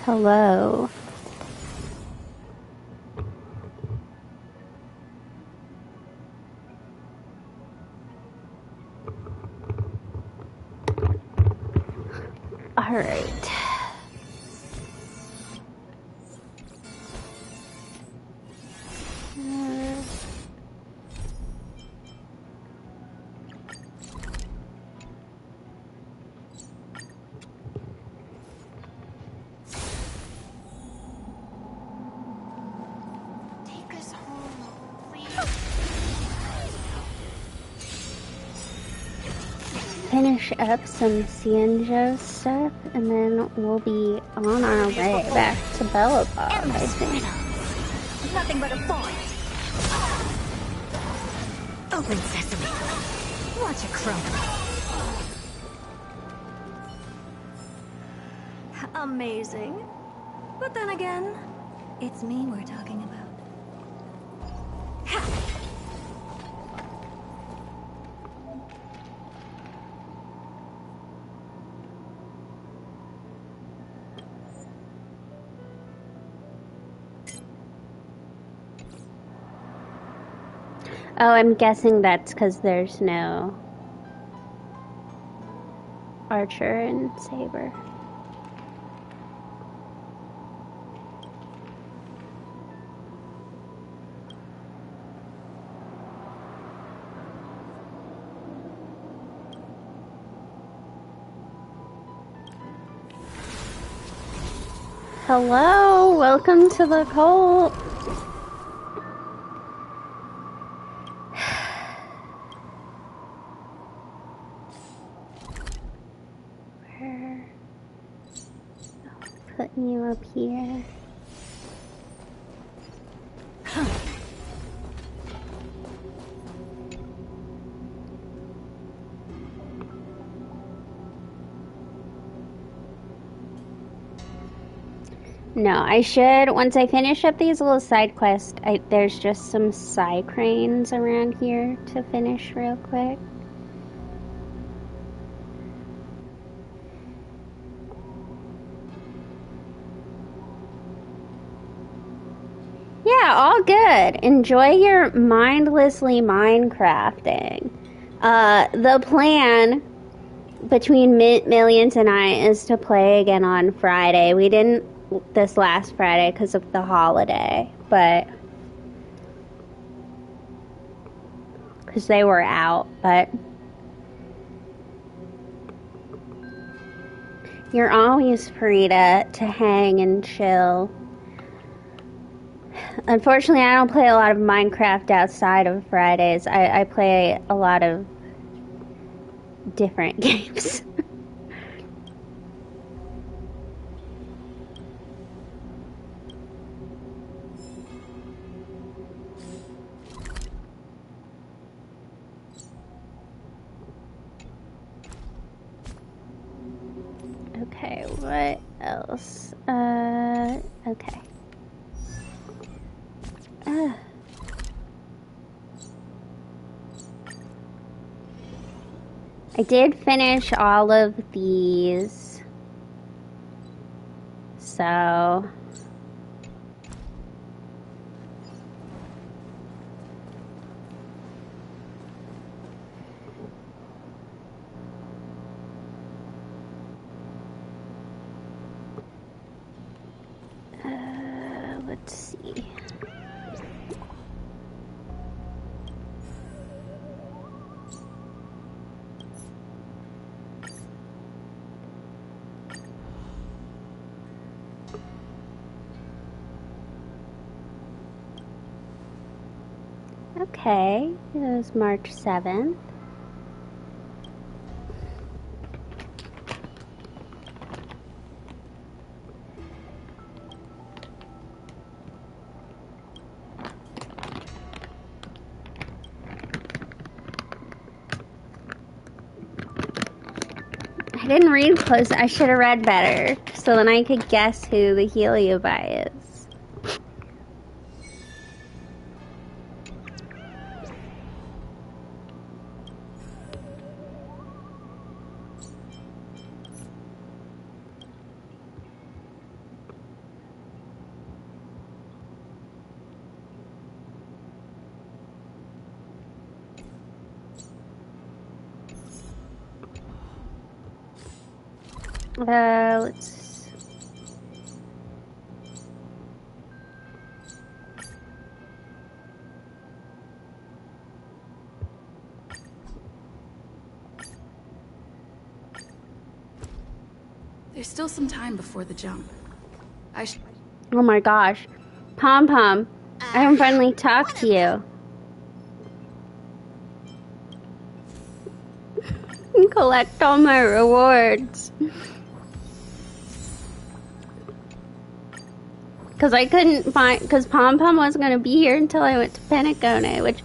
Hello. All right. Finish up some Cienjo stuff, and then we'll be on our way back to Belebog, I think. Nothing but a thought. Open sesame. Watch it crumble. Amazing. But then again, it's me we're talking about. Ha! Oh, I'm guessing that's because there's no archer and saber. Hello, welcome to the cult. Putting you up here. No, I should, once I finish up these little side quests, there's just some side cranes around here to finish real quick. Yeah, all good. Enjoy your mindlessly Minecrafting. The plan between Millions and I is to play again on Friday. We didn't this last Friday because of the holiday, but because they were out, but you're always free to hang and chill. Unfortunately, I don't play a lot of Minecraft outside of Fridays. I play a lot of different games. Okay, what else? Okay. I did finish all of these, so let's see. Okay, it was March 7th. I didn't read close. I should have read better, so then I could guess who the Heliobi is. Let's... There's still some time before the jump. Oh my gosh. Pom Pom, I can finally talk to you. Collect all my rewards. Because I couldn't find... Because Pom Pom wasn't going to be here until I went to Penacone, which...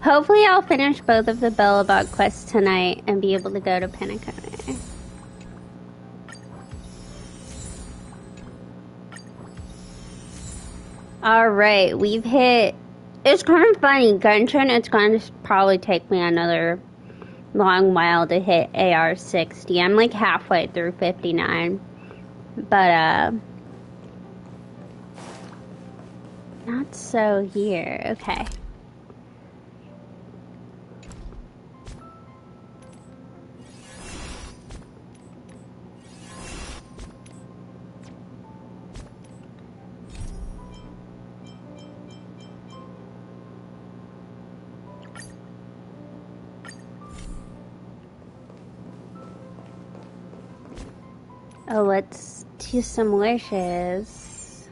Hopefully I'll finish both of the Belebog quests tonight and be able to go to Penacone. Alright, we've hit... It's kind of funny, Genshin, it's going to probably take me another long while to hit AR 60. I'm like halfway through 59. But, not so here. Okay. Oh, let's do some wishes.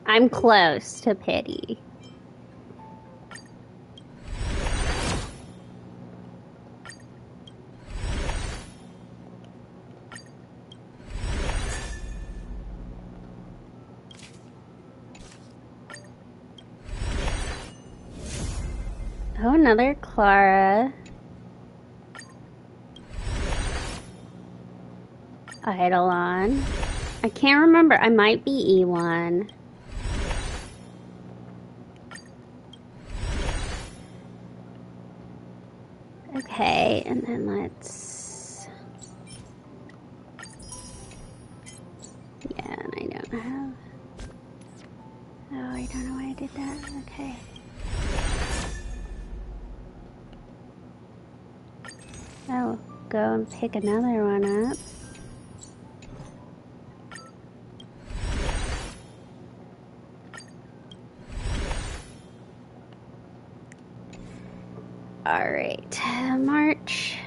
I'm close to pity. Oh, another Clara. Eidolon. I can't remember. I might be E1. Okay, and then let's... Yeah, and I don't have... Oh, I don't know why I did that. Okay. Oh, go and pick another one up. Alright, March.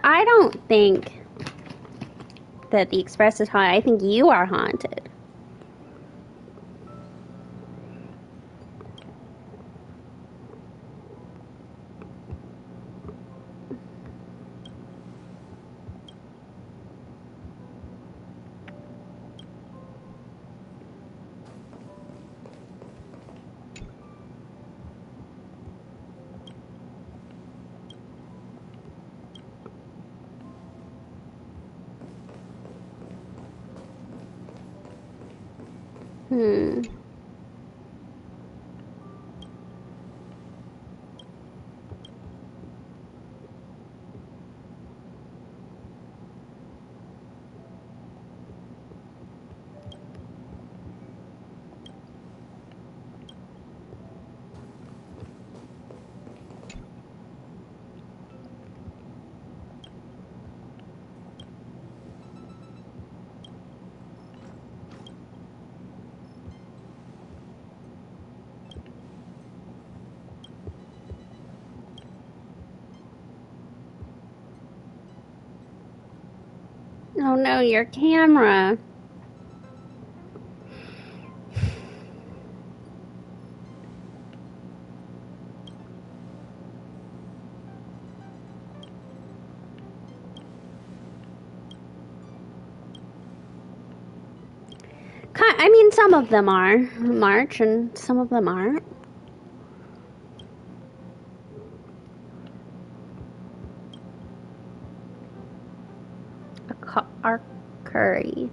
I don't think that the Express is haunted. I think you are haunted. Hmm. Oh no, your camera. I mean, some of them are March and some of them aren't. Our curry.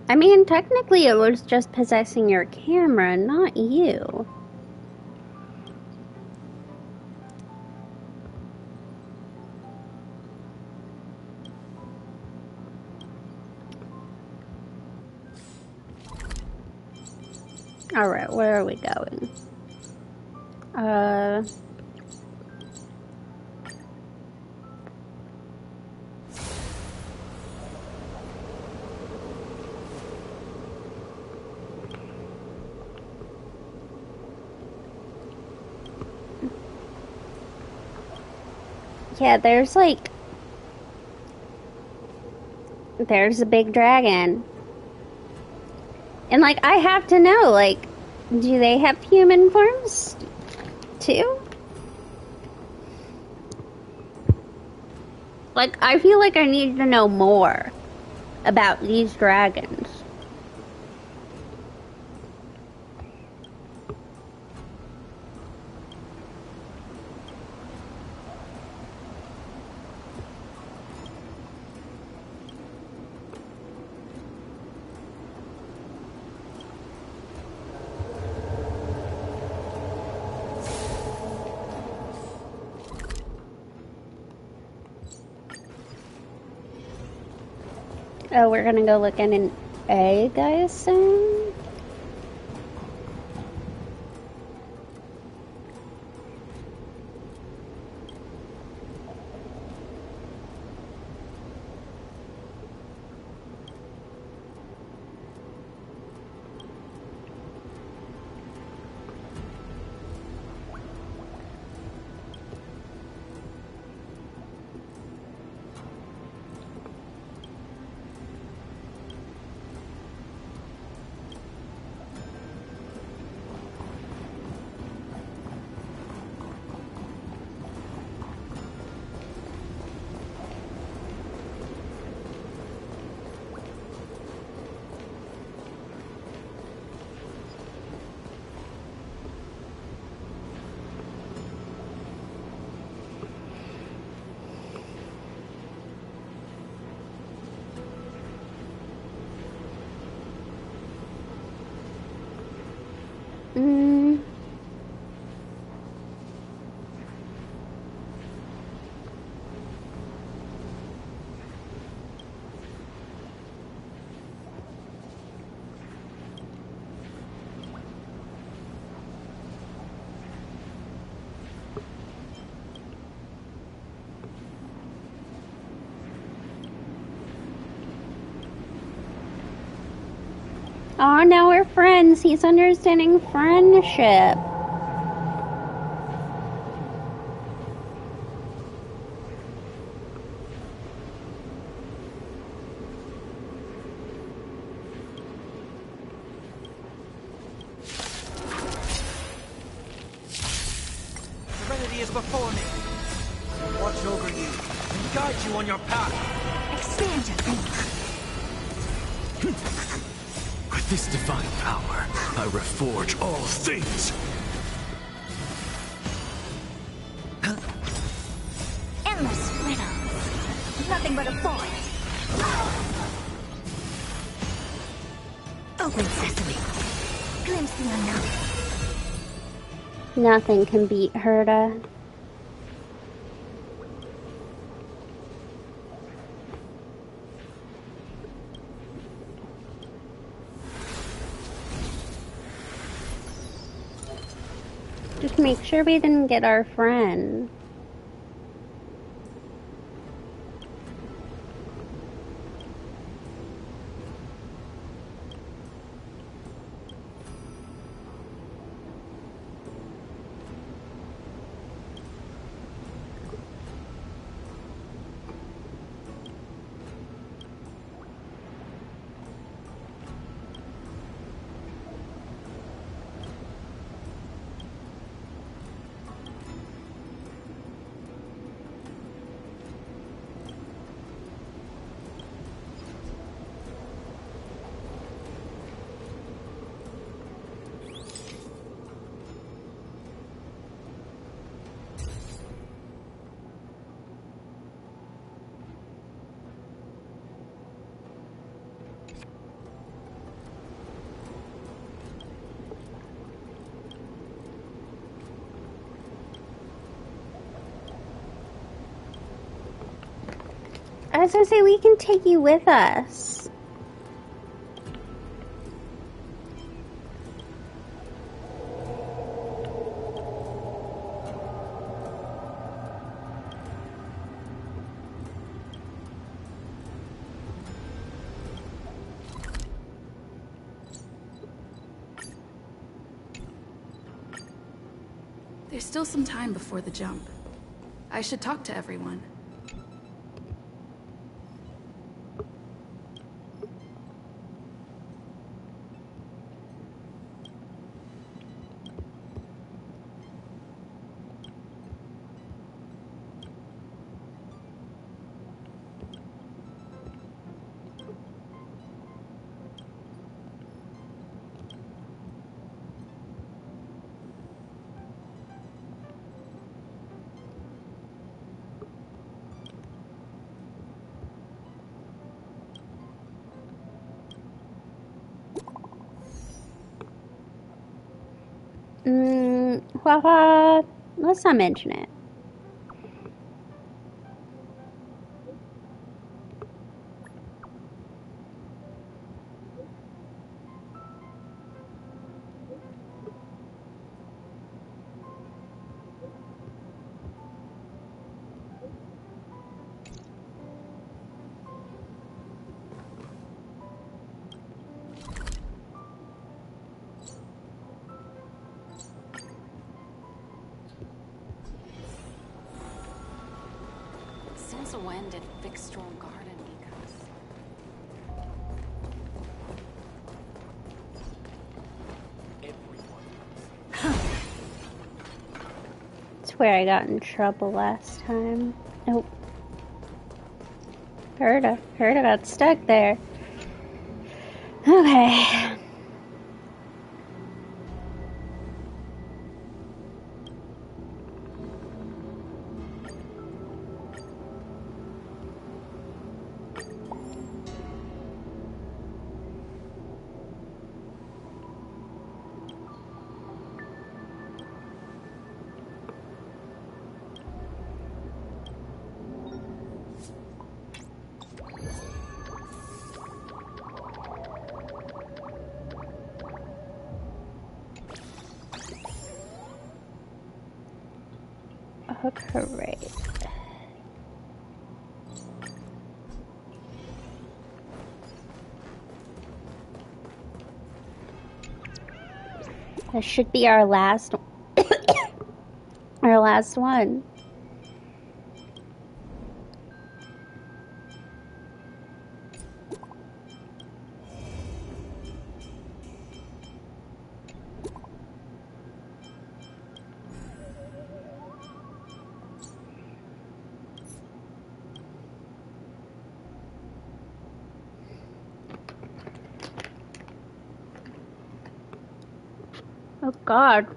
I mean, technically it was just possessing your camera, not you. Alright, where are we going? Yeah, there's a big dragon. And I have to know, do they have human forms too? I feel like I need to know more about these dragons. Oh, we're gonna go look at an egg, I assume? Oh, now we're friends. He's understanding friendship. Serenity is before me. I will watch over you and guide you on your path. Expand your thinking. With this divine power, I reforge all things. Endless riddles. Nothing but a void. Open sesame. Glimpse the unknown. Nothing can beat Herta. Just make sure we didn't get our friend. I was gonna say, we can take you with us. There's still some time before the jump. I should talk to everyone. Haha, let's not mention it. Since when did Fixstrom Garden because? It's where I got in trouble last time. Nope. Herta got stuck there. Okay. Great. That should be our last our last one. Oh God.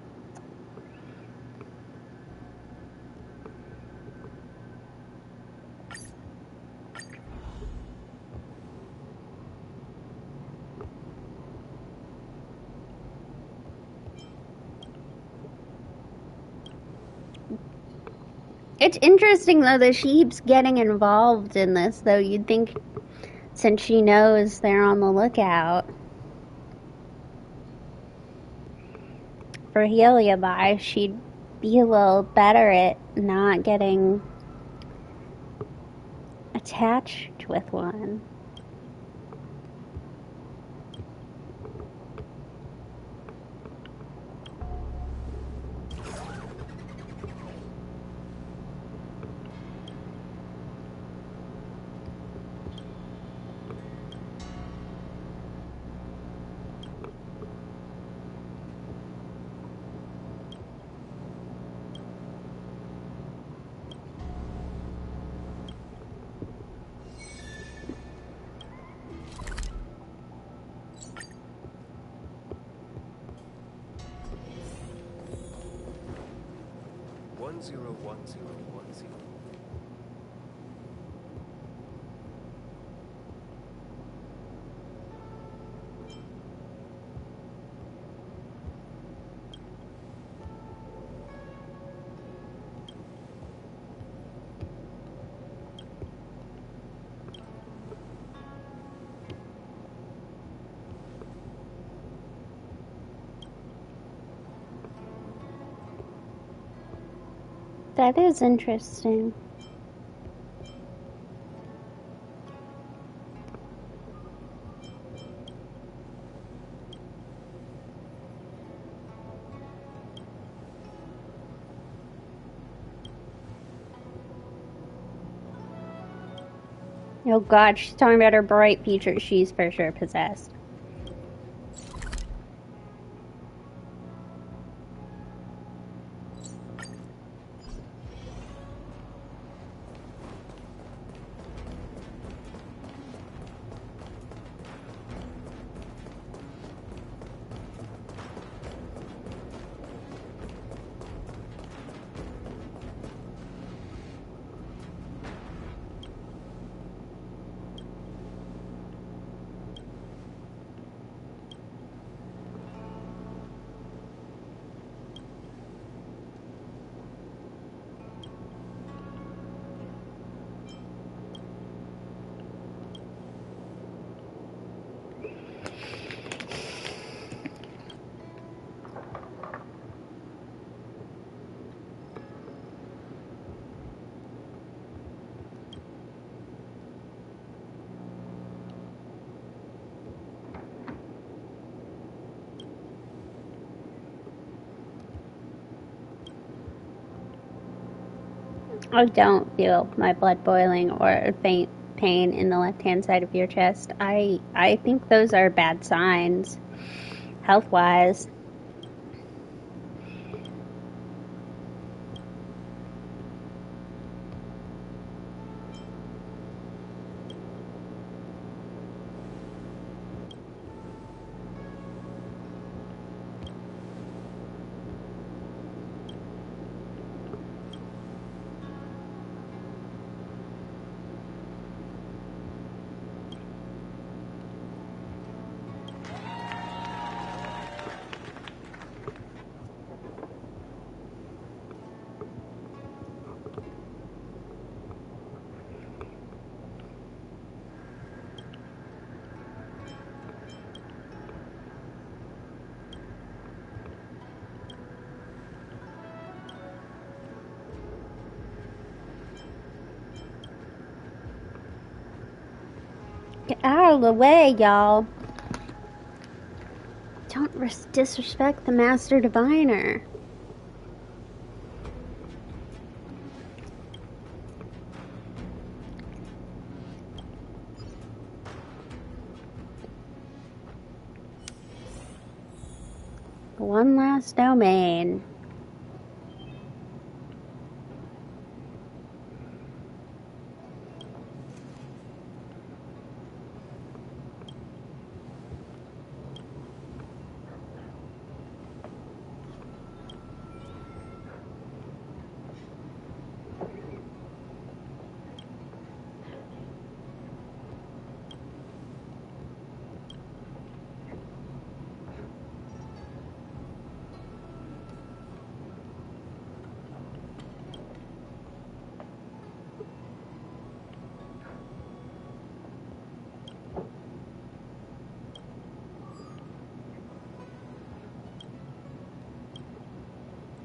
It's interesting, though, that she keeps getting involved in this, though. You'd think, since she knows they're on the lookout for Heliabi, she'd be a little better at not getting attached with one. That is interesting. Oh god, she's talking about her bright features. She's for sure possessed. I don't feel my blood boiling or a faint pain in the left-hand side of your chest. I think those are bad signs, health-wise. Get out of the way, y'all. Don't disrespect the Master Diviner. One last domain.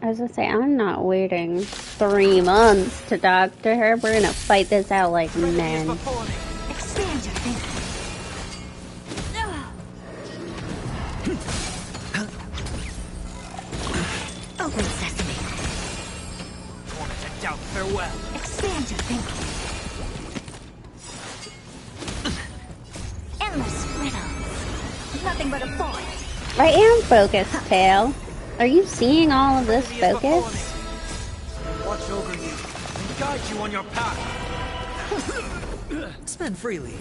I was gonna say, I'm not waiting 3 months to talk to her. We're gonna fight this out like Serenity is men. before me. Expand your thinking. Open sesame. Tormented doubt, farewell. Expand your thinking. Endless riddles. Nothing but a thought. I am focused, Tail. Are you seeing all of this Serenity is before focus? me. Watch over you and guide you on your path. Spend freely.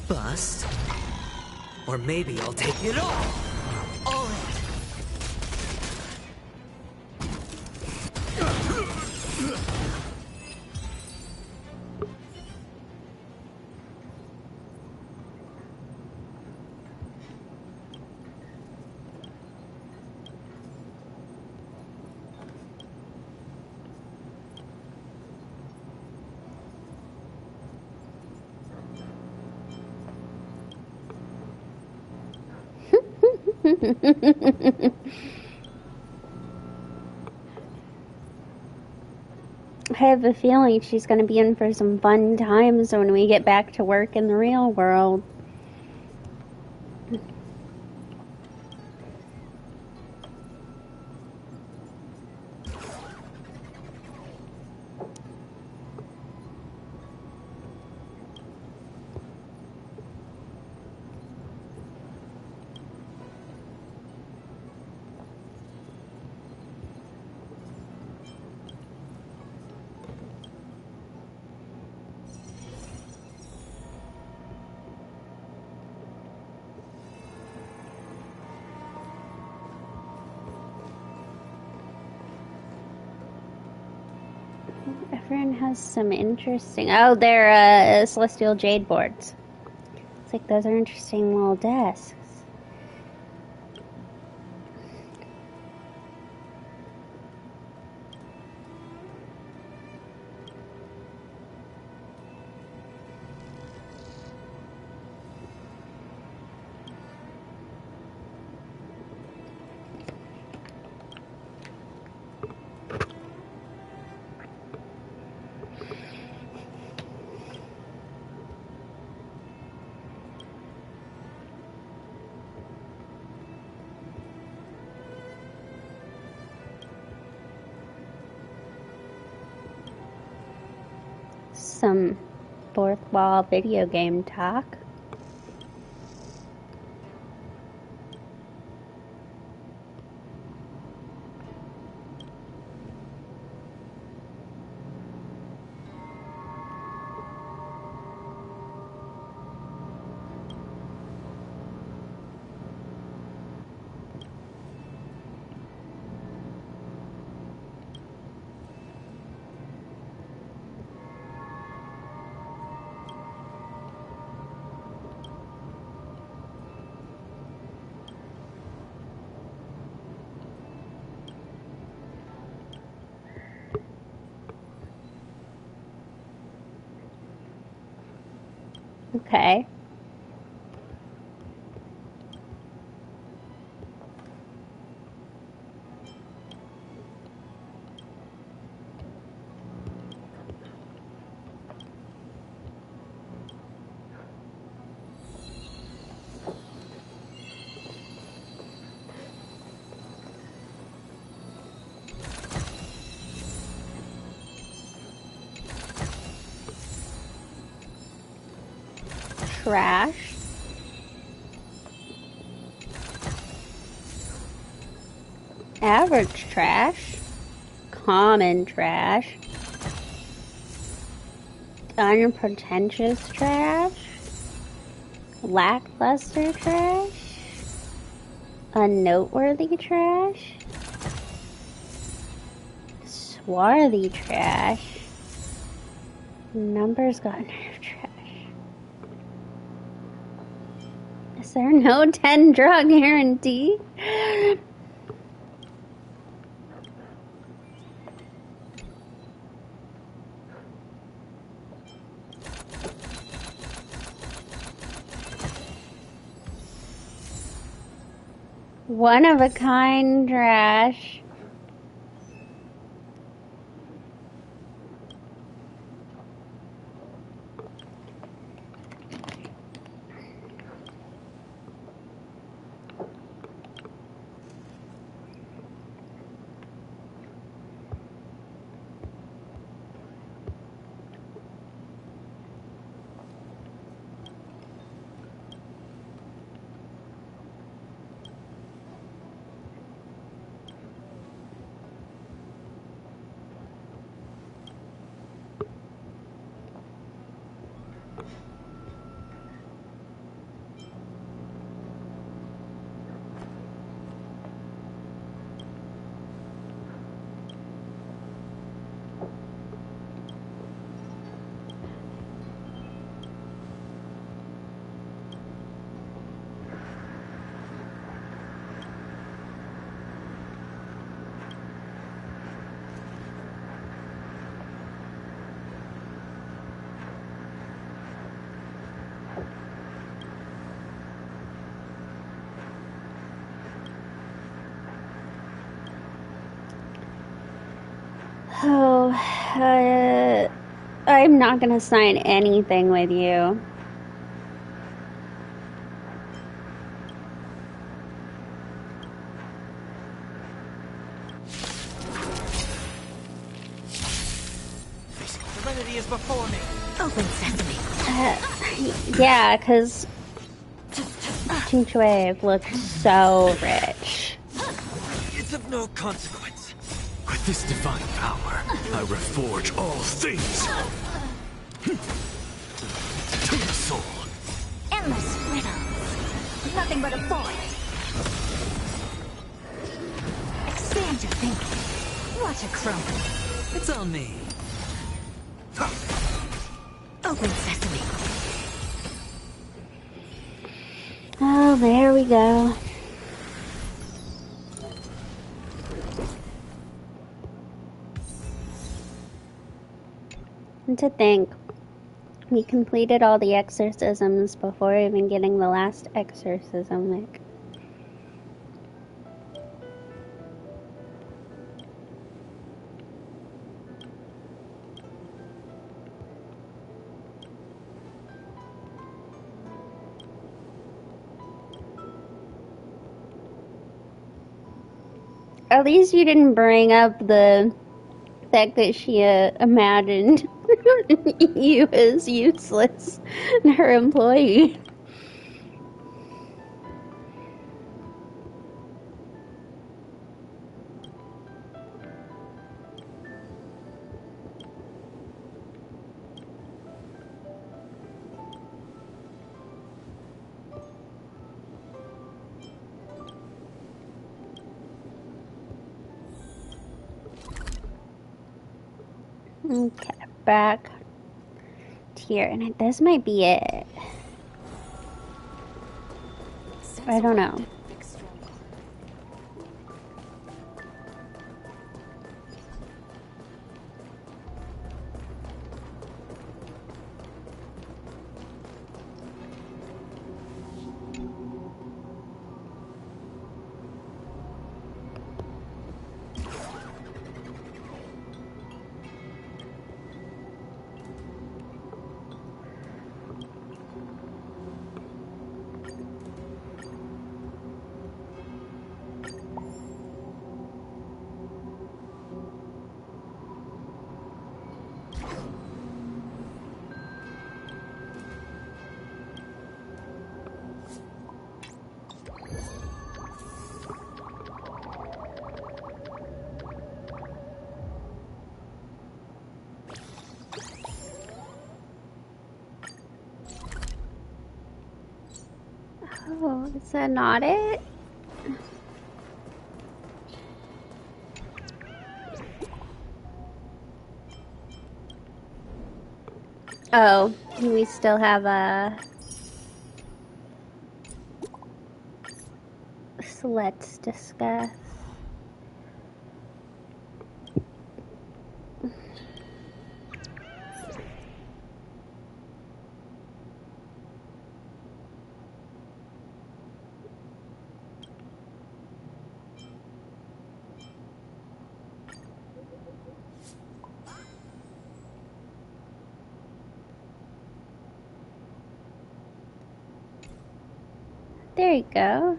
Bust. Or maybe I'll take it all. All in. I have a feeling she's gonna be in for some fun times when we get back to work in the real world. Everyone has some interesting... Oh, they're celestial jade boards. It's like those are interesting little desks. Some fourth wall video game talk. Okay. Trash. Average trash. Common trash. Unpretentious trash. Lackluster trash. Unnoteworthy trash. Swarthy trash. Numbers got nerve trash. Is there no 10 drug guarantee? One of a kind trash. Oh, I'm not gonna sign anything with you. Serenity is before me. Open sesame. Yeah, because Qing Wave looks so rich. It's of no consequence. With this divine power, I reforge all things. To the soul. Endless riddles. Nothing but a void. Expand your thinking. Watch it crumble. It's on me. Open sesame. Oh, there we go. And to think, we completed all the exorcisms before even getting the last exorcism, like. At least you didn't bring up the fact that she imagined you as useless and her employee. Okay, back here, and this might be it. I don't know. Oh, is that not it? Oh, we still have a... So let's discuss. There you go.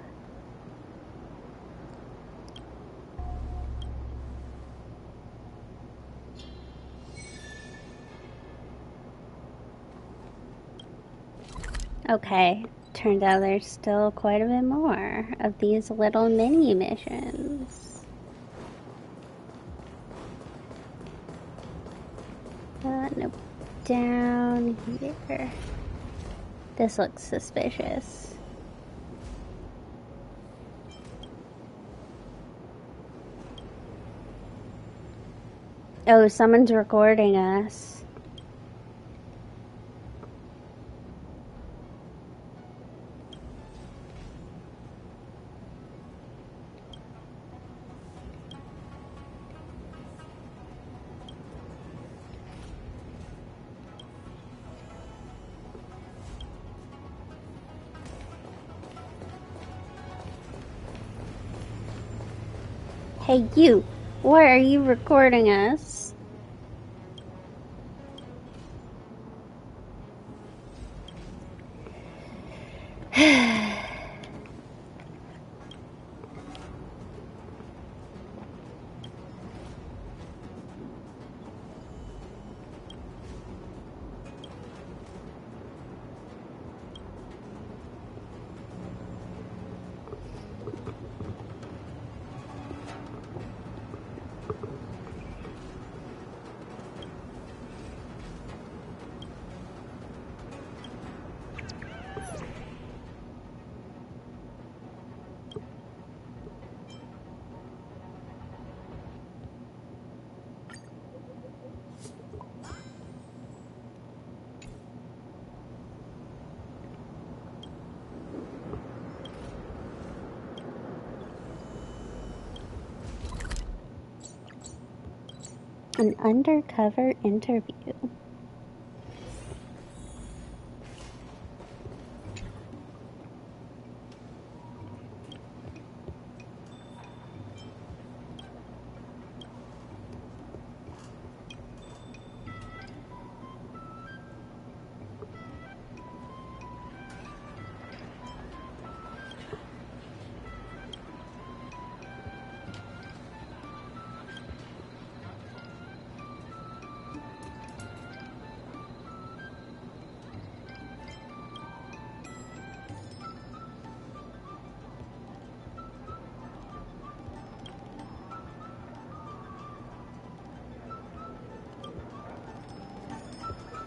Okay, turns out there's still quite a bit more of these little mini missions. Nope. Down here. This looks suspicious. Oh, someone's recording us. Hey, you! Why are you recording us? An undercover interview.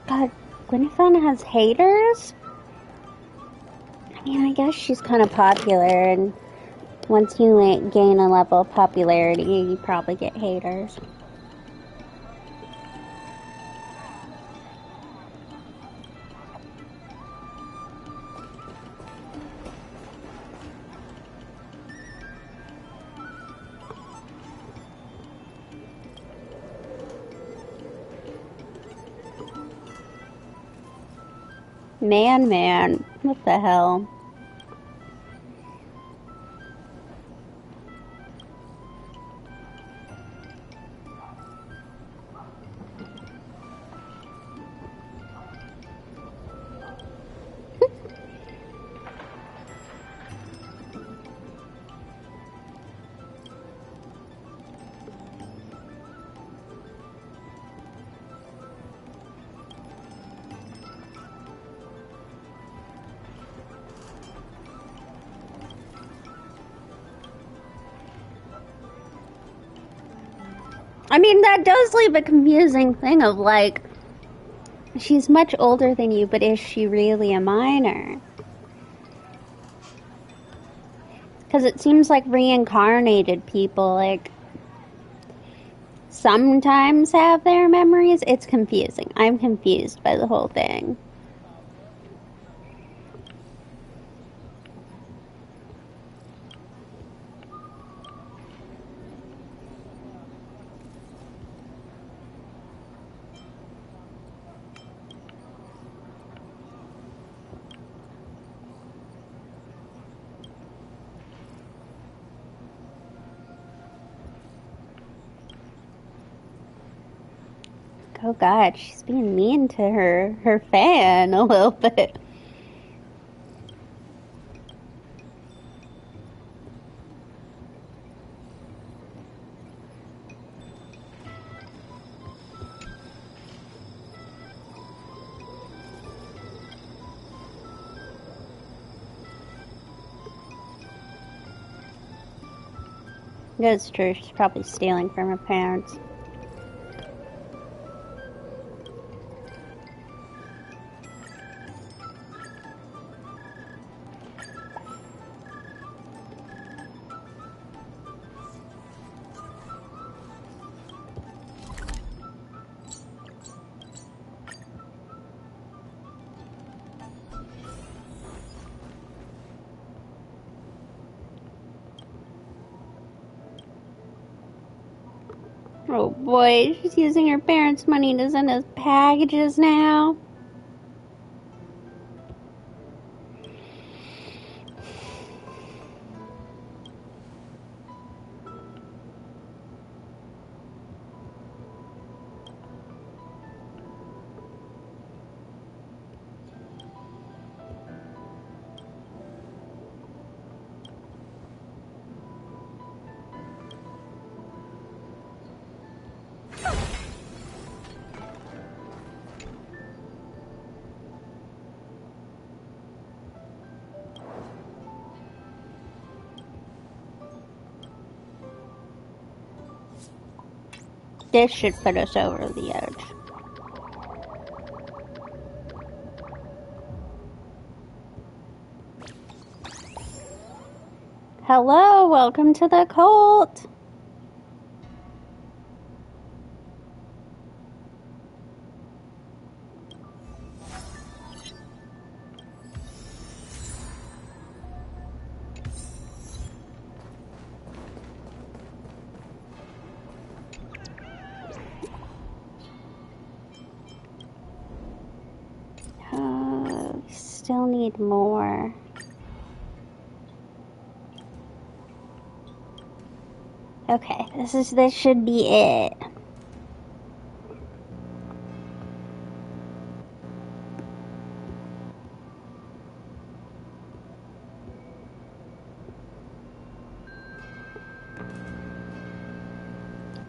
God, Gwynethon has haters? I mean, I guess she's kind of popular, and once you gain a level of popularity, you probably get haters. Man, what the hell? I mean, that does leave a confusing thing of, like, she's much older than you, but is she really a minor? Because it seems like reincarnated people, like, sometimes have their memories. It's confusing. I'm confused by the whole thing. Oh God, she's being mean to her fan a little bit. That's true. She's probably stealing from her parents. Oh boy, she's using her parents' money to send us packages now. This should put us over the edge. Hello, welcome to the cult. Still need more. Okay, this should be it.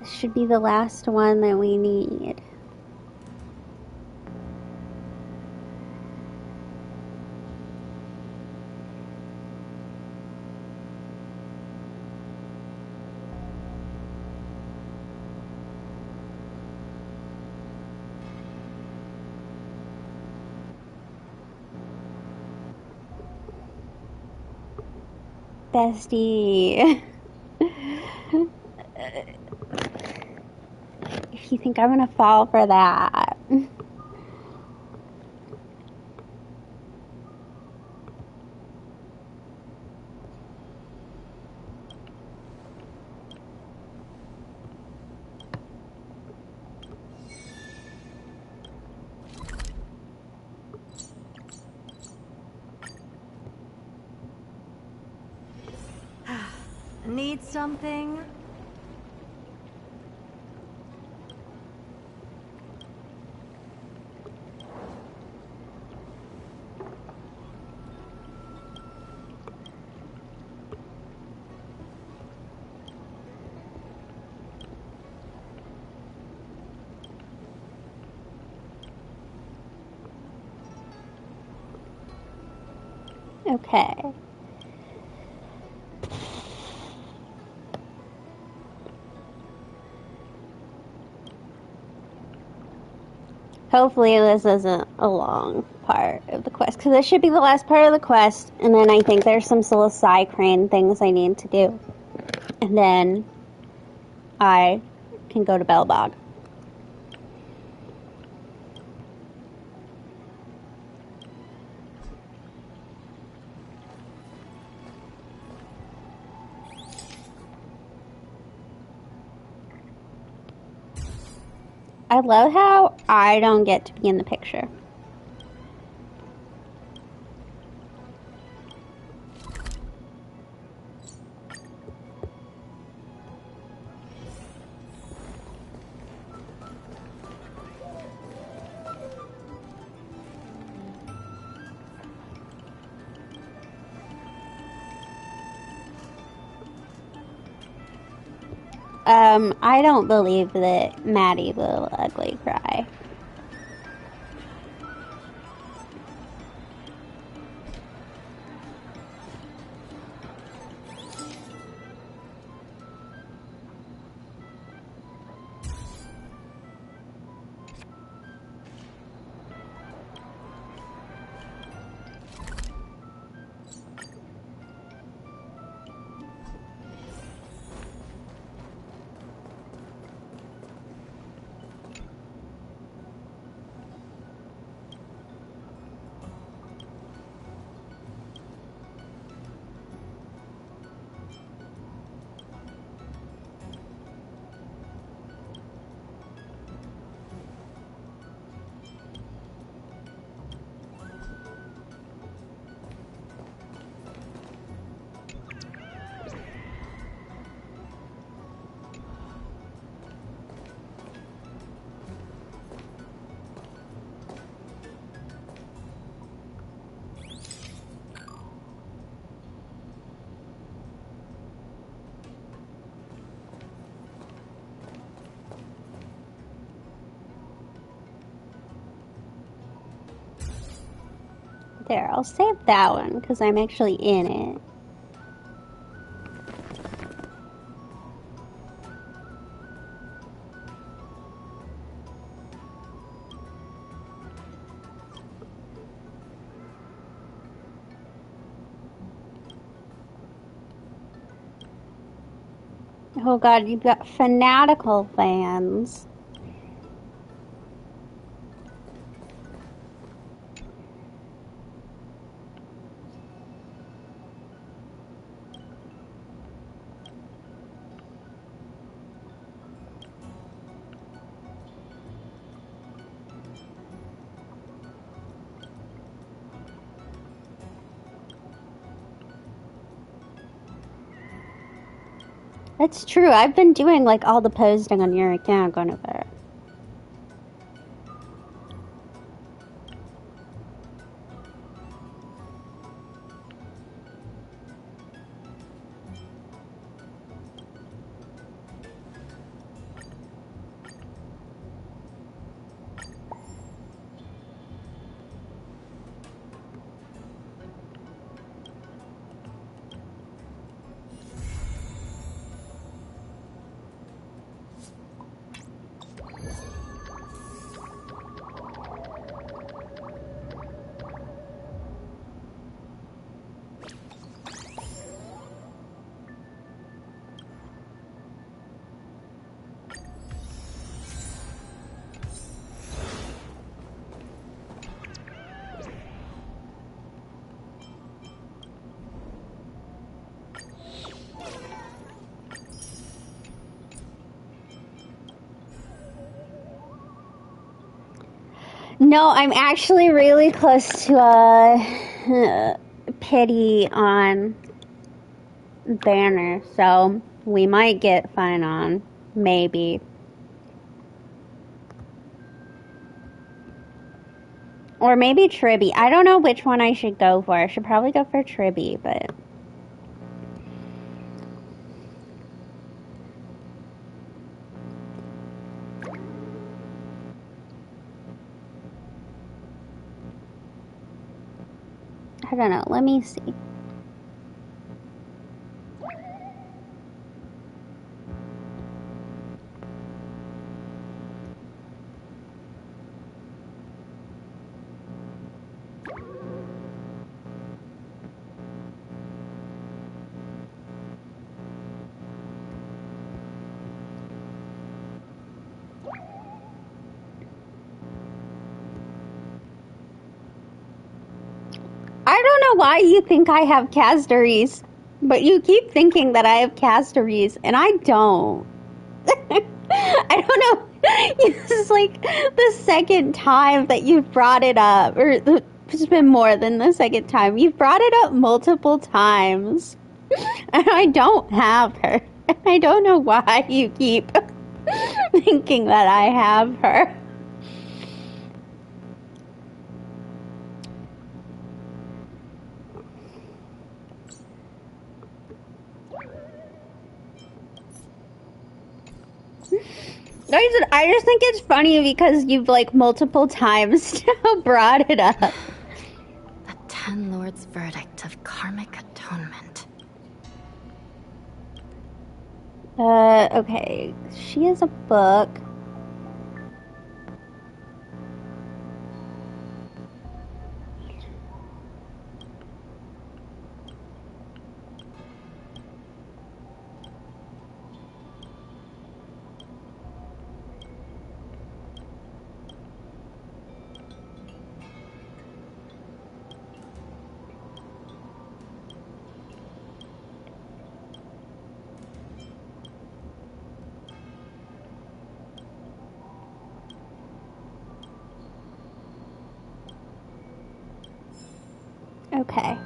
This should be the last one that we need. Bestie. If you think I'm gonna fall for that. Need something? Okay. Hopefully this isn't a long part of the quest, because this should be the last part of the quest, and then I think there's some psilocy crane things I need to do. And then I can go to Belebog. I love how I don't get to be in the picture. I don't believe that Maddie will ugly cry. There, I'll save that one because I'm actually in it. Oh god, you've got fanatical fans. That's true. I've been doing like all the posting on your account, Guinevere. No, I'm actually really close to a pity on Banner, so we might get fine on. Maybe. Or maybe Tribby. I don't know which one I should go for. I should probably go for Tribby, but... I don't know. Let me see. I don't know why you think I have Castories, but you keep thinking that I have Castories, and I don't. I don't know. This is like the second time that you've brought it up, or it's been more than the second time. You've brought it up multiple times, and I don't have her. I don't know why you keep thinking that I have her. I just think it's funny because you've like multiple times now brought it up. The Ten Lords' verdict of karmic atonement. Okay. She has a book. Okay.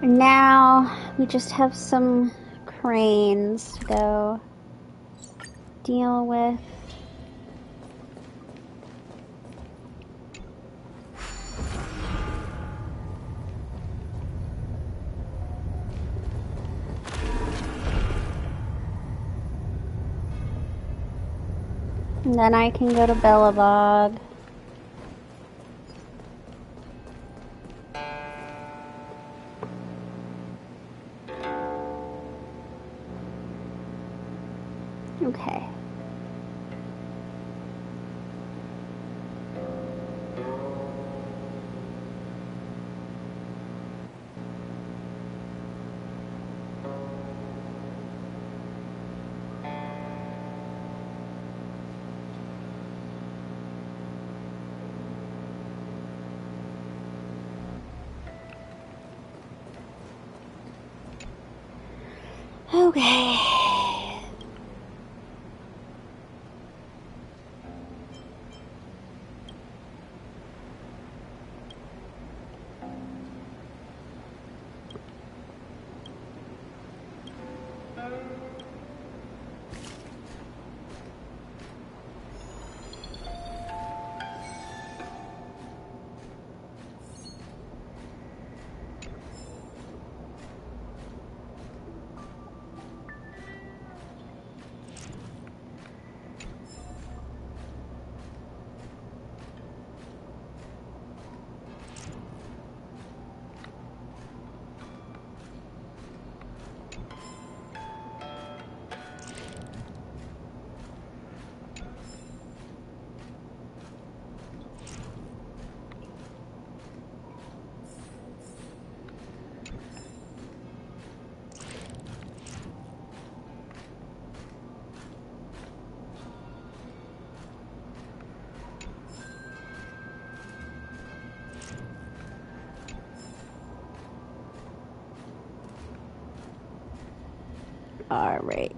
Now we just have some cranes to go deal with. And then I can go to Belebog. Okay. Okay. All right.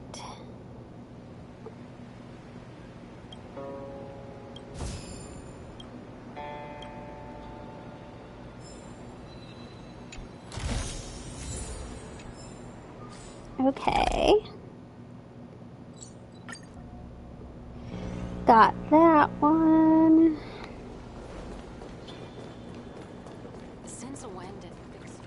Okay. Got that one. Since when did fixed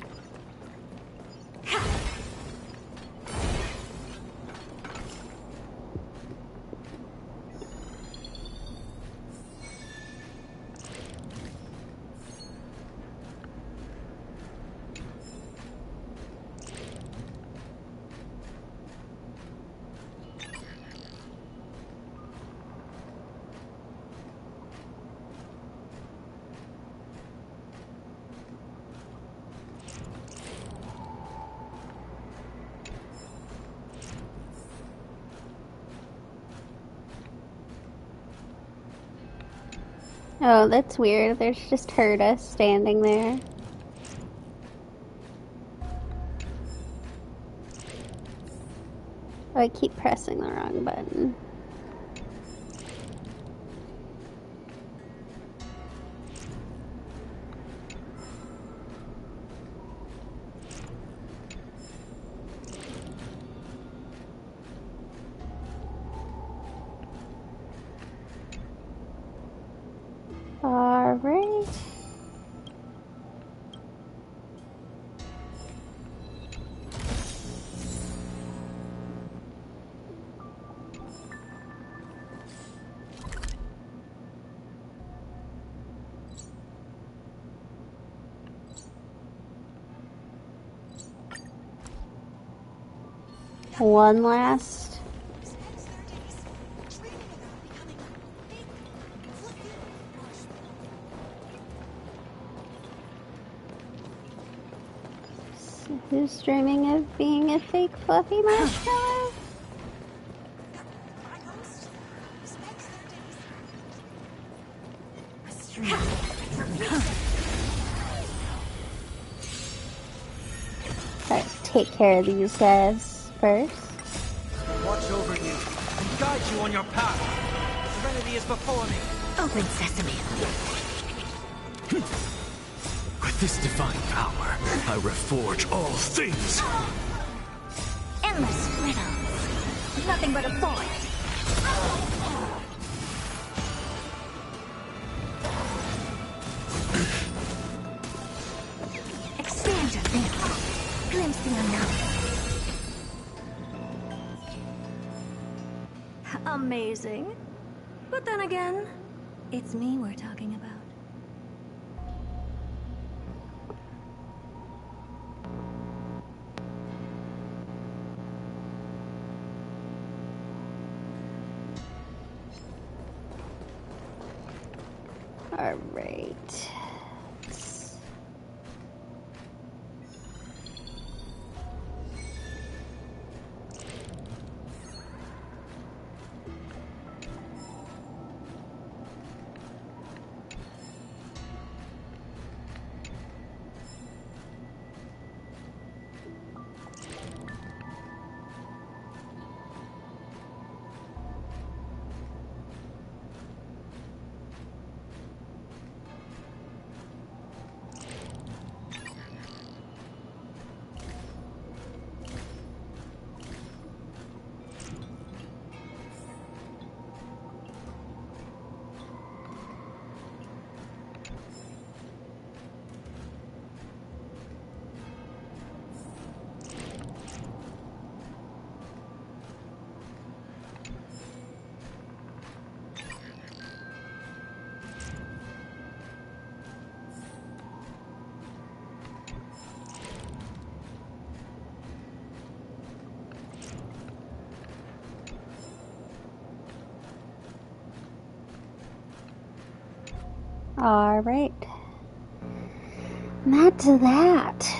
Oh, that's weird. There's just Herta standing there. Oh, I keep pressing the wrong button. All right. One last. Who's dreaming of being a fake fluffy marshmallow? Alright, take care of these guys first. Watch over you and guide you on your path. Serenity is before me. Open sesame. With this divine power, I reforge all things. Endless riddles. Nothing but a void. Expand your thinking. Glimpse the unknown. Amazing. But then again, it's me we're talking about. Alright. Alright. That's that.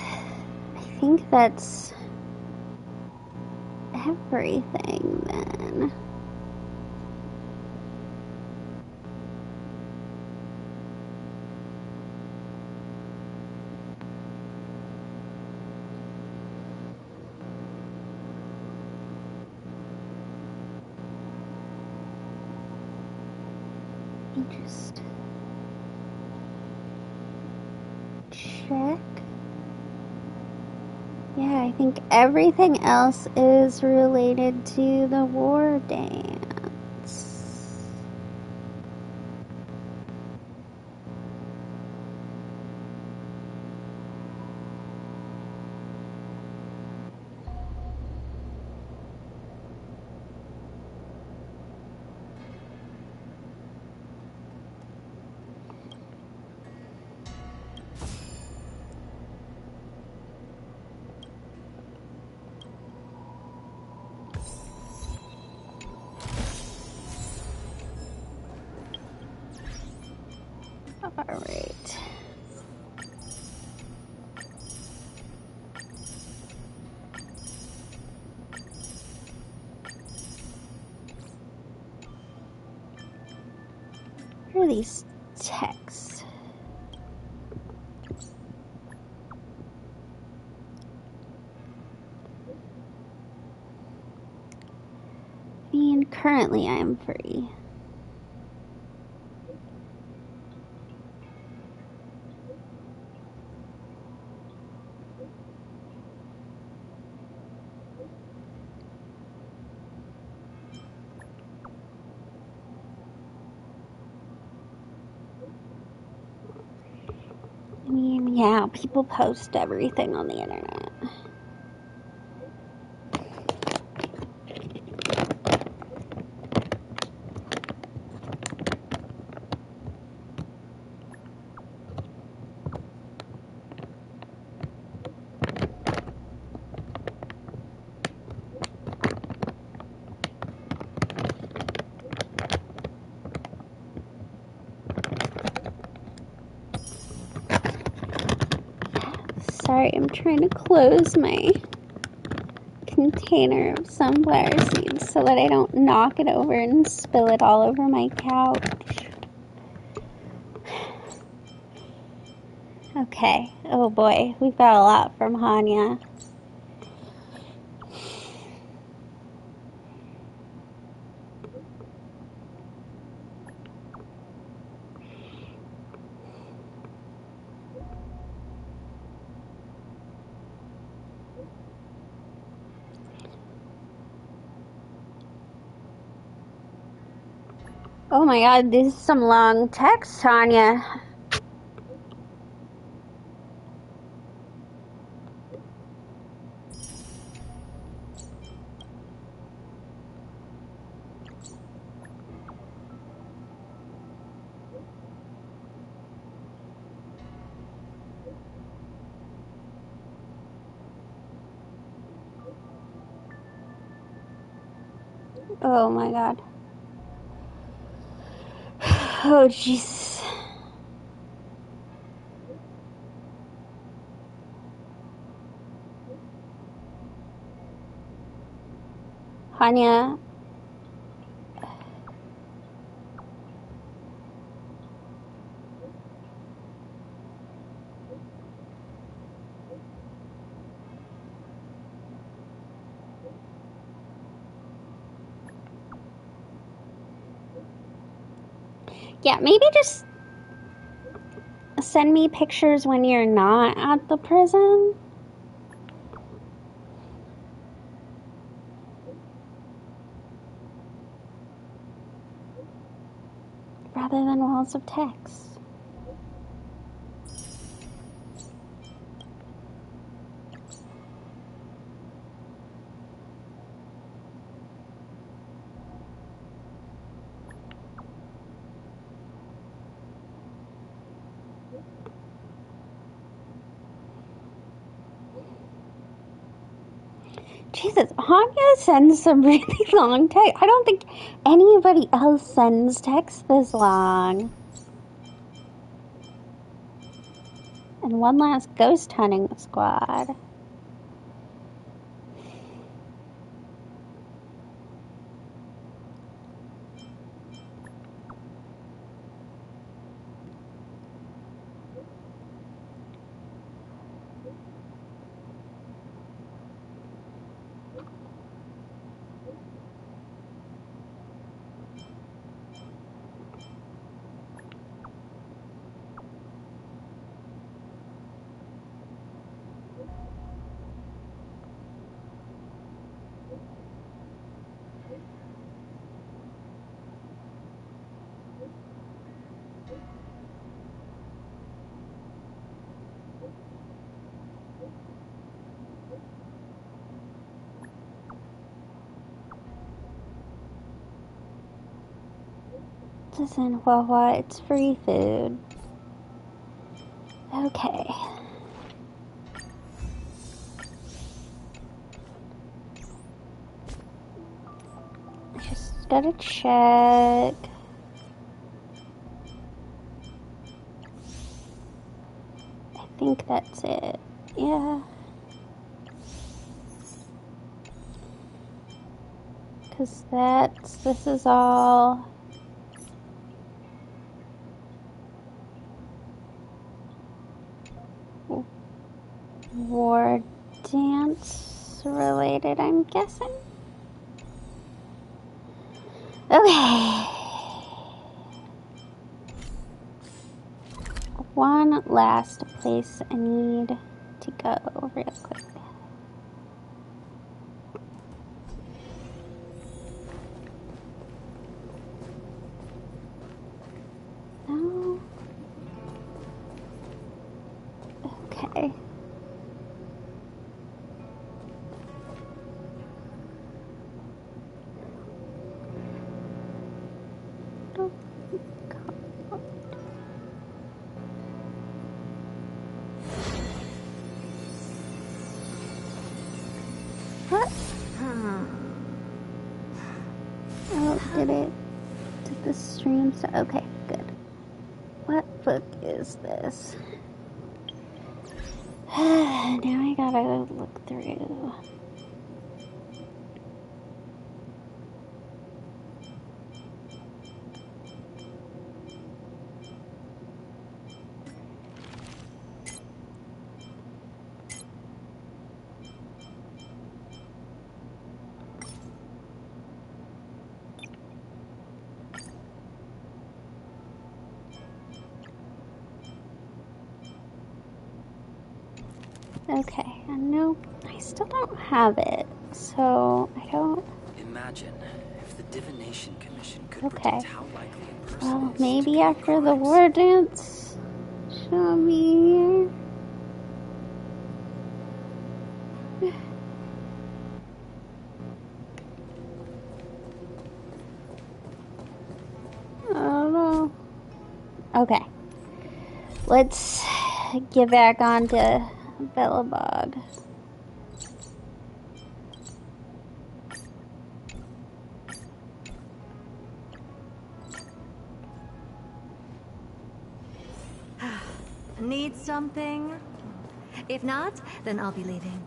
I think that's everything then. Let me just check. Yeah, I think everything else is related to the war dance. Alright. What are these texts? I mean, currently I'm free. I mean, yeah, people post everything on the internet. Sorry, I'm trying to close my container of sunflower seeds so that I don't knock it over and spill it all over my couch. Okay, oh boy, we've got a lot from Hanya. Oh my god, this is some long text, Tanya. Oh my god. Oh Jesus. Hanya. Yeah, maybe just send me pictures when you're not at the prison. Rather than walls of text. Jesus, Hanya sends some really long text. I don't think anybody else sends text this long. And one last ghost hunting squad. Listen, Wawa, it's free food. Okay. Just gotta check. I think that's it. Yeah. Because this is all. War dance related, I'm guessing. Okay. One last place I need to go real quick. No. Okay. What? Oh, did the stream start? Okay, good. What book is this? Now I gotta look through. Okay, and no, I still don't have it, so I don't. Imagine if the Divination Commission could Okay. predict how likely a person Well, is maybe to after commit the crimes. war dance, she'll be here. I don't know. Okay. Let's get back on to Belebog. Need something? If not, then I'll be leaving.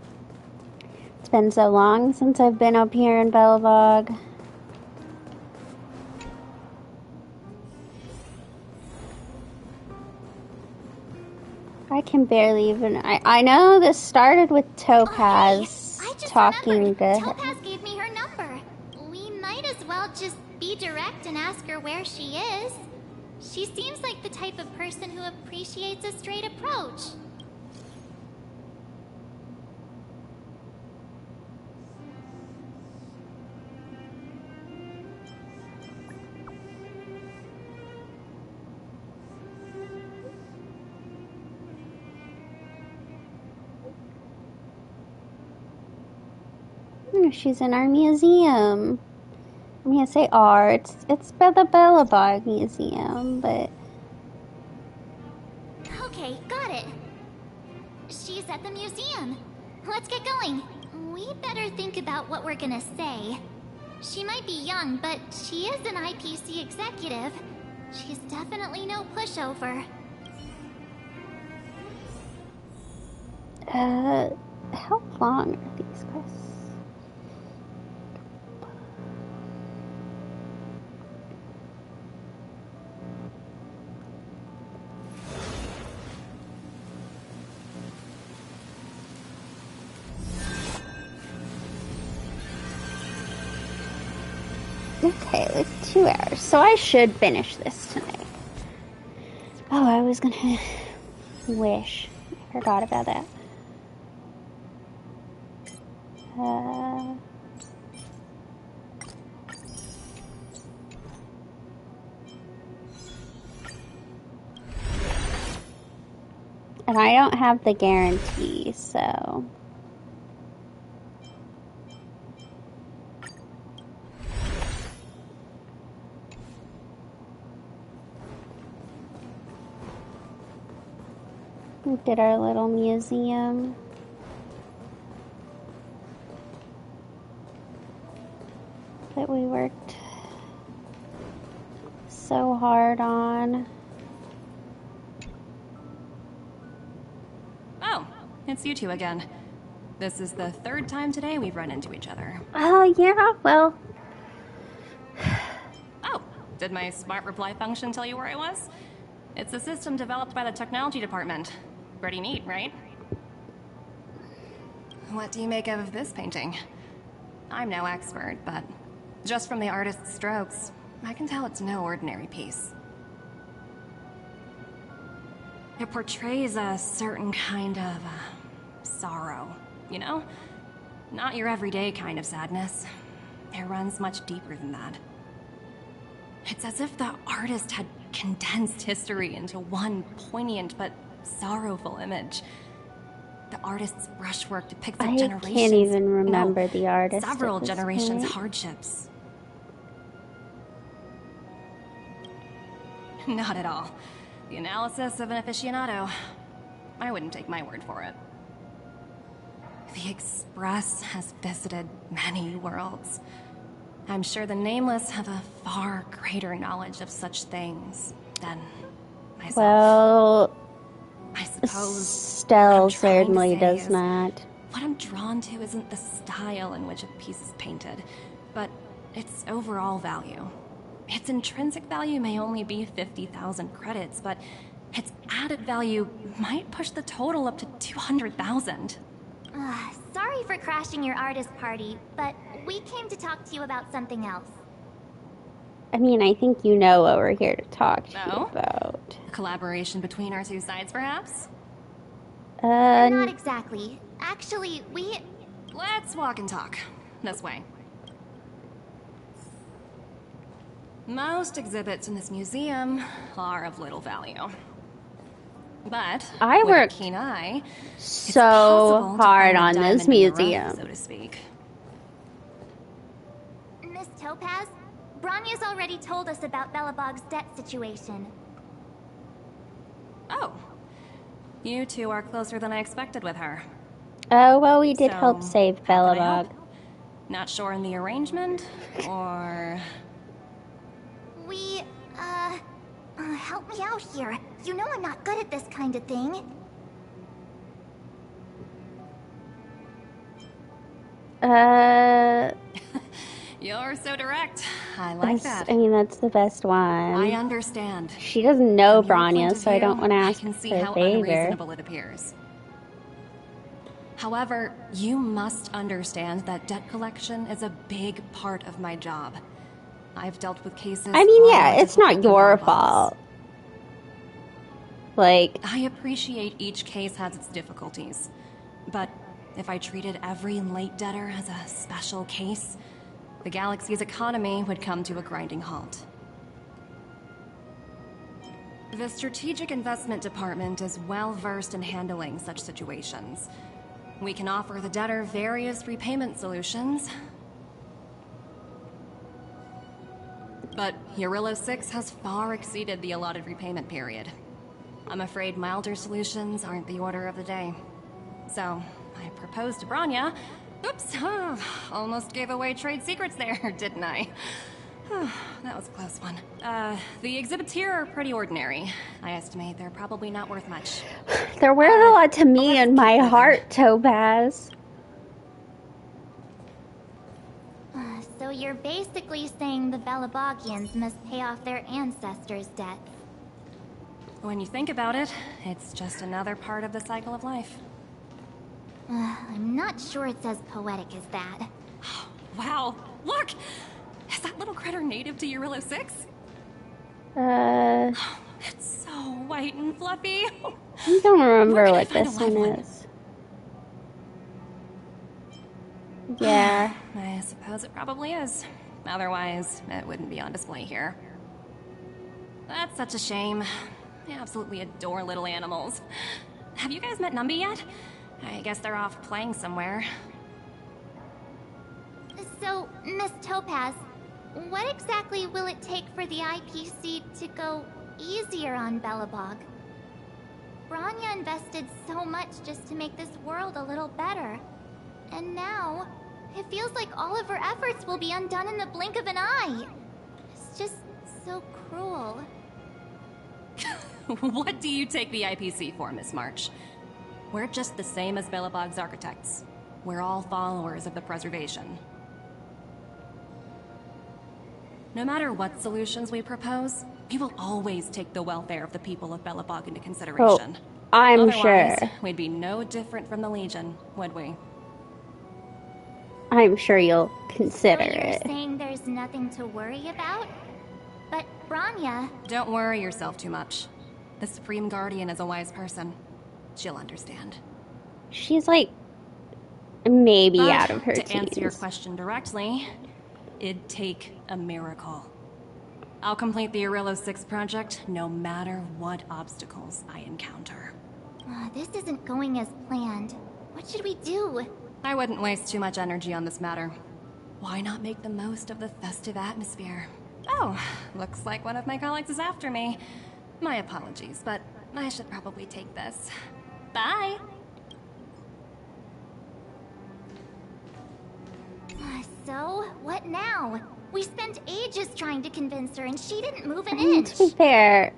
It's been so long since I've been up here in Belebog. I can barely even... I know this started with Topaz I just talking to... Topaz gave me her number. We might as well just be direct and ask her where she is. She seems like the type of person who appreciates a straight approach. She's in our museum. I'm gonna say R. It's the Belebog Museum, but... Okay, got it. She's at the museum. Let's get going. We better think about what we're gonna say. She might be young, but she is an IPC executive. She's definitely no pushover. How long are these quests? Okay, like 2 hours. So I should finish this tonight. Oh, I was gonna wish. I forgot about that. And I don't have the guarantee, so... We did our little museum. That we worked so hard on. Oh, it's you two again. This is the third time today we've run into each other. Oh, yeah, well... Oh, did my smart reply function tell you where I was? It's a system developed by the technology department. Pretty neat, right? What do you make of this painting? I'm no expert, but just from the artist's strokes, I can tell it's no ordinary piece. It portrays a certain kind of sorrow, you know? Not your everyday kind of sadness. It runs much deeper than that. It's as if the artist had condensed history into one poignant but sorrowful image. The artist's brushwork depicts a generation's... I can't even remember the artist. Several generations' hardships. Not at all. The analysis of an aficionado. I wouldn't take my word for it. The Express has visited many worlds. I'm sure the Nameless have a far greater knowledge of such things than myself. Well, I suppose Stell certainly does not. What I'm drawn to isn't the style in which a piece is painted, but its overall value. Its intrinsic value may only be 50,000 credits, but its added value might push the total up to 200,000. Sorry for crashing your artist party, but we came to talk to you about something else. I mean, I think you know what we're here to talk to you Oh? about. A collaboration between our two sides, perhaps? Not exactly. Actually, Let's walk and talk. This way. Most exhibits in this museum are of little value. But I with worked a keen eye, so hard on this museum. Rough, so to speak. Miss Topaz, Branya's already told us about Belebog's debt situation. Oh. You two are closer than I expected with her. Oh, well, we did So, help save how can I Belebog. help? Not sure in the arrangement, or... Help me out here. You know I'm not good at this kind of thing. You're so direct. I like that. I mean, that's the best one. I understand. She doesn't know From your Branya, point of so I don't view, want to ask I can see her how favor. unreasonable it appears. However, you must understand that debt collection is a big part of my job. I've dealt with cases. I mean, far yeah, more it's not difficult than your Belebog's. fault. Like, I appreciate each case has its difficulties, but if I treated every late debtor as a special case, the galaxy's economy would come to a grinding halt. The Strategic Investment Department is well versed in handling such situations. We can offer the debtor various repayment solutions. But Eurillo 6 has far exceeded the allotted repayment period. I'm afraid milder solutions aren't the order of the day. So, I proposed to Branya. Oops, almost gave away trade secrets there, didn't I? That was a close one. The exhibits here are pretty ordinary. I estimate they're probably not worth much. they're worth a lot to me and my heart, Topaz. So you're basically saying the Belebogians must pay off their ancestors' debts. When you think about it, it's just another part of the cycle of life. I'm not sure it's as poetic as that. Wow, look! Is that little critter native to Eurillo 6? It's so white and fluffy. I don't remember Where can I what find a this live one one? is. Yeah. I suppose it probably is. Otherwise, it wouldn't be on display here. That's such a shame. I absolutely adore little animals. Have you guys met Numby yet? I guess they're off playing somewhere. So, Miss Topaz, what exactly will it take for the IPC to go easier on Belebog? Branya invested so much just to make this world a little better. And now, it feels like all of her efforts will be undone in the blink of an eye. It's just so cruel. What do you take the IPC for, Miss March? We're just the same as Belebog's architects. We're all followers of the preservation. No matter what solutions we propose, we will always take the welfare of the people of Belebog into consideration. I'm Otherwise, sure. we'd be no different from the Legion, would we? I'm sure you'll consider So you're it. saying there's nothing to worry about? But Branya... Don't worry yourself too much. The Supreme Guardian is a wise person. She'll understand. She's like maybe But out of her to answer your teens. question directly, it'd take a miracle. I'll complete the Eurillo 6 project no matter what obstacles I encounter. This isn't going as planned. What should we do? I wouldn't waste too much energy on this matter. Why not make the most of the festive atmosphere? Oh, looks like one of my colleagues is after me. My apologies, but I should probably take this. Bye! So, what now? We spent ages trying to convince her and she didn't move an I mean, inch. to be fair,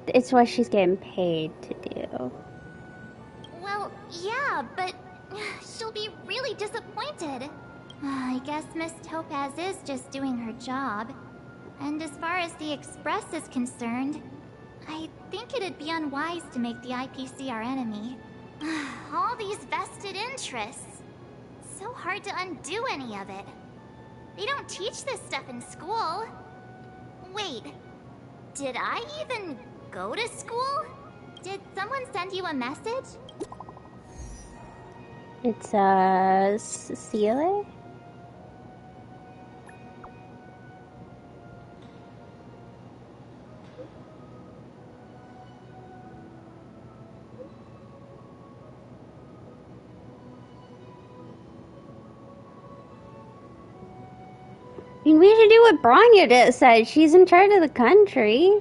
it's what she's getting paid to do. Well, yeah, but she'll be really disappointed. I guess Miss Topaz is just doing her job. And as far as the Express is concerned, I think it'd be unwise to make the IPC our enemy. All these vested interests. So hard to undo any of it. They don't teach this stuff in school. Wait, did I even go to school? Did someone send you a message? It's Cecilia? I mean, we should do what Branya just said. She's in charge of the country.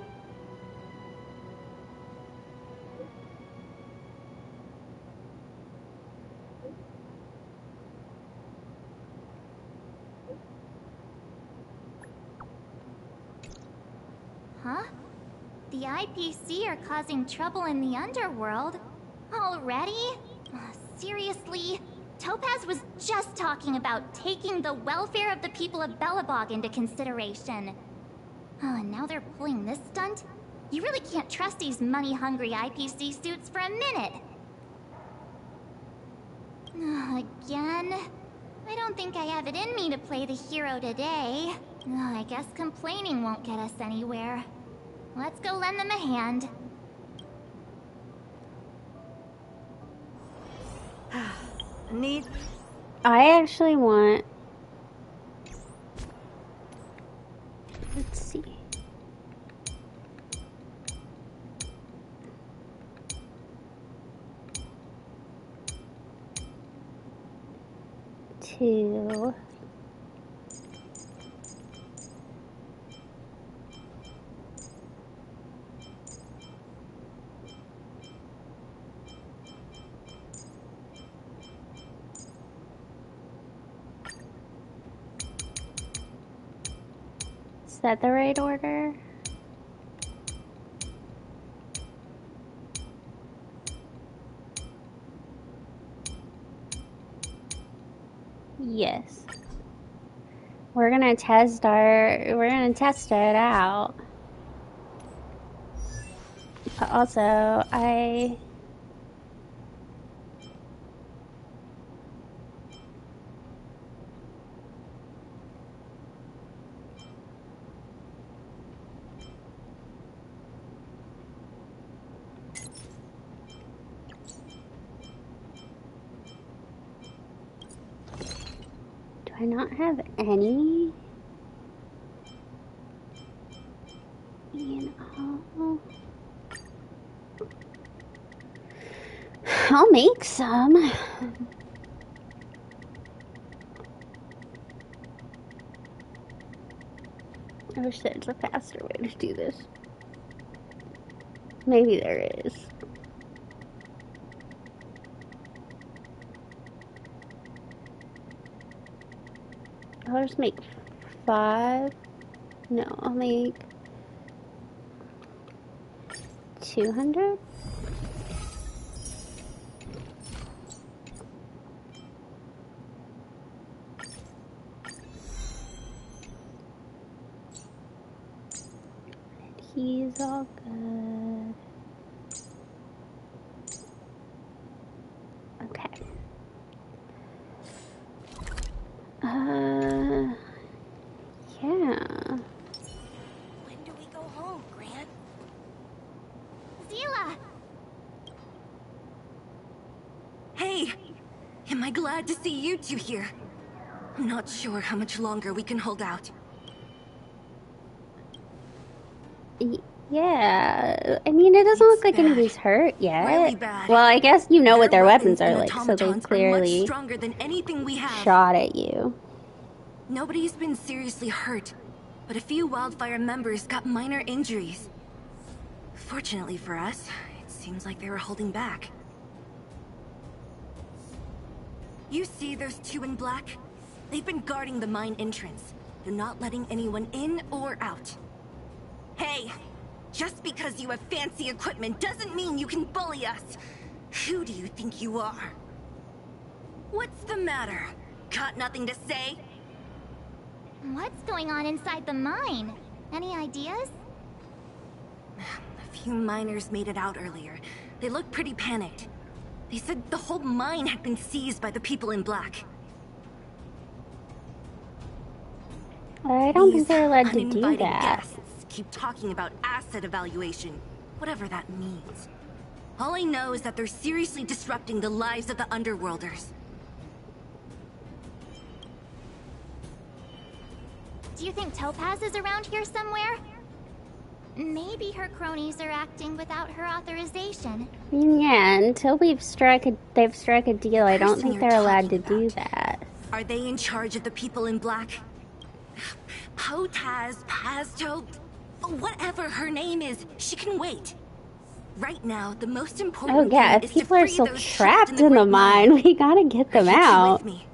Huh? The IPC are causing trouble in the underworld? Already? Seriously? Topaz was just talking about taking the welfare of the people of Belebog into consideration. Oh, and now they're pulling this stunt? You really can't trust these money-hungry IPC suits for a minute. Again? I don't think I have it in me to play the hero today. I guess complaining won't get us anywhere. Let's go lend them a hand. Neat. I actually want... Let's see. To... Is that the right order? Yes. We're gonna test it out. But also, do I not have any? You know, I'll make some. I wish there was a faster way to do this. Maybe there is. I'll just make 5. No, I'll make 200. He's all good. Okay. Yeah. When do we go home, Grant? Zila! Hey! Am I glad to see you two here? I'm not sure how much longer we can hold out. Yeah, I mean, it doesn't look like bad. anybody's hurt yet. Really bad. Well, I guess you know what their weapons are and like, so they automatons are clearly much stronger than anything we have. shot at you. Nobody's been seriously hurt, but a few Wildfire members got minor injuries. Fortunately for us, it seems like they were holding back. You see those two in black? They've been guarding the mine entrance. They're not letting anyone in or out. Hey! Just because you have fancy equipment doesn't mean you can bully us! Who do you think you are? What's the matter? Got nothing to say? What's going on inside the mine? Any ideas? A few miners made it out earlier. They looked pretty panicked. They said the whole mine had been seized by the people in black. I don't think they're allowed to do uninvited that. Guests keep talking about asset evaluation, whatever that means. All I know is that they're seriously disrupting the lives of the Underworlders. Do you think Topaz is around here somewhere? Maybe her cronies are acting without her authorization. Yeah, until they've struck a deal, I don't think they're allowed to do that. Are they in charge of the people in black? Potaz, Pazto, whatever her name is, she can wait. Right now, the most important Oh yeah, thing if is to people are free still those trapped in the Great mine, we gotta get them Are you two out. with me?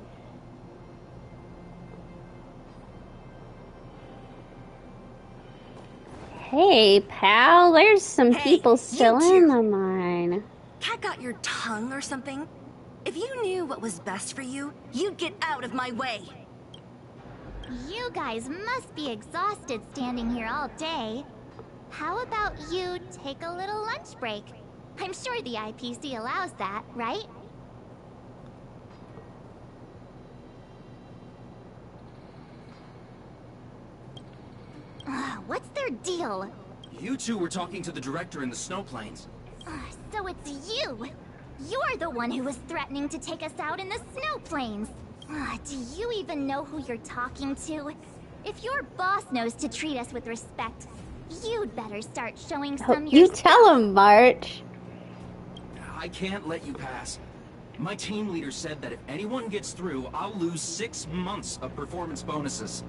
Hey, pal, there's some Hey, people you still two. in the mine. Cat got your tongue or something? If you knew what was best for you, you'd get out of my way. You guys must be exhausted standing here all day. How about you take a little lunch break? I'm sure the IPC allows that, right? What's their deal? You two were talking to the director in the snow plains. So it's you! You're the one who was threatening to take us out in the snow plains! Do you even know who you're talking to? If your boss knows to treat us with respect, you'd better start showing some You tell him, March. I can't let you pass. My team leader said that if anyone gets through, I'll lose 6 months of performance bonuses.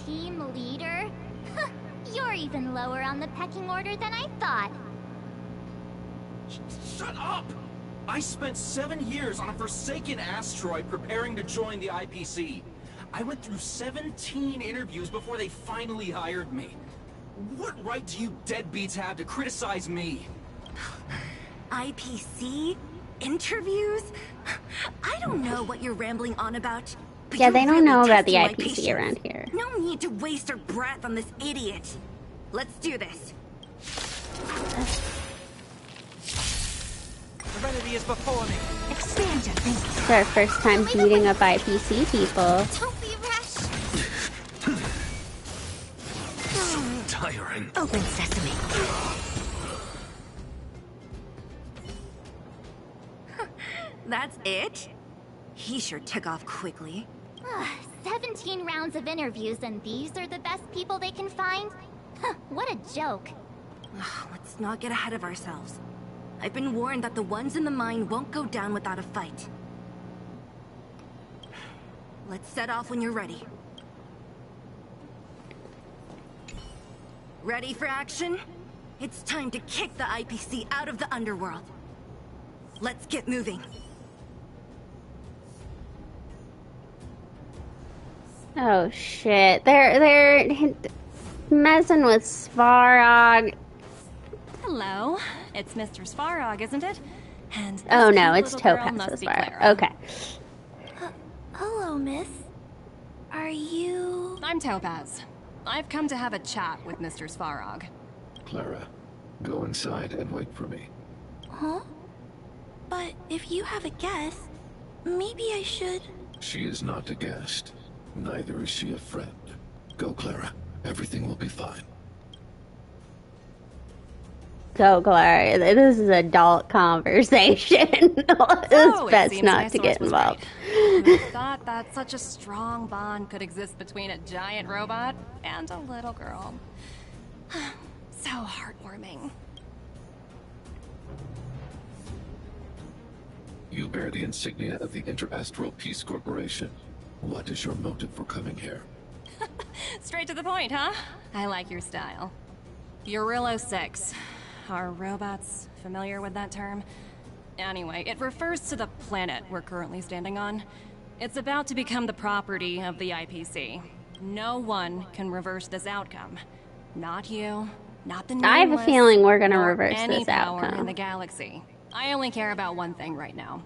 Team leader? You're even lower on the pecking order than I thought. Shut up! I spent 7 years on a forsaken asteroid preparing to join the IPC. I went through 17 interviews before they finally hired me. What right do you deadbeats have to criticize me? IPC? Interviews? I don't know what you're rambling on about. But Yeah, they don't really know about the testing my IPC patience. around here. No need to waste our breath on this idiot. Let's do this. Serenity is before me. Expand your thinking. It's our first time beating up IPC people. Don't be rash. Tiring. Open sesame. That's it? He sure took off quickly. 17 rounds of interviews and these are the best people they can find? What a joke. Let's not get ahead of ourselves. I've been warned that the ones in the mine won't go down without a fight. Let's set off when you're ready. Ready for action? It's time to kick the IPC out of the underworld. Let's get moving. Oh shit. They're messing with Svarog. Hello. It's Mr. Svarog, isn't it? And this Oh no, cute it's little girl Topaz must with be Svarog. Clara. Okay. Hello, miss. Are you... I'm Topaz. I've come to have a chat with Mr. Svarog. Clara, go inside and wait for me. Huh? But if you have a guest, maybe I should... She is not a guest. Neither is she a friend. Go, Clara. Everything will be fine. Go, Clara. This is adult conversation. It's best not to get involved. Who thought that such a strong bond could exist between a giant robot and a little girl? So heartwarming. You bear the insignia of the Interastral Peace Corporation. What is your motive for coming here? Straight to the point, huh? I like your style. Eurillo 6. Are robots familiar with that term? Anyway, it refers to the planet we're currently standing on. It's about to become the property of the IPC. No one can reverse this outcome. Not you, not the I have a Nameless, feeling we're gonna nor reverse any this power outcome. in the galaxy. I only care about one thing right now.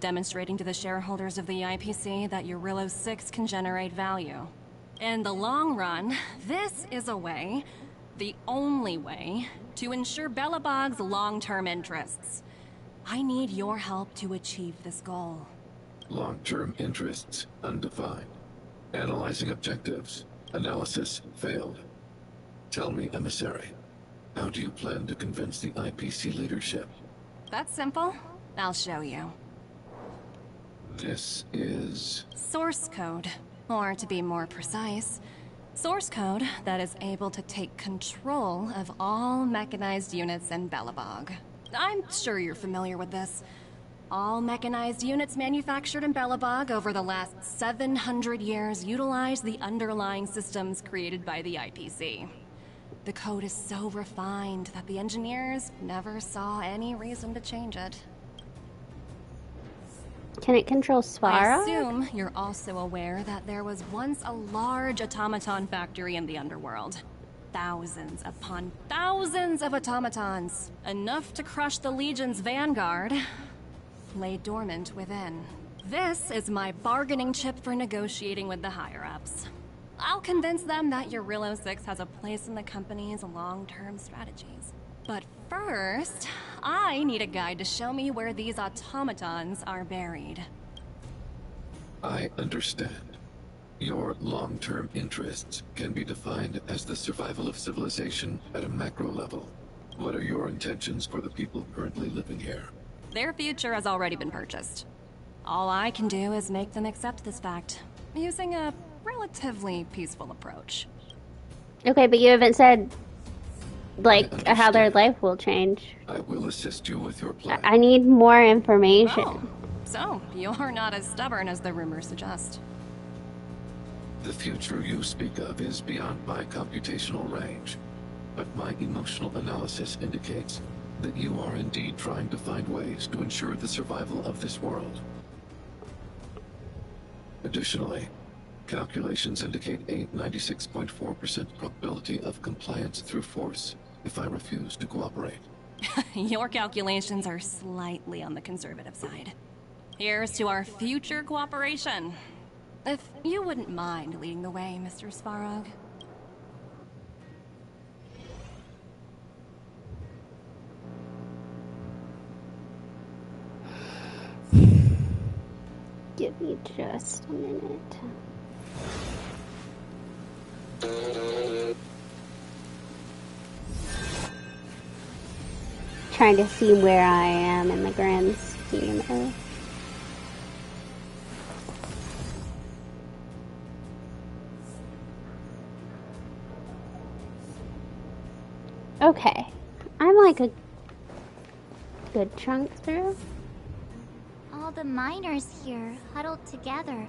Demonstrating to the shareholders of the IPC that Eurillo 6 can generate value. In the long run, this is a way, the only way, to ensure Belebog's long-term interests. I need your help to achieve this goal. Long-term interests undefined. Analyzing objectives. Analysis failed. Tell me, emissary, how do you plan to convince the IPC leadership? That's simple. I'll show you. This is... Source code. Or to be more precise, source code that is able to take control of all mechanized units in Belebog. I'm sure you're familiar with this. All mechanized units manufactured in Belebog over the last 700 years utilize the underlying systems created by the IPC. The code is so refined that the engineers never saw any reason to change it. Can it control I Svarog? assume you're also aware that there was once a large automaton factory in the underworld. Thousands upon thousands of automatons. Enough to crush the Legion's vanguard. lay dormant within. This is my bargaining chip for negotiating with the higher-ups. I'll convince them that Eurilo 6 has a place in the company's long-term strategies. But first, I need a guide to show me where these automatons are buried. I understand. Your long-term interests can be defined as the survival of civilization at a macro level. What are your intentions for the people currently living here? Their future has already been purchased. All I can do is make them accept this fact, using a relatively peaceful approach. Okay, but you haven't said, like, how their life will change. I will assist you with your plan. I need more information. Oh, so you're not as stubborn as the rumors suggest. The future you speak of is beyond my computational range, but my emotional analysis indicates that you are indeed trying to find ways to ensure the survival of this world. Additionally, calculations indicate a 96.4% probability of compliance through force if I refuse to cooperate. Your calculations are slightly on the conservative side. Here's to our future cooperation. If you wouldn't mind leading the way, Mr. Svarog. Give me just a minute. Trying to see where I am in the grand scheme of... Okay. I'm like a good chunk through. All the miners here, huddled together.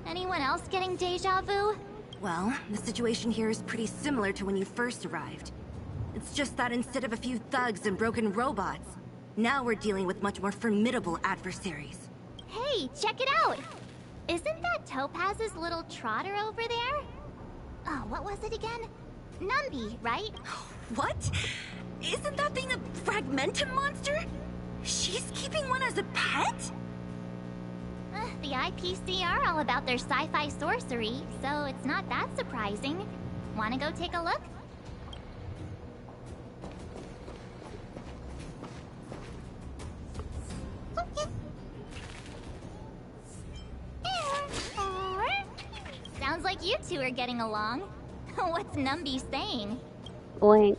Anyone else getting deja vu? Well, the situation here is pretty similar to when you first arrived. It's just that instead of a few thugs and broken robots, now we're dealing with much more formidable adversaries. Hey, check it out! Isn't that Topaz's little trotter over there? Oh, what was it again? Numby, right? What? Isn't that thing a fragmentum monster? She's keeping one as a pet? The IPC are all about their sci-fi sorcery, so it's not that surprising. Wanna go take a look? Sounds like you two are getting along. What's Numby saying? Oink.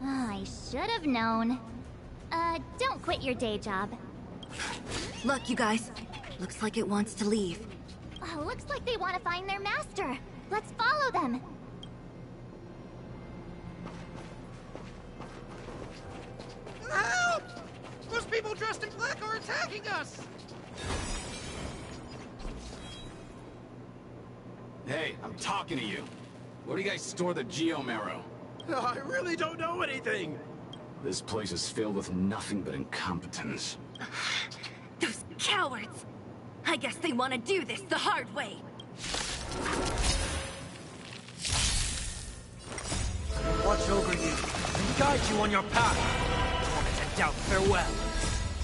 I should have known. Don't quit your day job. Look, you guys. Looks like it wants to leave. Looks like they want to find their master. Let's follow them. Help! Those people dressed in black are attacking us! Hey, I'm talking to you. Where do you guys store the Geomarrow? I really don't know anything. This place is filled with nothing but incompetence. Those cowards! I guess they want to do this the hard way. Watch over you and guide you on your path. Moment to doubt farewell.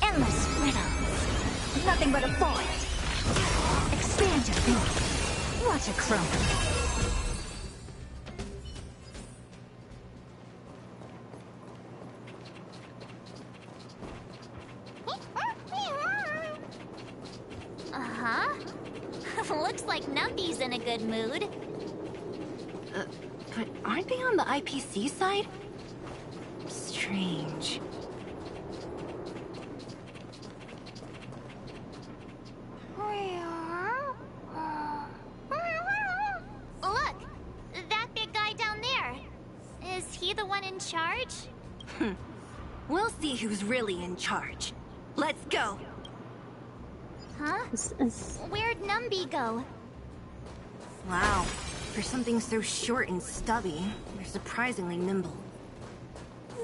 Endless riddles. Nothing but a void. Expand your thinking. Watch it crumble. Looks like Numby's in a good mood. But aren't they on the IPC side? Strange. Look! That big guy down there. Is he the one in charge? We'll see who's really in charge. Let's go! Huh? Where'd Numby go? Wow. For something so short and stubby, they're surprisingly nimble.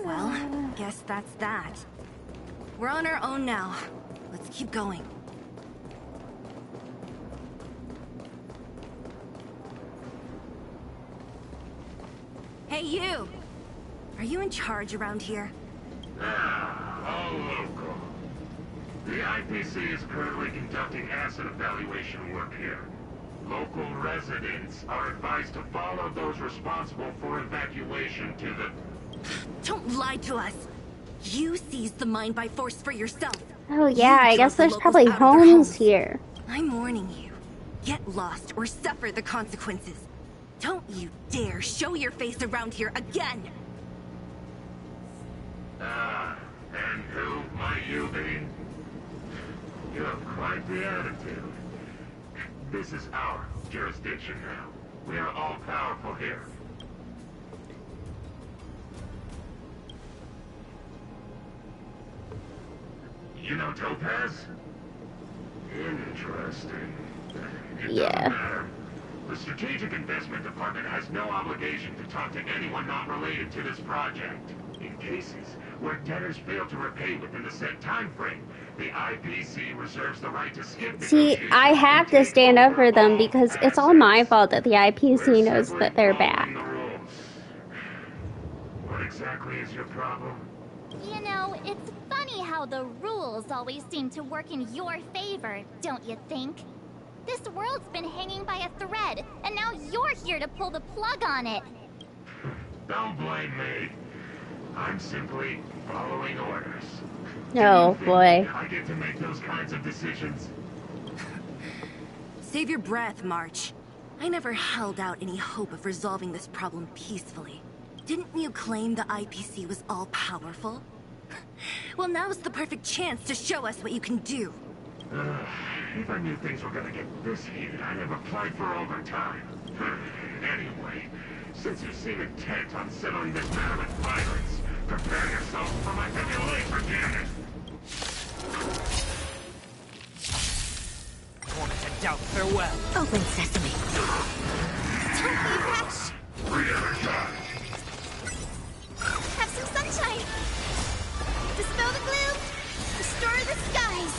Well, guess that's that. We're on our own now. Let's keep going. Hey, you! Are you in charge around here? All local. The IPC is currently conducting asset evaluation work here. Local residents are advised to follow those responsible for evacuation to the... Don't lie to us! You seized the mine by force for yourself. Oh yeah, I guess there's probably out of their homes here. I'm warning you. Get lost or suffer the consequences. Don't you dare show your face around here again! And who might you be? You have quite the attitude. This is our jurisdiction now. We are all powerful here. You know Topaz? Interesting. It doesn't matter. The Strategic Investment Department has no obligation to talk to anyone not related to this project. In cases where debtors fail to repay within the set time frame, the IPC reserves the right to skip See, I have to stand up for them because it's all my fault that the IPC knows that they're back. What exactly is your problem? You know, it's funny how the rules always seem to work in your favor, don't you think? This world's been hanging by a thread, and now you're here to pull the plug on it. Don't blame me. I'm simply following orders. Oh boy. I get to make those kinds of decisions. Save your breath, March. I never held out any hope of resolving this problem peacefully. Didn't you claim the IPC was all-powerful? Well, now's the perfect chance to show us what you can do. If I knew things were gonna get this heated, I'd have applied for overtime. Anyway, since you seem intent on settling this matter with violence, prepare yourself for my heavy laser cannon. Torment and doubt, farewell. Open sesame. Don't be rash. Re-energize. Have some sunshine. Dispel the gloom. Restore the skies.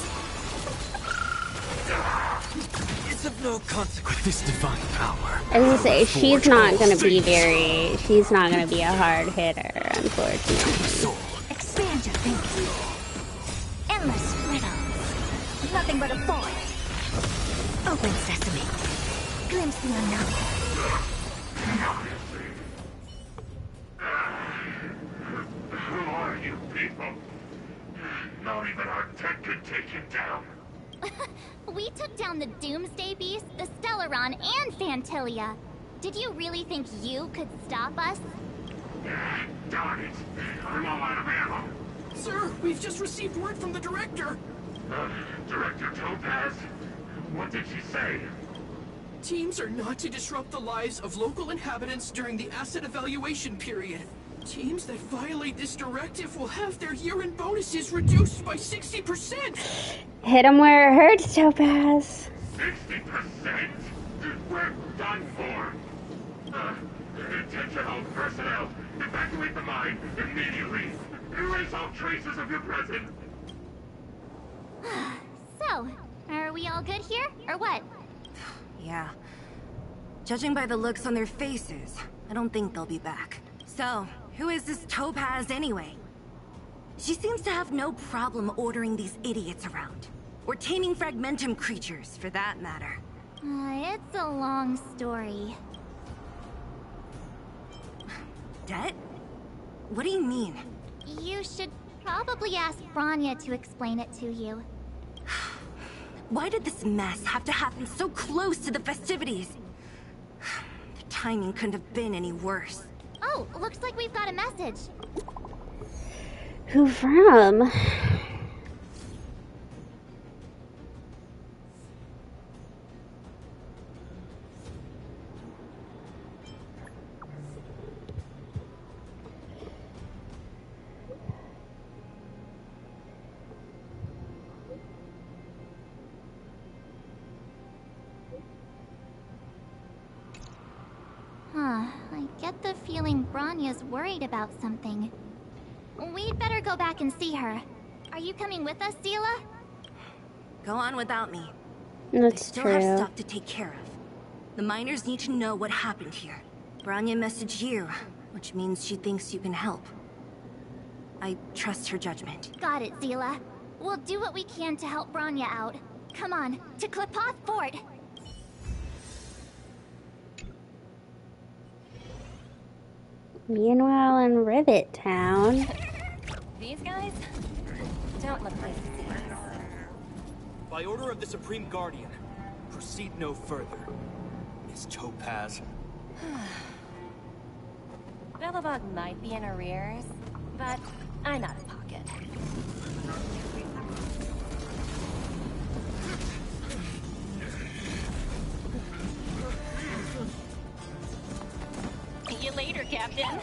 It's of no consequence. This divine power. I was gonna say, she's not gonna be a hard hitter, unfortunately. Expand your thinking. Endless riddles. Nothing but a void. Open sesame. Glimpse the unknown. Who are you people? Not even our tech could take you down. We took down the Doomsday Beast, the Stellaron, and Fantilia. Did you really think you could stop us? Darn it. I'm all out of ammo. Sir, we've just received word from the director. Director Topaz? What did she say? Teams are not to disrupt the lives of local inhabitants during the asset evaluation period. Teams that violate this directive will have their year-end bonuses reduced by 60%. Hit him where it hurts, Topaz. 60%? We're done for. Attention all personnel. Evacuate the mine immediately. Erase all traces of your presence. So, are we all good here, or what? Yeah. Judging by the looks on their faces, I don't think they'll be back. So, who is this Topaz anyway? She seems to have no problem ordering these idiots around. Or taming fragmentum creatures, for that matter. It's a long story. Det? What do you mean? You should probably ask Branya to explain it to you. Why did this mess have to happen so close to the festivities? The timing couldn't have been any worse. Oh, looks like we've got a message. Who from? I get the feeling Branya's worried about something. We'd better go back and see her. Are you coming with us, Seela? Go on without me. That's I still true. have stuff to take care of. The miners need to know what happened here. Branya messaged you, which means she thinks you can help. I trust her judgment. Got it, Zila. We'll do what we can to help Bronya out. Come on, to Klipoth Fort! Meanwhile, in Rivet Town. These guys don't look like thieves. By order of the Supreme Guardian, proceed no further. Miss Topaz. Belebog might be in arrears, but I'm out of pocket. See you later, Captain.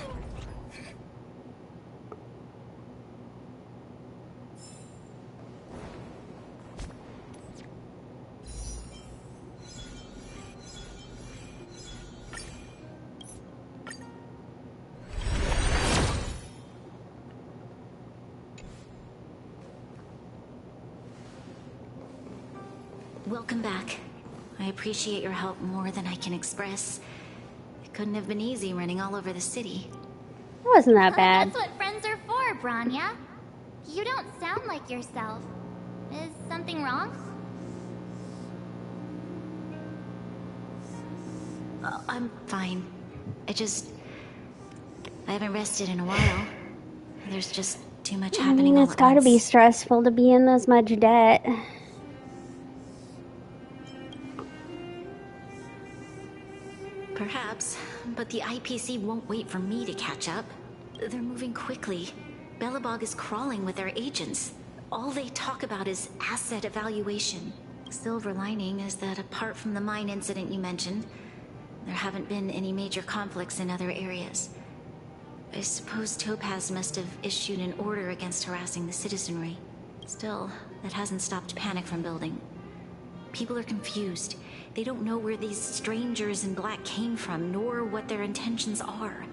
Welcome back. I appreciate your help more than I can express. It couldn't have been easy running all over the city. It wasn't that bad. That's what friends are for, Bronya. You don't sound like yourself. Is something wrong? I'm fine. I haven't rested in a while. There's just too much happening all at once. It's gotta be stressful to be in this much debt. Perhaps, but the IPC won't wait for me to catch up. They're moving quickly. Belebog is crawling with their agents. All they talk about is asset evaluation. Silver lining is that apart from the mine incident you mentioned, there haven't been any major conflicts in other areas. I suppose Topaz must have issued an order against harassing the citizenry. Still, that hasn't stopped panic from building. People are confused. They don't know where these strangers in black came from, nor what their intentions are.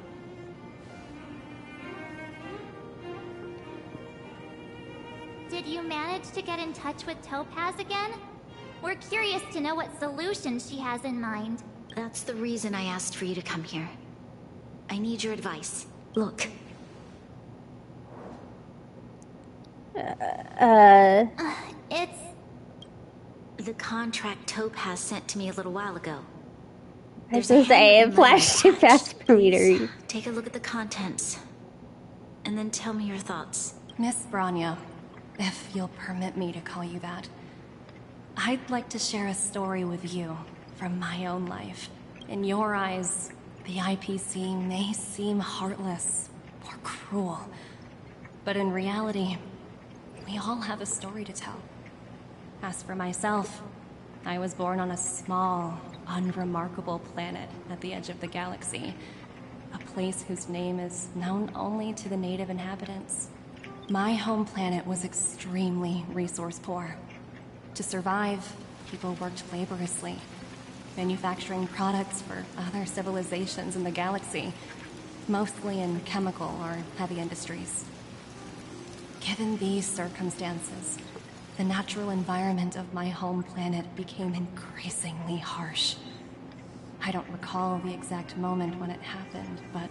Did you manage to get in touch with Topaz again? We're curious to know what solution she has in mind. That's the reason I asked for you to come here. I need your advice. Look. It's... The contract Topaz sent to me a little while ago. I was gonna say, it flashed too fast for me to read. Take a look at the contents, and then tell me your thoughts. Miss Bronya, if you'll permit me to call you that, I'd like to share a story with you from my own life. In your eyes, the IPC may seem heartless or cruel, but in reality, we all have a story to tell. As for myself, I was born on a small, unremarkable planet at the edge of the galaxy, a place whose name is known only to the native inhabitants. My home planet was extremely resource poor. To survive, people worked laboriously, manufacturing products for other civilizations in the galaxy, mostly in chemical or heavy industries. Given these circumstances, the natural environment of my home planet became increasingly harsh. I don't recall the exact moment when it happened, but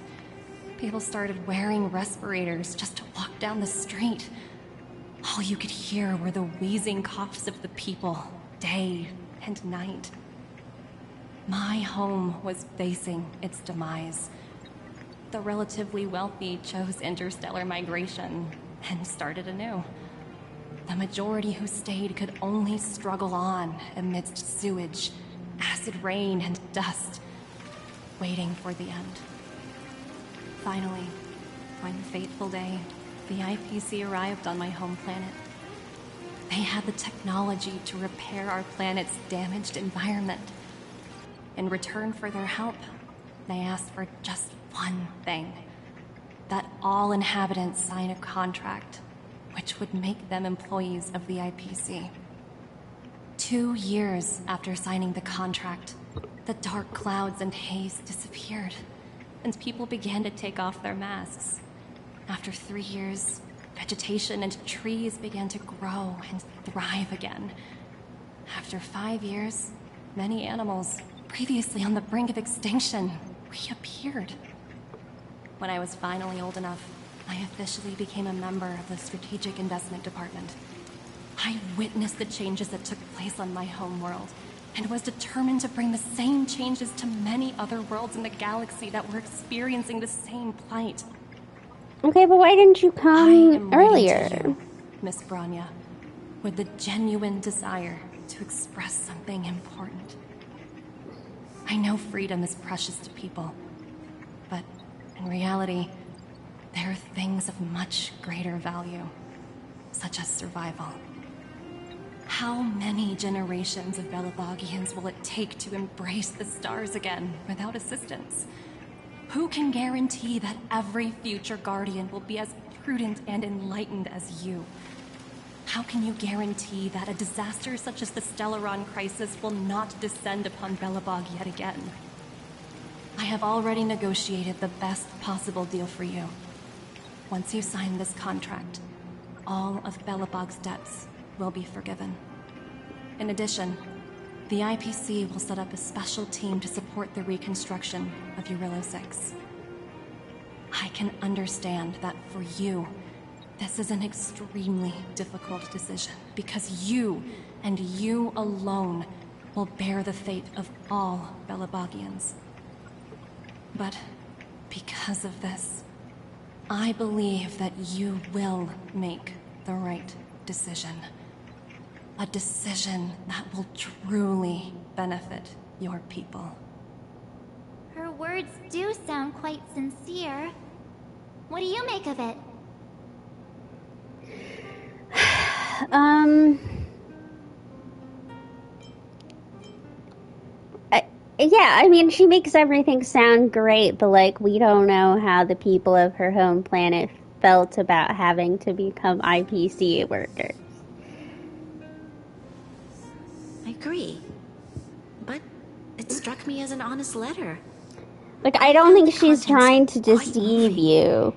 people started wearing respirators just to walk down the street. All you could hear were the wheezing coughs of the people, day and night. My home was facing its demise. The relatively wealthy chose interstellar migration and started anew. The majority who stayed could only struggle on amidst sewage, acid rain, and dust, waiting for the end. Finally, one fateful day, the IPC arrived on my home planet. They had the technology to repair our planet's damaged environment. In return for their help, they asked for just one thing: that all inhabitants sign a contract which would make them employees of the IPC. 2 years after signing the contract, the dark clouds and haze disappeared, and people began to take off their masks. After 3 years, vegetation and trees began to grow and thrive again. After 5 years, many animals, previously on the brink of extinction, reappeared. When I was finally old enough, I officially became a member of the Strategic Investment Department. I witnessed the changes that took place on my homeworld, and was determined to bring the same changes to many other worlds in the galaxy that were experiencing the same plight. Okay, but why didn't you I come am writing earlier? to you, Miss Branya, with the genuine desire to express something important. I know freedom is precious to people, but in reality, there are things of much greater value, such as survival. How many generations of Belebogians will it take to embrace the stars again without assistance? Who can guarantee that every future Guardian will be as prudent and enlightened as you? How can you guarantee that a disaster such as the Stellaron crisis will not descend upon Belebog yet again? I have already negotiated the best possible deal for you. Once you sign this contract, all of Belebog's debts will be forgiven. In addition, the IPC will set up a special team to support the reconstruction of Eurillo 6. I can understand that for you, this is an extremely difficult decision, because you, and you alone, will bear the fate of all Belebogians. But because of this, I believe that you will make the right decision. A decision that will truly benefit your people. Her words do sound quite sincere. What do you make of it? Yeah, I mean, she makes everything sound great, but, like, we don't know how the people of her home planet felt about having to become IPC workers. I agree. But it struck me as an honest letter. Like, I don't think she's trying to deceive you.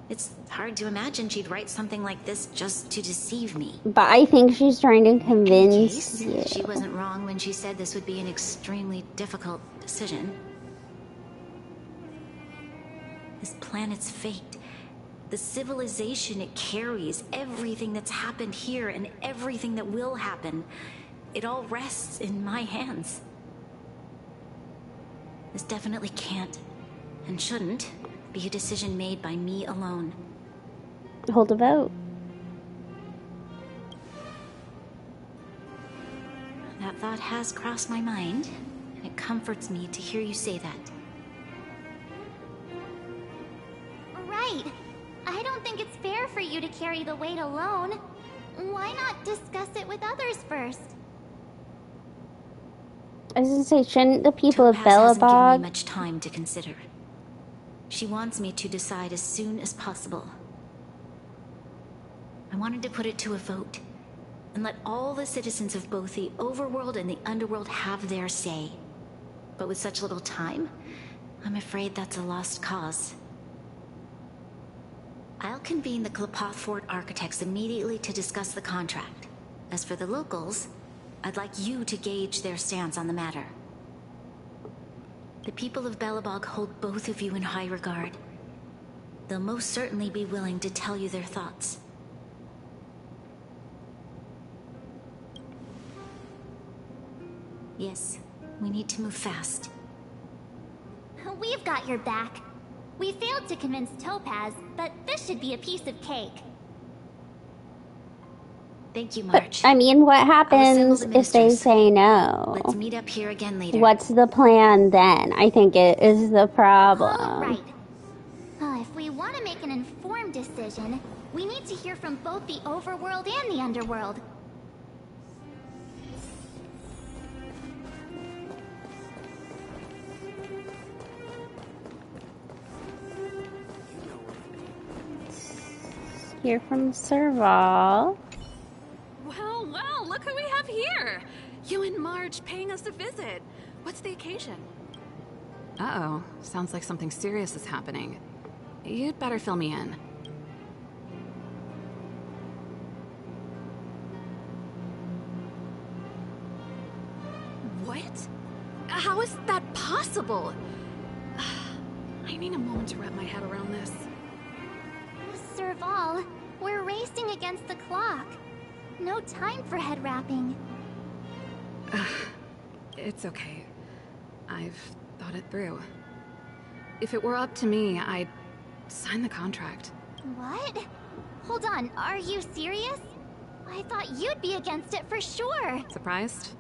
It's hard to imagine she'd write something like this just to deceive me. But I think she's trying to convince you. She wasn't wrong when she said this would be an extremely difficult decision. This planet's fate, the civilization it carries, everything that's happened here and everything that will happen, it all rests in my hands. This definitely can't, and shouldn't, be a decision made by me alone. Hold a vote. That thought has crossed my mind, and it comforts me to hear you say that. Right. I don't think it's fair for you to carry the weight alone. Why not discuss it with others first? I was gonna say, shouldn't the people of Topaz hasn't given Belebog... me much time to consider. She wants me to decide as soon as possible. I wanted to put it to a vote, and let all the citizens of both the overworld and the underworld have their say. But with such little time, I'm afraid that's a lost cause. I'll convene the Klapoth Fort architects immediately to discuss the contract. As for the locals, I'd like you to gauge their stance on the matter. The people of Belebog hold both of you in high regard. They'll most certainly be willing to tell you their thoughts. Yes, we need to move fast. We've got your back. We failed to convince Topaz, but this should be a piece of cake. Thank you, March. But, I mean, what happens if they say no? Let's meet up here again later. What's the plan then? I think it is the problem. Right. If we want to make an informed decision, we need to hear from both the overworld and the underworld. Hear from Serval. Well, well, look who we have here! You and Marge paying us a visit. What's the occasion? Uh-oh. Sounds like something serious is happening. You'd better fill me in. What? How is that possible? I need a moment to wrap my head around this. fall. We're racing against the clock. No time for head wrapping. It's okay. I've thought it through. If it were up to me, I'd sign the contract. What? Hold on, are you serious? I thought you'd be against it for sure. Surprised?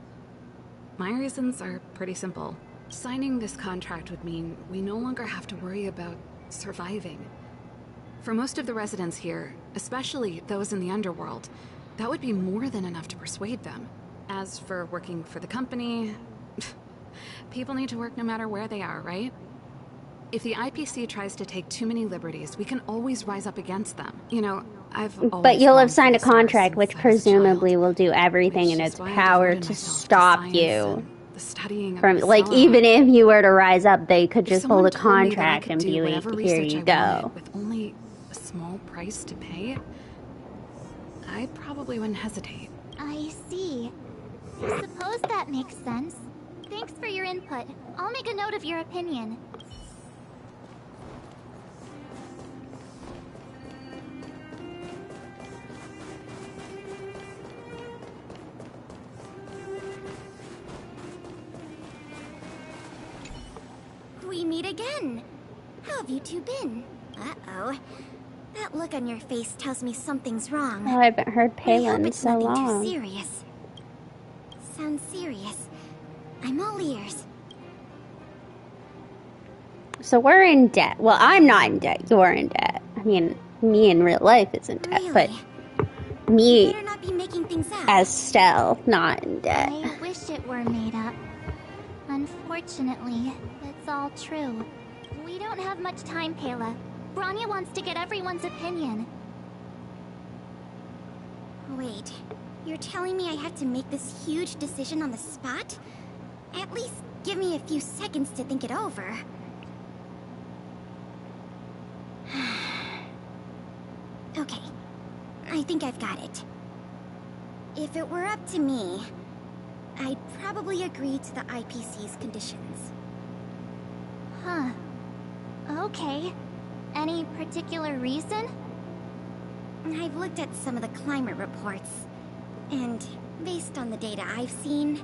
My reasons are pretty simple. Signing this contract would mean we no longer have to worry about surviving. For most of the residents here, especially those in the underworld, that would be more than enough to persuade them. As for working for the company, people need to work no matter where they are, right? If the IPC tries to take too many liberties, we can always rise up against them. You know, But you'll have signed a contract which presumably will do everything in its power to stop you from, like, even if you were to rise up, they could just hold a contract and be like, here you go. With only a small price to pay, I probably wouldn't hesitate. I see. I suppose that makes sense. Thanks for your input. I'll make a note of your opinion. We meet again. How have you two been? Uh-oh. That look on your face tells me something's wrong. Oh, I haven't heard Palin in so nothing long. too serious. Sounds serious. I'm all ears. So we're in debt. Well, I'm not in debt. You're in debt. I mean, me in real life is in debt, but me You better not be making things up. as Stell, not in debt. I wish it were made up. Unfortunately, it's all true. We don't have much time, Kayla. Branya wants to get everyone's opinion. Wait, you're telling me I have to make this huge decision on the spot? At least give me a few seconds to think it over. Okay, I think I've got it. If it were up to me, I'd probably agree to the IPC's conditions. Huh. Okay. Any particular reason? I've looked at some of the climate reports, and based on the data I've seen,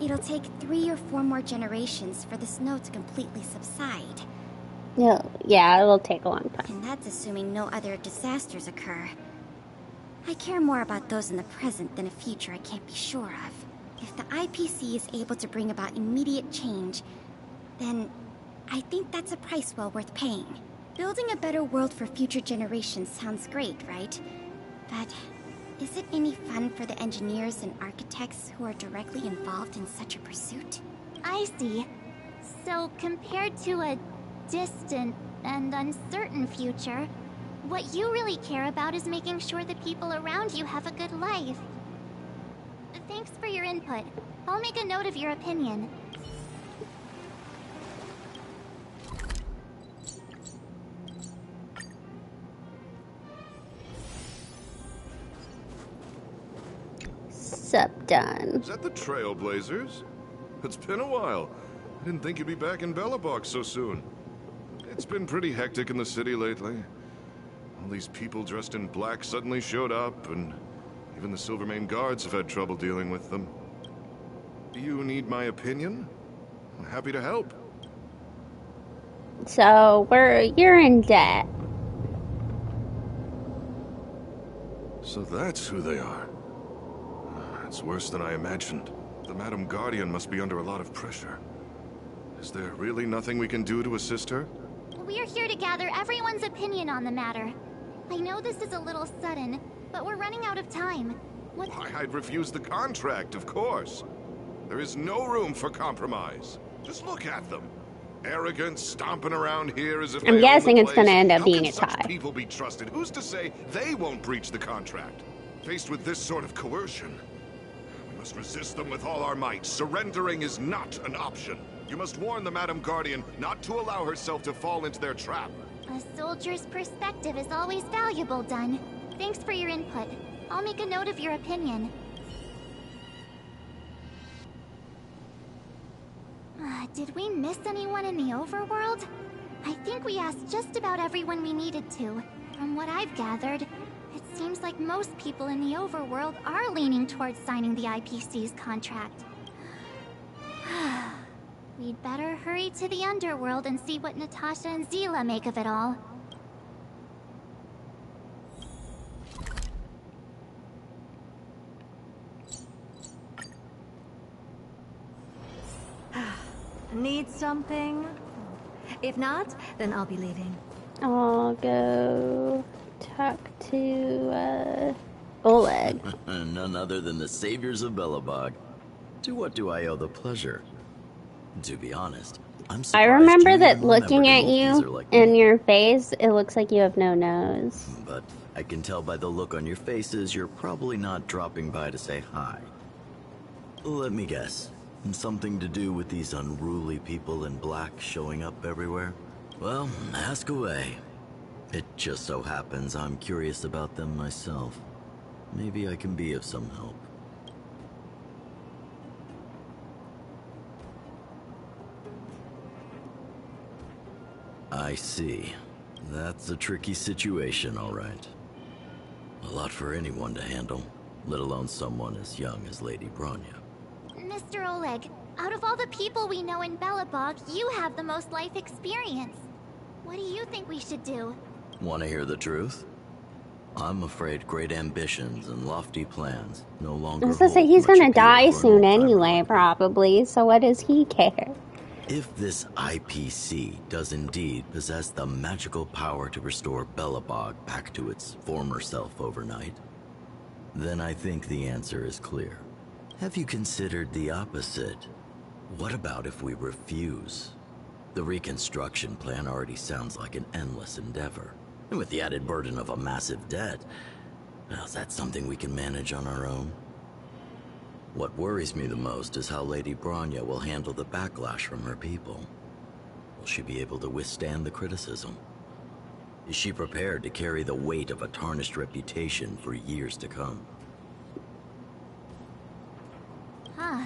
it'll take 3 or 4 more generations for the snow to completely subside. Yeah, it'll take a long time. And that's assuming no other disasters occur. I care more about those in the present than a future I can't be sure of. If the IPC is able to bring about immediate change, then I think that's a price well worth paying. Building a better world for future generations sounds great, right? But is it any fun for the engineers and architects who are directly involved in such a pursuit? I see. So, compared to a distant and uncertain future, what you really care about is making sure the people around you have a good life. Thanks for your input. I'll make a note of your opinion. Sup, done. Is that the Trailblazers? It's been a while. I didn't think you'd be back in Belebog so soon. It's been pretty hectic in the city lately. All these people dressed in black suddenly showed up, and even the Silvermane guards have had trouble dealing with them. Do you need my opinion? I'm happy to help. So, you're in debt. So that's who they are. It's worse than I imagined. The Madam Guardian must be under a lot of pressure. Is there really nothing we can do to assist her? We're here to gather everyone's opinion on the matter. I know this is a little sudden, but we're running out of time. Why, I'd refuse the contract, of course. There is no room for compromise. Just look at them. Arrogant, stomping around here as if I'm guessing it's going to end up being a tie. How can such people be trusted? Who's to say they won't breach the contract? Faced with this sort of coercion, we must resist them with all our might. Surrendering is not an option. You must warn the Madam Guardian not to allow herself to fall into their trap. A soldier's perspective is always valuable, Dunn. Thanks for your input. I'll make a note of your opinion. Did we miss anyone in the overworld? I think we asked just about everyone we needed to. From what I've gathered, it seems like most people in the overworld are leaning towards signing the IPC's contract. We'd better hurry to the underworld and see what Natasha and Zila make of it all. Need something? If not, then I'll be leaving. I'll go talk to Oleg. None other than the saviors of Belebog. To what do I owe the pleasure? To be honest, I'm surprised I remember you that even looking at remembered an you Oathkeeper like in me. your face, it looks like you have no nose. But I can tell by the look on your faces you're probably not dropping by to say hi. Let me guess. Something to do with these unruly people in black showing up everywhere? Well, ask away. It just so happens I'm curious about them myself. Maybe I can be of some help. I see. That's a tricky situation, all right. A lot for anyone to handle, let alone someone as young as Lady Bronya. Mr. Oleg, out of all the people we know in Belebog, you have the most life experience. What do you think we should do? Want to hear the truth? I'm afraid great ambitions and lofty plans no longer I was gonna say, hold he's much gonna appeal die for an soon old-timer. anyway, probably, so what does he care? If this IPC does indeed possess the magical power to restore Belebog back to its former self overnight, then I think the answer is clear. Have you considered the opposite? What about if we refuse? The reconstruction plan already sounds like an endless endeavor. And with the added burden of a massive debt, well, is that something we can manage on our own? What worries me the most is how Lady Bronya will handle the backlash from her people. Will she be able to withstand the criticism? Is she prepared to carry the weight of a tarnished reputation for years to come? Huh.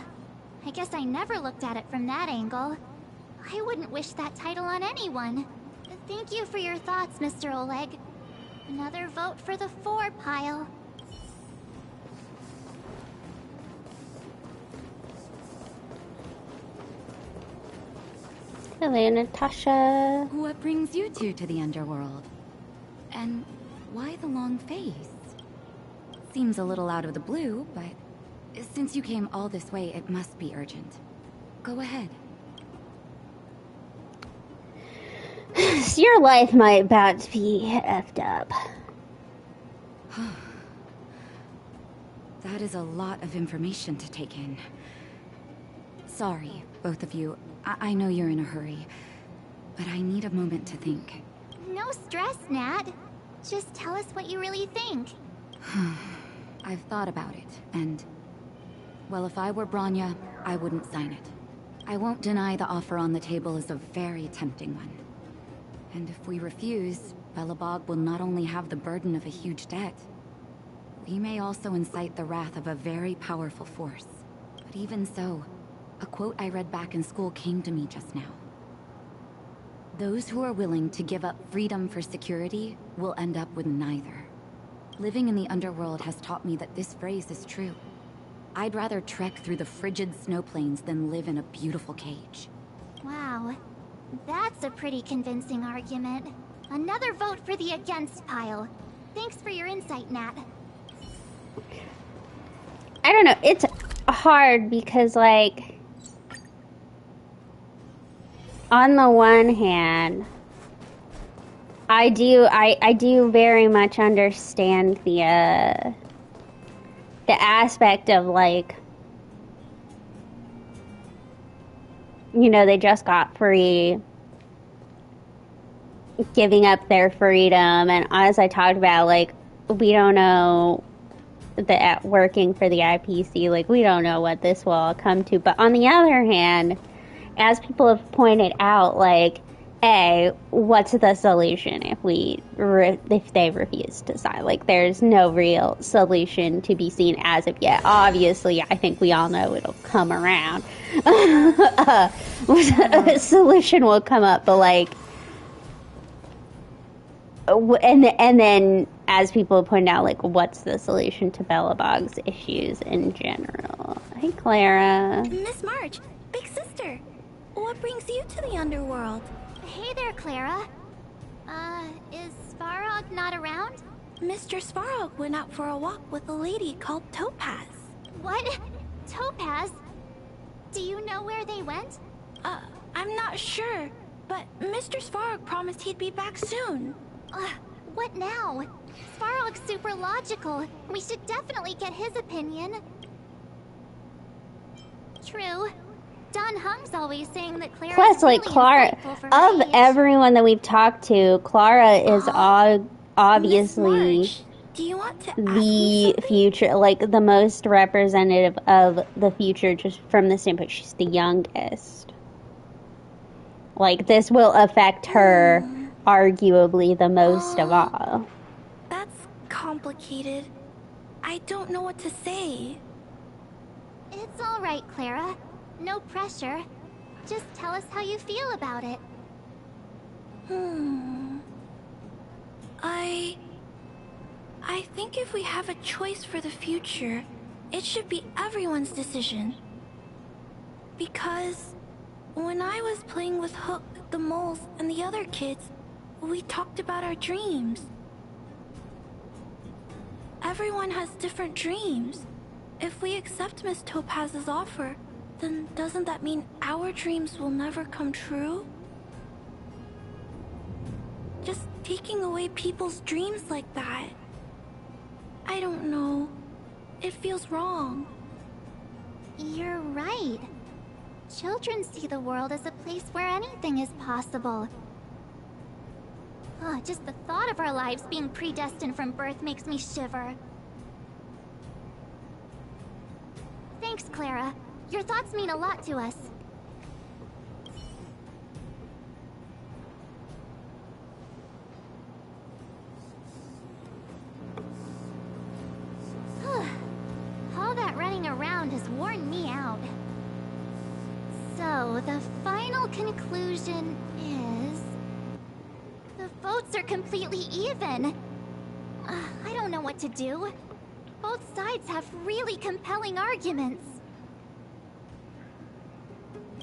I guess I never looked at it from that angle. I wouldn't wish that title on anyone. Thank you for your thoughts, Mr. Oleg. Another vote for the 4 pile. Hello, Natasha. What brings you two to the underworld? And why the long face? Seems a little out of the blue, but since you came all this way, it must be urgent. Go ahead. Your life might about to be effed up. That is a lot of information to take in. Sorry, both of you. I know you're in a hurry, but I need a moment to think. No stress, Nat. Just tell us what you really think. I've thought about it, and... well, if I were Bronya, I wouldn't sign it. I won't deny the offer on the table is a very tempting one. And if we refuse, Belebog will not only have the burden of a huge debt, we may also incite the wrath of a very powerful force. But even so, a quote I read back in school came to me just now. Those who are willing to give up freedom for security will end up with neither. Living in the underworld has taught me that this phrase is true. I'd rather trek through the frigid snow plains than live in a beautiful cage. Wow. That's a pretty convincing argument. Another vote for the against pile. Thanks for your insight, Nat. I don't know, it's hard because, like, on the one hand, I do very much understand the aspect of, like, you know, they just got free, giving up their freedom, and as I talked about, like, we don't know that working for the IPC, like, we don't know what this will all come to. But on the other hand, as people have pointed out, like, what's the solution if they refuse to sign? Like, there's no real solution to be seen as of yet. Obviously, I think we all know it'll come around. A solution will come up, but, like, and then, as people point out, like, what's the solution to Belebog's issues in general? Hey, Clara. Miss March, big sister. What brings you to the underworld? Hey there, Clara. Is Svarog not around? Mr. Svarog went out for a walk with a lady called Topaz. What? Topaz? Do you know where they went? I'm not sure, but Mr. Svarog promised he'd be back soon. What now? Svarog's super logical. We should definitely get his opinion. True. Don Hung's always saying that Clara's Plus, like, really Clara, insightful for her of age. everyone that we've talked to, Clara is obviously Do you want to the future, like, the most representative of the future, just from the standpoint she's the youngest. Like, this will affect her arguably the most of all. That's complicated. I don't know what to say. It's all right, Clara. No pressure. Just tell us how you feel about it. I think if we have a choice for the future, it should be everyone's decision. Because when I was playing with Hook, the moles, and the other kids, we talked about our dreams. Everyone has different dreams. If we accept Miss Topaz's offer, then doesn't that mean our dreams will never come true? Just taking away people's dreams like that. I don't know. It feels wrong. You're right. Children see the world as a place where anything is possible. Just the thought of our lives being predestined from birth makes me shiver. Thanks, Clara. Your thoughts mean a lot to us. All that running around has worn me out. So, the final conclusion is... the votes are completely even. I don't know what to do. Both sides have really compelling arguments.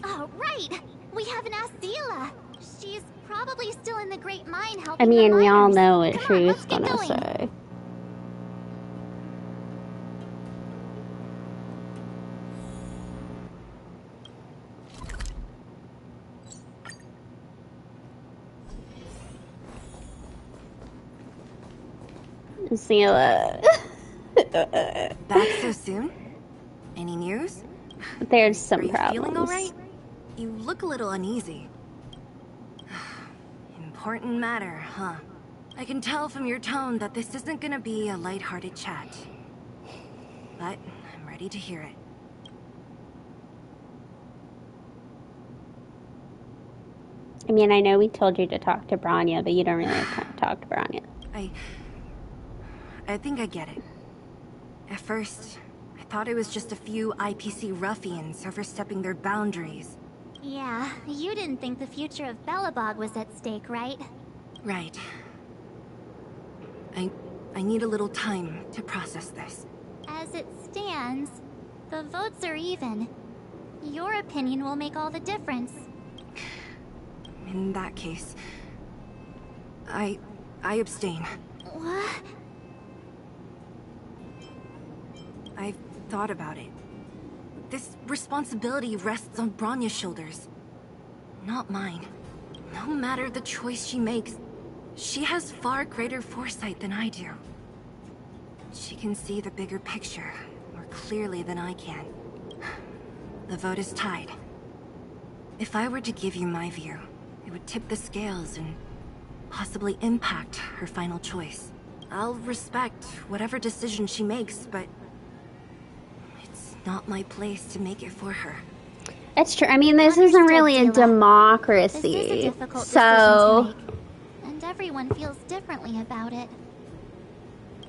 Oh, right! We haven't asked Zila. She's probably still in the Great Mine helping I mean, the we all miners. know what Come she on, was let's get gonna going. say. Zila. Back so soon? Any news? There's some Are you problems. feeling all right? You look a little uneasy. Important matter, huh? I can tell from your tone that this isn't gonna be a lighthearted chat. But I'm ready to hear it. I mean, I know we told you to talk to Branya, but you don't really talk to Branya. I think I get it. At first, I thought it was just a few IPC ruffians overstepping their boundaries. Yeah, you didn't think the future of Belebog was at stake, right? Right. I need a little time to process this. As it stands, the votes are even. Your opinion will make all the difference. In that case, I abstain. What? I've thought about it. This responsibility rests on Branya's shoulders, not mine. No matter the choice she makes, she has far greater foresight than I do. She can see the bigger picture more clearly than I can. The vote is tied. If I were to give you my view, it would tip the scales and possibly impact her final choice. I'll respect whatever decision she makes, but it's not my place to make it for her. It's true. I mean, this isn't really a democracy. This is a difficult so decision to make, and everyone feels differently about it.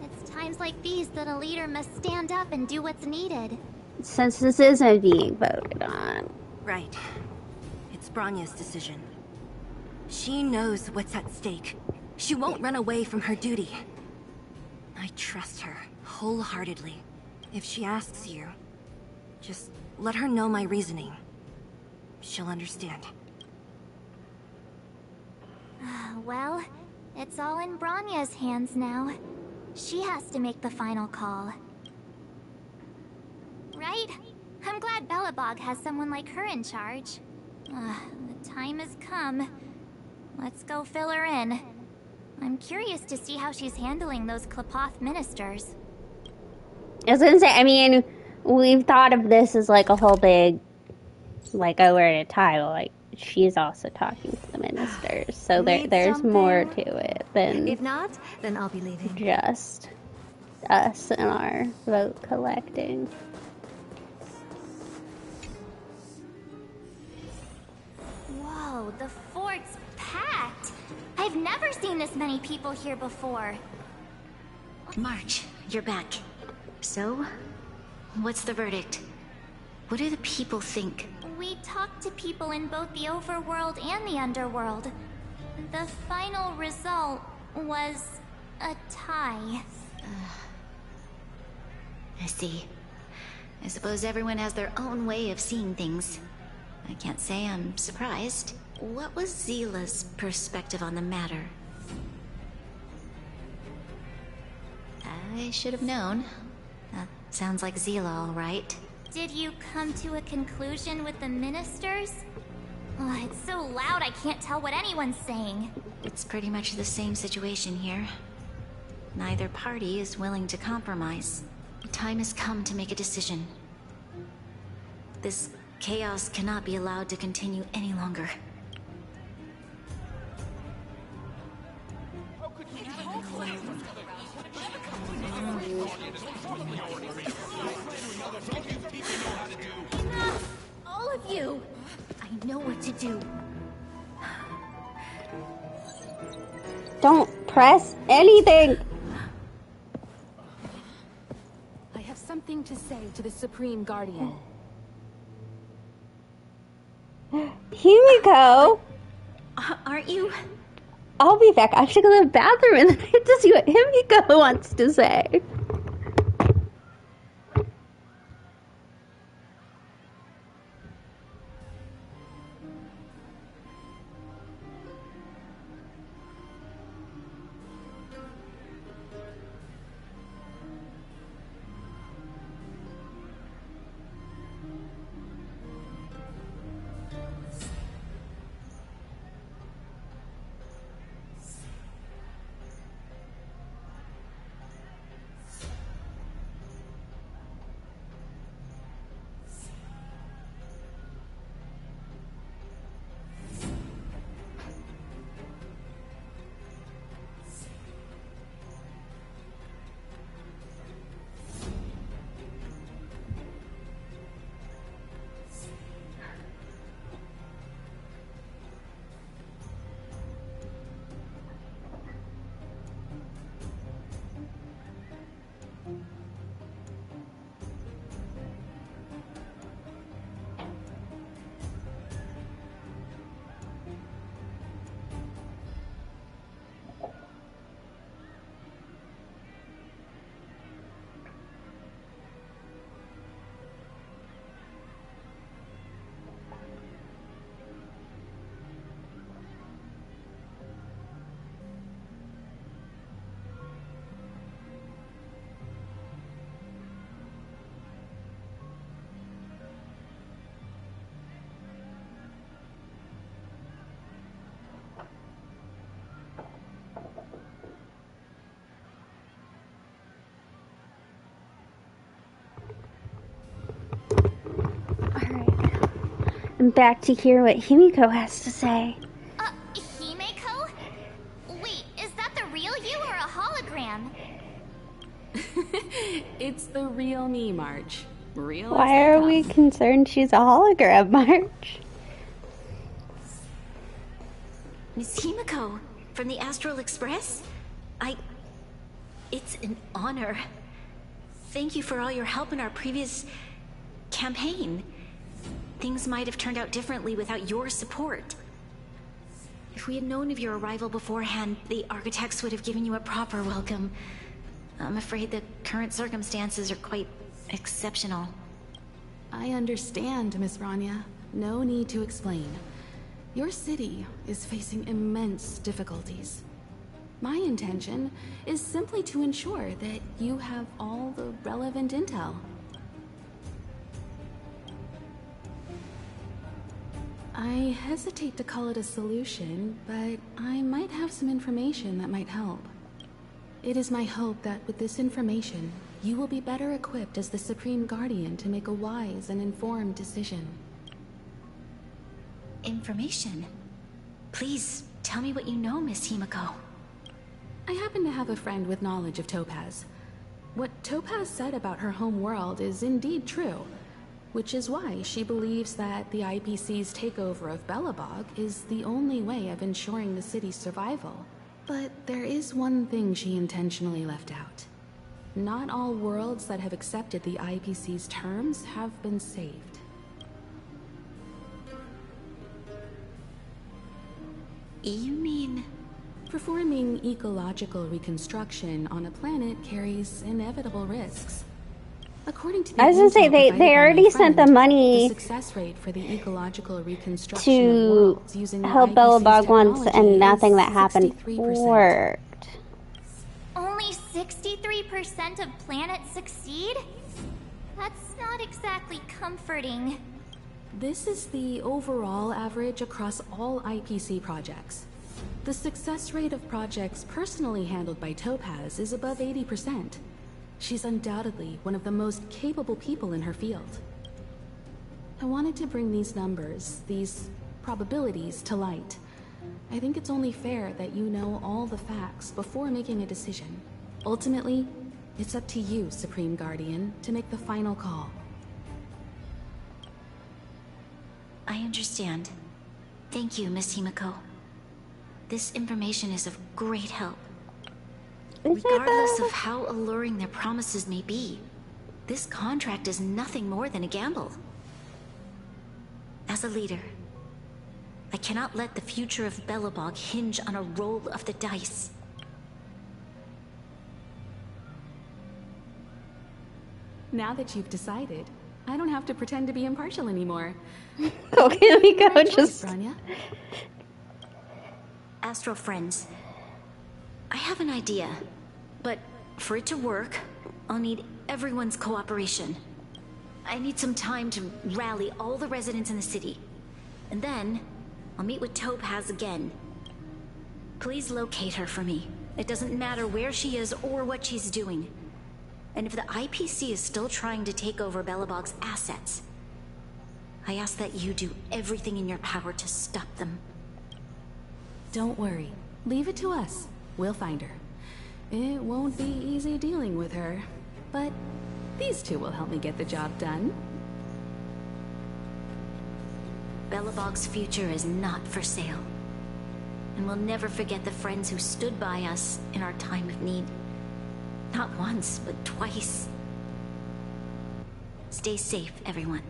It's times like these that a leader must stand up and do what's needed. since this isn't being voted on. Right. It's Branya's decision. She knows what's at stake, She won't run away from her duty. I trust her wholeheartedly. If she asks you, just let her know my reasoning. She'll understand. Well, it's all in Bronya's hands now. She has to make the final call. Right? I'm glad Belebog has someone like her in charge. The time has come. Let's go fill her in. I'm curious to see how she's handling those Klapoth ministers. I was gonna say, I mean, we've thought of this as like a whole big, like, oh, we're at a title. Like, she's also talking to the ministers. So there's something? more to it than If not, then I'll be leaving. just us and our vote collecting. Whoa, the fort's packed. I've never seen this many people here before. March, you're back. So, what's the verdict? What do the people think? We talked to people in both the overworld and the underworld. The final result was a tie. I see. I suppose everyone has their own way of seeing things. I can't say I'm surprised. What was Zila's perspective on the matter? I should have known. That sounds like Zila, all right. Did you come to a conclusion with the ministers? Oh, it's so loud I can't tell what anyone's saying. It's pretty much the same situation here. Neither party is willing to compromise. The time has come to make a decision. This chaos cannot be allowed to continue any longer. All of you! I know what to do. Don't press anything! I have something to say to the Supreme Guardian. Himiko! Aren't you? I'll be back. I have to go to the bathroom and then I have to see what Himiko wants to say. I'm back to hear what Himiko has to say. Himiko? Wait, is that the real you or a hologram? It's the real me, March. Real. Why are we concerned she's a hologram, March? Miss Himiko, from the Astral Express? It's an honor. Thank you for all your help in our previous campaign. Things might have turned out differently without your support. If we had known of your arrival beforehand, the architects would have given you a proper welcome. I'm afraid the current circumstances are quite exceptional. I understand, Miss Rania. No need to explain. Your city is facing immense difficulties. My intention is simply to ensure that you have all the relevant intel. I hesitate to call it a solution, but I might have some information that might help. It is my hope that with this information, you will be better equipped as the Supreme Guardian to make a wise and informed decision. Information? Please, tell me what you know, Miss Himiko. I happen to have a friend with knowledge of Topaz. What Topaz said about her home world is indeed true, which is why she believes that the IPC's takeover of Belebog is the only way of ensuring the city's survival. But there is one thing she intentionally left out. Not all worlds that have accepted the IPC's terms have been saved. You mean... Performing ecological reconstruction on a planet carries inevitable risks. According to the I was gonna say they already sent the money the success rate for the ecological reconstruction to help Belebog once, and nothing that happened worked. Only 63% of planets succeed? That's not exactly comforting. This is the overall average across all IPC projects. The success rate of projects personally handled by Topaz is above 80%. She's undoubtedly one of the most capable people in her field. I wanted to bring these numbers, these probabilities, to light. I think it's only fair that you know all the facts before making a decision. Ultimately, it's up to you, Supreme Guardian, to make the final call. I understand. Thank you, Miss Himiko. This information is of great help. Regardless of how alluring their promises may be, this contract is nothing more than a gamble. As a leader, I cannot let the future of Belebog hinge on a roll of the dice. Now that you've decided, I don't have to pretend to be impartial anymore. Okay, let me go. Just Branya. Astro friends, I have an idea, but for it to work, I'll need everyone's cooperation. I need some time to rally all the residents in the city, and then I'll meet with Topaz again. Please locate her for me. It doesn't matter where she is or what she's doing. And if the IPC is still trying to take over Belebog's assets, I ask that you do everything in your power to stop them. Don't worry. Leave it to us. We'll find her. It won't be easy dealing with her, but these two will help me get the job done. Belebog's future is not for sale. And we'll never forget the friends who stood by us in our time of need. Not once, but twice. Stay safe, everyone.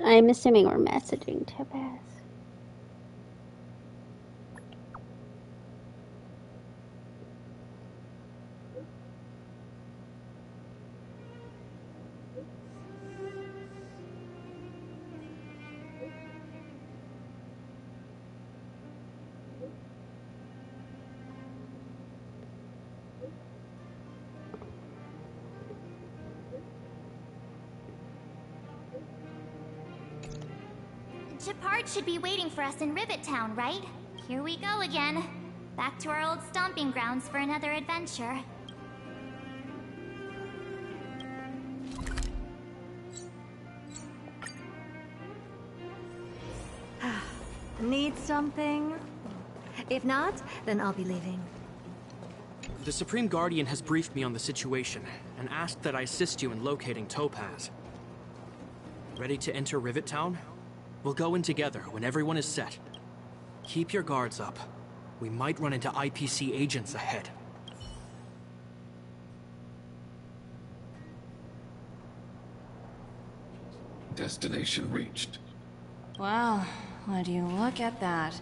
I'm assuming we're messaging Topaz. Shepard should be waiting for us in Rivet Town, right? Here we go again. Back to our old stomping grounds for another adventure. Need something? If not, then I'll be leaving. The Supreme Guardian has briefed me on the situation and asked that I assist you in locating Topaz. Ready to enter Rivet Town? We'll go in together when everyone is set. Keep your guards up. We might run into IPC agents ahead. Destination reached. Well, would you look at that?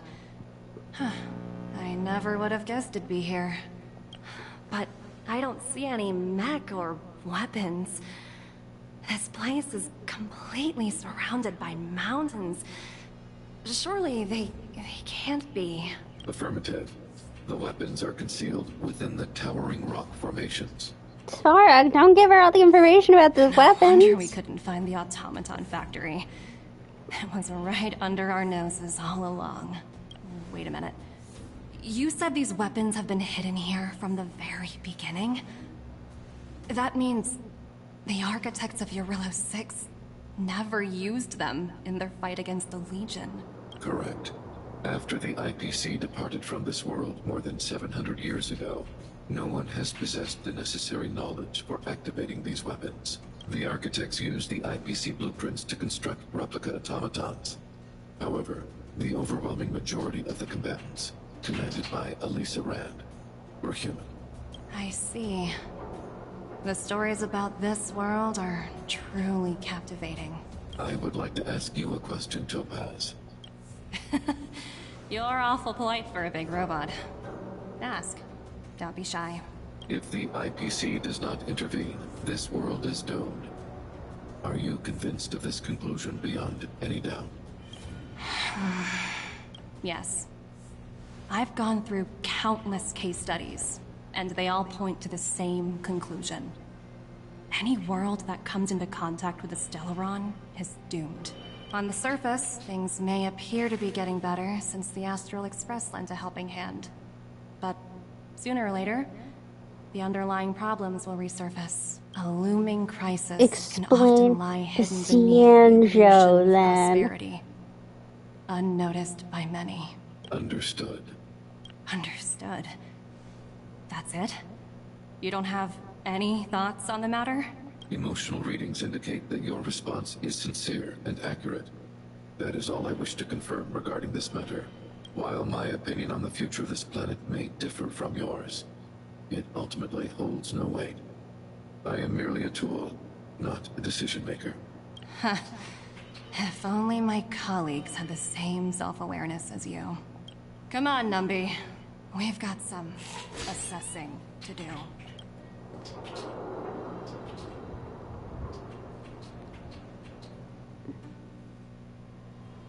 Huh. I never would have guessed it'd be here. But I don't see any mech or weapons. This place is completely surrounded by mountains. Surely they can't be. Affirmative. The weapons are concealed within the towering rock formations. Sarah, don't give her all the information about the weapons. Wonder we couldn't find the automaton factory. It was right under our noses all along. Wait a minute. You said these weapons have been hidden here from the very beginning? That means the architects of Eurillo 6 never used them in their fight against the Legion. Correct. After the IPC departed from this world more than 700 years ago, no one has possessed the necessary knowledge for activating these weapons. The architects used the IPC blueprints to construct replica automatons. However, the overwhelming majority of the combatants, commanded by Elisa Rand, were human. I see. The stories about this world are truly captivating. I would like to ask you a question, Topaz. You're awful polite for a big robot. Ask. Don't be shy. If the IPC does not intervene, this world is doomed. Are you convinced of this conclusion beyond any doubt? Yes. I've gone through countless case studies, and they all point to the same conclusion. Any world that comes into contact with a Stellaron is doomed. On the surface, things may appear to be getting better since the Astral Express lent a helping hand. But sooner or later, the underlying problems will resurface. A looming crisis can often lie hidden beneath the illusion of prosperity, unnoticed by many. Understood. Understood. That's it? You don't have any thoughts on the matter? Emotional readings indicate that your response is sincere and accurate. That is all I wish to confirm regarding this matter. While my opinion on the future of this planet may differ from yours, it ultimately holds no weight. I am merely a tool, not a decision maker. If only my colleagues had the same self-awareness as you. Come on, Numby. We've got some assessing to do.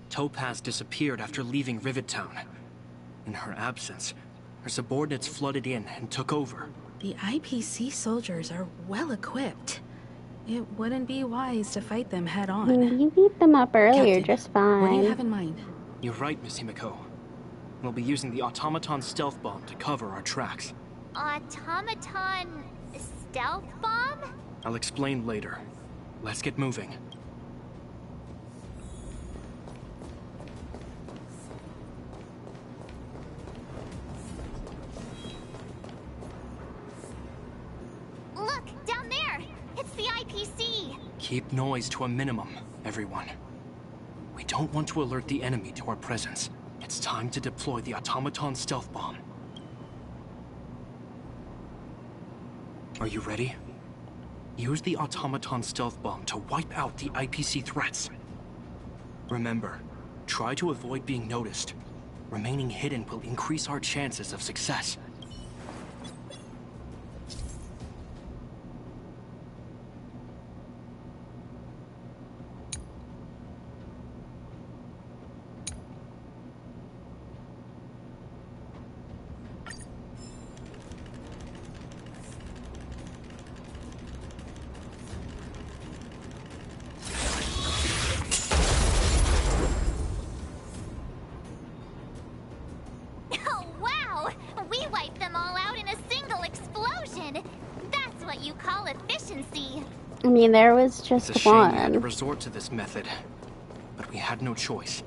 Topaz disappeared after leaving Rivet Town. In her absence, her subordinates flooded in and took over. The IPC soldiers are well equipped. It wouldn't be wise to fight them head on. You beat them up earlier, Captain, just fine. What do you have in mind? You're right, Miss Himiko. We'll be using the automaton stealth bomb to cover our tracks. Automaton stealth bomb? I'll explain later. Let's get moving. Look, down there! It's the IPC! Keep noise to a minimum, everyone. We don't want to alert the enemy to our presence. It's time to deploy the automaton stealth bomb. Are you ready? Use the automaton stealth bomb to wipe out the IPC threats. Remember, try to avoid being noticed. Remaining hidden will increase our chances of success. Oh, wow! We wiped them all out in a single explosion! That's what you call efficiency! I mean, there was just It's a shame we had to one. resort to this method, but we had no choice.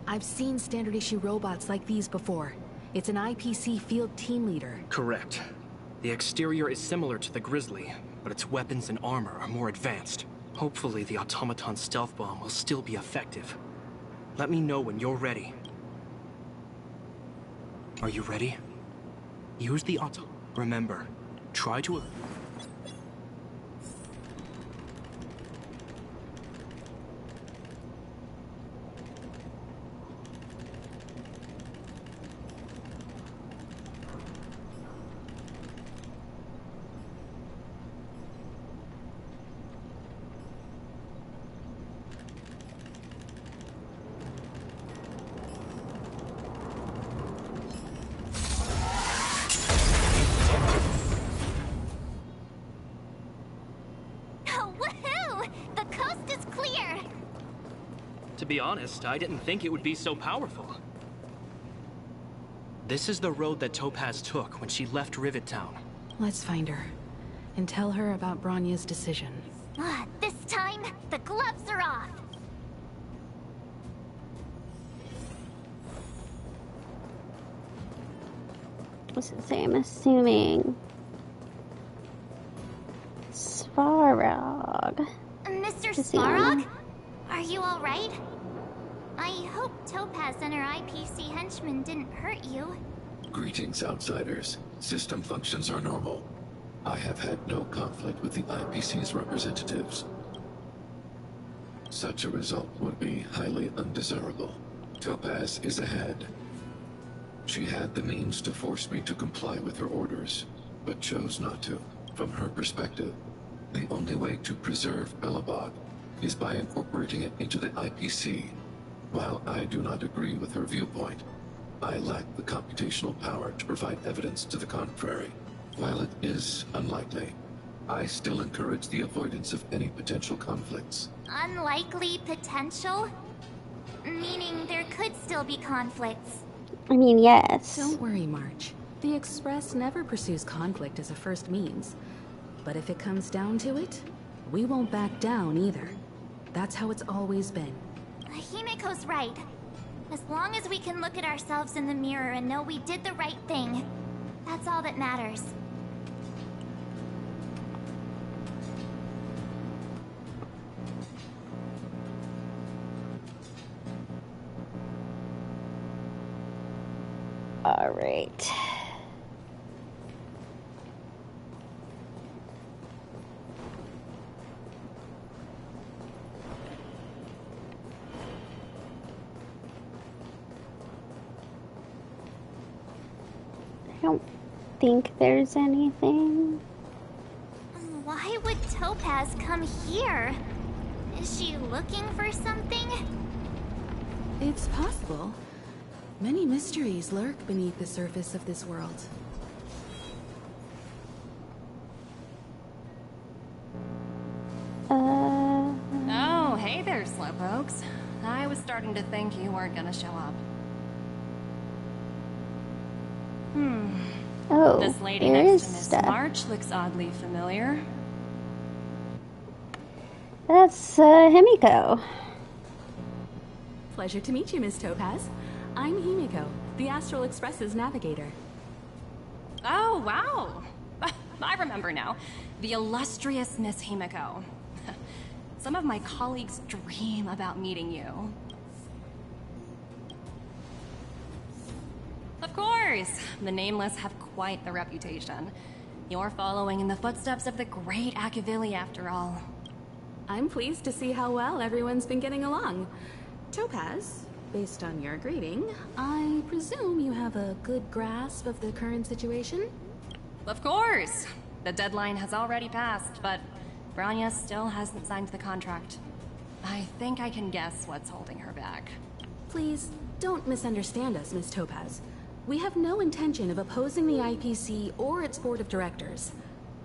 I've seen standard issue robots like these before. It's an IPC field team leader. Correct. The exterior is similar to the Grizzly, but its weapons and armor are more advanced. Hopefully the automaton stealth bomb will still be effective. Let me know when you're ready. Are you ready? Use the auto. Remember, try to... be honest, I didn't think it would be so powerful. This is the road that Topaz took when she left Rivet Town. Let's find her and tell her about Bronya's decision. This time, the gloves are off. What's it say? I'm assuming Svarog. Mr. Svarog? Are you alright? I hope Topaz and her IPC henchmen didn't hurt you. Greetings, outsiders. System functions are normal. I have had no conflict with the IPC's representatives. Such a result would be highly undesirable. Topaz is ahead. She had the means to force me to comply with her orders, but chose not to. From her perspective, the only way to preserve Belebog is by incorporating it into the IPC. While I do not agree with her viewpoint, I lack the computational power to provide evidence to the contrary. While it is unlikely, I still encourage the avoidance of any potential conflicts. Unlikely potential? Meaning there could still be conflicts. I mean, yes. Don't worry, March. The Express never pursues conflict as a first means. But if it comes down to it, we won't back down either. That's how it's always been. Himiko's right. As long as we can look at ourselves in the mirror and know we did the right thing, that's all that matters. All right. I don't think there's anything. Why would Topaz come here? Is she looking for something? It's possible. Many mysteries lurk beneath the surface of this world. Oh, hey there, slowpokes. I was starting to think you weren't gonna show up. Oh, This lady there next is to Miss stuff. March looks oddly familiar. That's Himiko. Pleasure to meet you, Miss Topaz. I'm Himiko, the Astral Express's navigator. Oh, wow. I remember now. The illustrious Miss Himiko. Some of my colleagues dream about meeting you. Of course! The Nameless have quite the reputation. You're following in the footsteps of the great Akavili, after all. I'm pleased to see how well everyone's been getting along. Topaz, based on your greeting, I presume you have a good grasp of the current situation? Of course! The deadline has already passed, but Bronya still hasn't signed the contract. I think I can guess what's holding her back. Please, don't misunderstand us, Miss Topaz. We have no intention of opposing the IPC or its board of directors.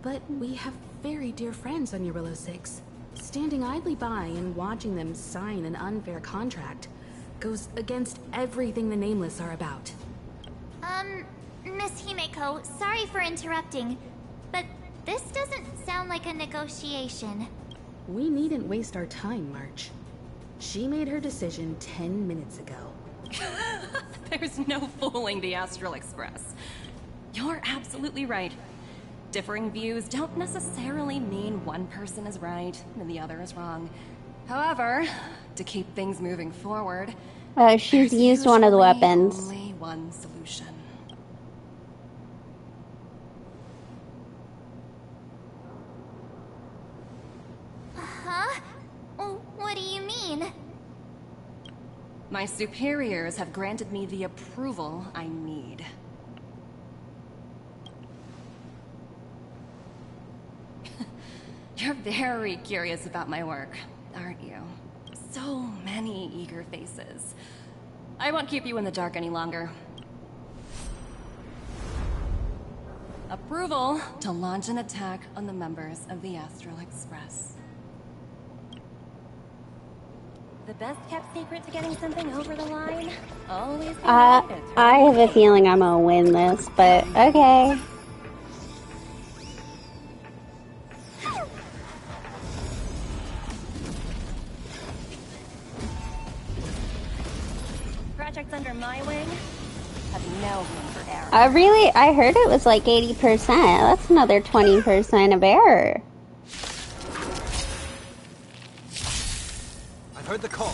But we have very dear friends on Eurillo 6. Standing idly by and watching them sign an unfair contract goes against everything the Nameless are about. Miss Himiko, sorry for interrupting, but this doesn't sound like a negotiation. We needn't waste our time, March. She made her decision 10 minutes ago. There's no fooling the Astral Express. You're absolutely right. Differing views don't necessarily mean one person is right and the other is wrong. However, to keep things moving forward, She's there's used one of the usually weapons. only one solution. Huh? What do you mean? My superiors have granted me the approval I need. You're very curious about my work, aren't you? So many eager faces. I won't keep you in the dark any longer. Approval to launch an attack on the members of the Astral Express. The best kept secret to getting something over the line? Always be I ready to have a feeling I'm gonna win this, but okay. Projects under my wing have no room for error. I heard it was like 80%. That's another 20% of error. I've heard the call.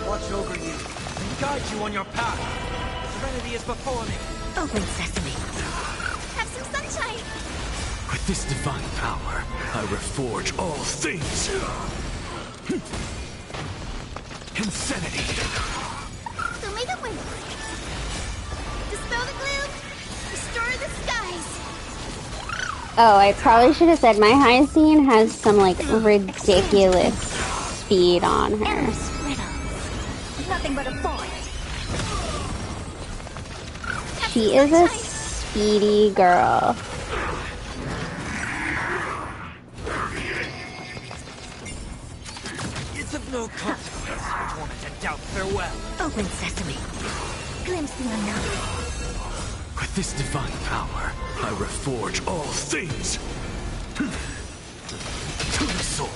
Watch over you and guide you on your path. Serenity is before me. Open sesame. Have some sunshine. With this divine power, I reforge all things. Insanity. So make it win. Dispel the gloom. Restore the skies. Oh, I probably should have said my high scene has some like ridiculous speed on her. Nothing but a thought. She is a speedy girl. It's of no consequence. Torment and doubt, farewell. Open sesame. Glimpse the unknown. With this divine power, I reforge all things. To the soul.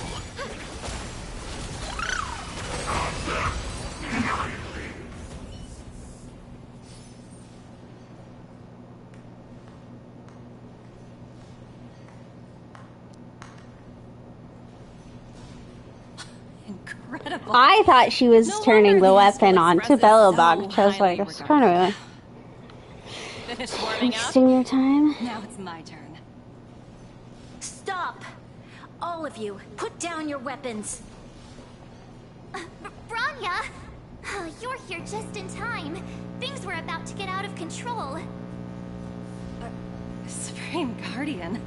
Incredible. I thought she was turning the weapon on to Belebog, which I was like, it's kind of Finish warming up. wasting your time. Now it's my turn. Stop! All of you, put down your weapons. Branya! Oh, you're here just in time. Things were about to get out of control. Supreme Guardian.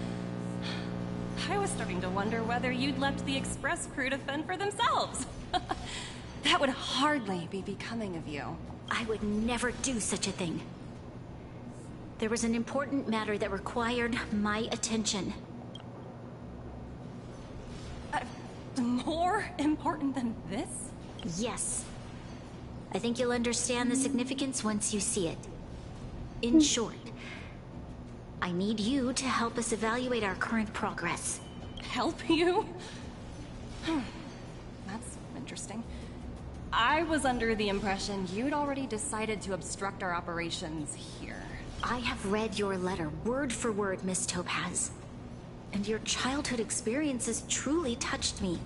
I was starting to wonder whether you'd left the Express crew to fend for themselves. That would hardly be becoming of you. I would never do such a thing. There was an important matter that required my attention. More important than this? Yes. I think you'll understand the significance once you see it. In short, I need you to help us evaluate our current progress. Help you? That's interesting. I was under the impression you'd already decided to obstruct our operations here. I have read your letter word for word, Miss Topaz. And your childhood experiences truly touched me.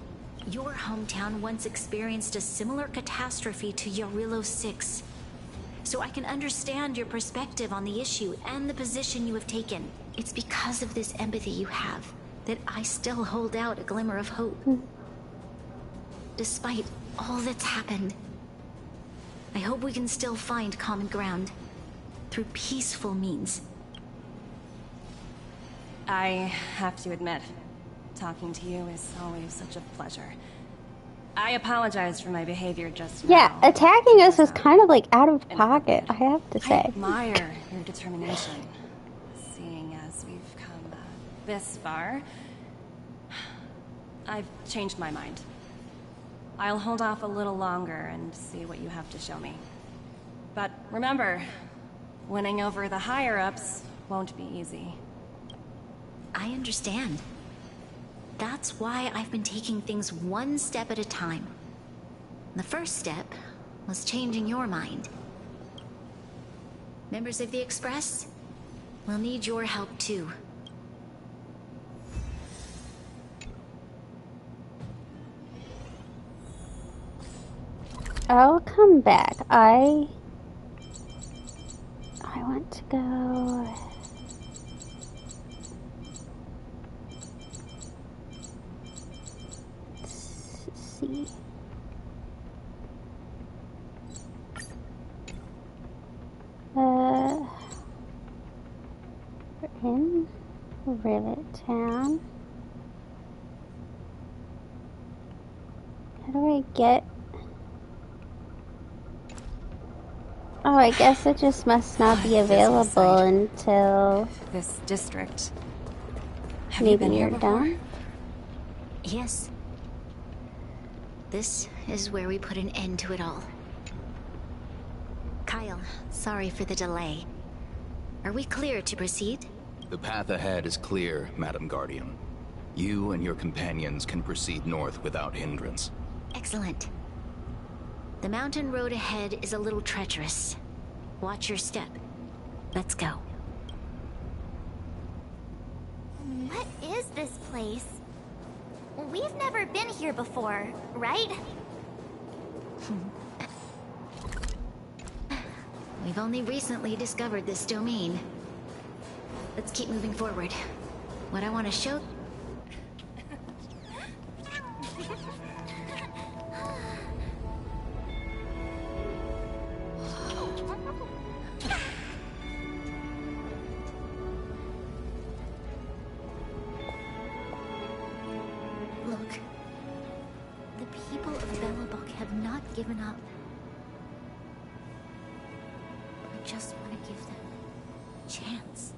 Your hometown once experienced a similar catastrophe to Yarillo 6. So I can understand your perspective on the issue and the position you have taken. It's because of this empathy you have that I still hold out a glimmer of hope. Despite all that's happened, I hope we can still find common ground through peaceful means. I have to admit, talking to you is always such a pleasure. I apologize for my behavior just now. Yeah, attacking us is kind of like out of pocket, I have to I say. admire your determination. Seeing as we've come this far, I've changed my mind. I'll hold off a little longer and see what you have to show me. But remember, winning over the higher-ups won't be easy. I understand. That's why I've been taking things one step at a time. The first step was changing your mind. Members of the Express, we'll need your help too. I'll come back. I want to go. Let's see. We're in Rivet Town. How do I get? Oh, I guess it just must not be available until this district. Maybe you're done. Yes. This is where we put an end to it all. Kyle, sorry for the delay. Are we clear to proceed? The path ahead is clear, Madam Guardian. You and your companions can proceed north without hindrance. Excellent. The mountain road ahead is a little treacherous. Watch your step. Let's go. What is this place? We've never been here before, right? We've only recently discovered this domain. Let's keep moving forward. What I want to show... Look. The people of Belebog have not given up. I just want to give them a chance.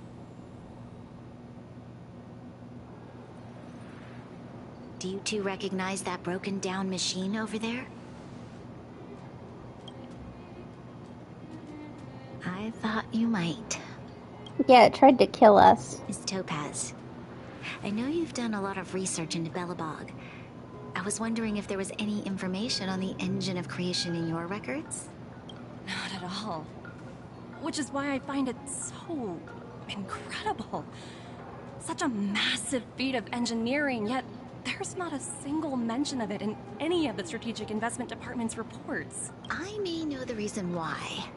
Do you two recognize that broken down machine over there? I thought you might. Yeah, it tried to kill us. Miss Topaz, I know you've done a lot of research into Belebog. I was wondering if there was any information on the engine of creation in your records? Not at all. Which is why I find it so incredible. Such a massive feat of engineering, yet there's not a single mention of it in any of the Strategic Investment Department's reports. I may know the reason why.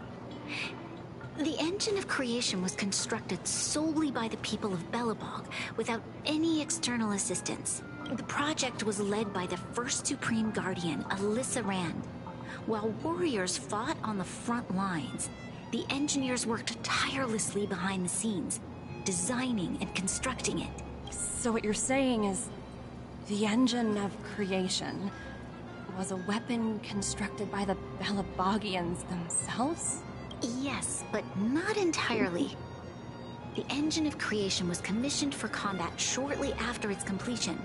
The engine of creation was constructed solely by the people of Belebog, without any external assistance. The project was led by the first Supreme Guardian, Alyssa Rand. While warriors fought on the front lines, the engineers worked tirelessly behind the scenes, designing and constructing it. So what you're saying is, the engine of creation was a weapon constructed by the Belebogians themselves? Yes, but not entirely. The engine of creation was commissioned for combat shortly after its completion,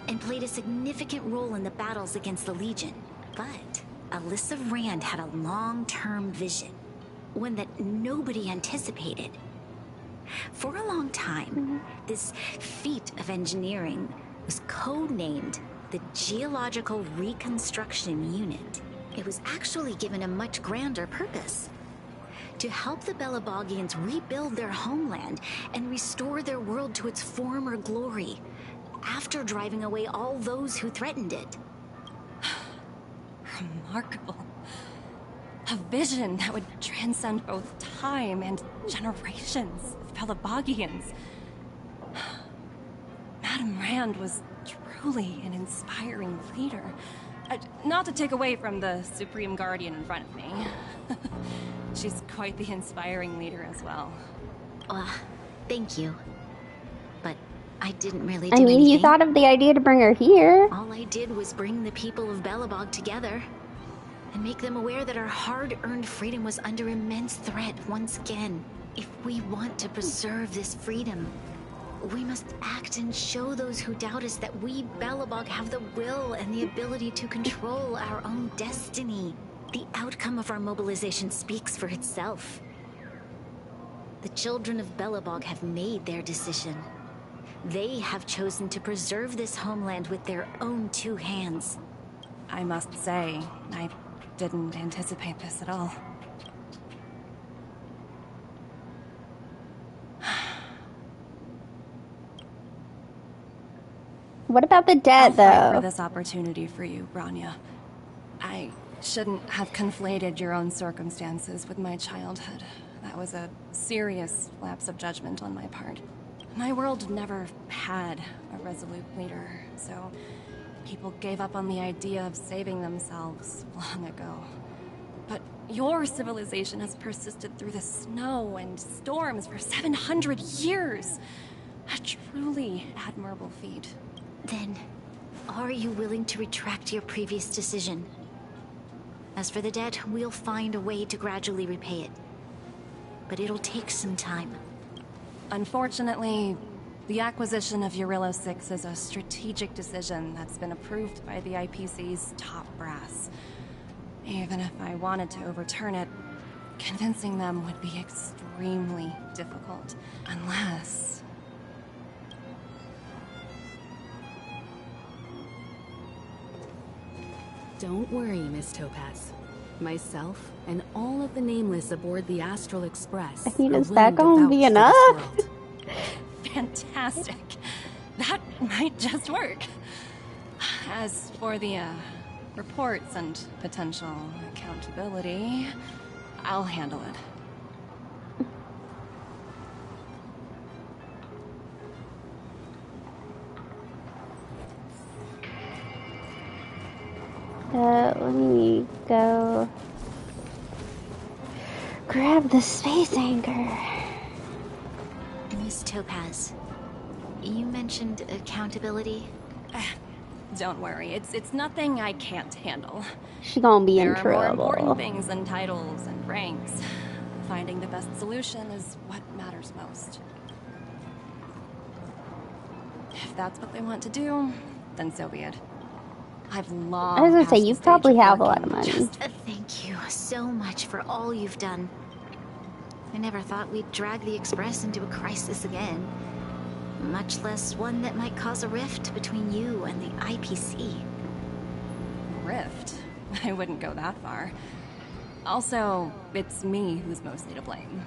and played a significant role in the battles against the Legion. But Alyssa Rand had a long-term vision, one that nobody anticipated. For a long time, this feat of engineering was codenamed the Geological Reconstruction Unit. It was actually given a much grander purpose: to help the Belebogians rebuild their homeland and restore their world to its former glory, after driving away all those who threatened it. Remarkable. A vision that would transcend both time and generations of Belebogians. Madame Rand was truly an inspiring leader. Not to take away from the Supreme Guardian in front of me. She's quite the inspiring leader as well. Thank you. But I didn't really I do mean, anything. you thought of the idea to bring her here. All I did was bring the people of Belebog together and make them aware that our hard-earned freedom was under immense threat once again. If we want to preserve this freedom, we must act and show those who doubt us that we, Belebog, have the will and the ability to control our own destiny. The outcome of our mobilization speaks for itself. The children of Belebog have made their decision. They have chosen to preserve this homeland with their own two hands. I must say, I didn't anticipate this at all. What about the debt, I'll fight though? for this opportunity for you, Branya. I shouldn't have conflated your own circumstances with my childhood. That was a serious lapse of judgment on my part. My world never had a resolute leader, so people gave up on the idea of saving themselves long ago. But your civilization has persisted through the snow and storms for 700 years. A truly admirable feat. Then, are you willing to retract your previous decision? As for the debt, we'll find a way to gradually repay it. But it'll take some time. Unfortunately, The acquisition of Urilla 6 is a strategic decision that's been approved by the IPC's top brass. Even if I wanted to overturn it, convincing them would be extremely difficult. Unless... Don't worry, Miss Topaz. Myself and all of the Nameless aboard the Astral Express I mean, are is that willing gonna be vouch for enough? this world. Fantastic. That might just work. As for the, reports and potential accountability, I'll handle it. Let me go grab the space anchor. Miss Topaz, you mentioned accountability. Don't worry, it's nothing I can't handle. She gonna be in There are more trouble. important things than titles and ranks. Finding the best solution is what matters most. If that's what they want to do, then so be it. I've long I was gonna say, passed you the stage probably of have a lot working. of money. Just thank you so much for all you've done. I never thought we'd drag the Express into a crisis again. Much less one that might cause a rift between you and the IPC. Rift? I wouldn't go that far. Also, it's me who's mostly to blame.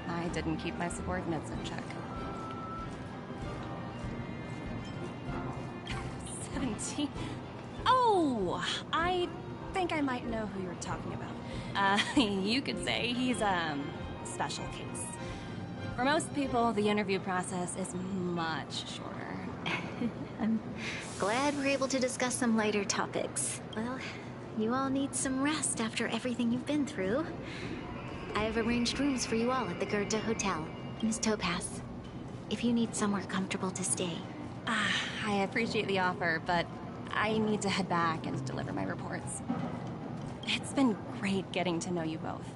I didn't keep my subordinates in check. 17? Oh, I think I might know who you're talking about. You could say he's a special case. For most people, the interview process is much shorter. I'm glad we're able to discuss some lighter topics. Well, you all need some rest after everything you've been through. I've arranged rooms for you all at the Goethe Hotel. Miss Topaz, if you need somewhere comfortable to stay. I appreciate the offer, but I need to head back and deliver my reports. It's been great getting to know you both.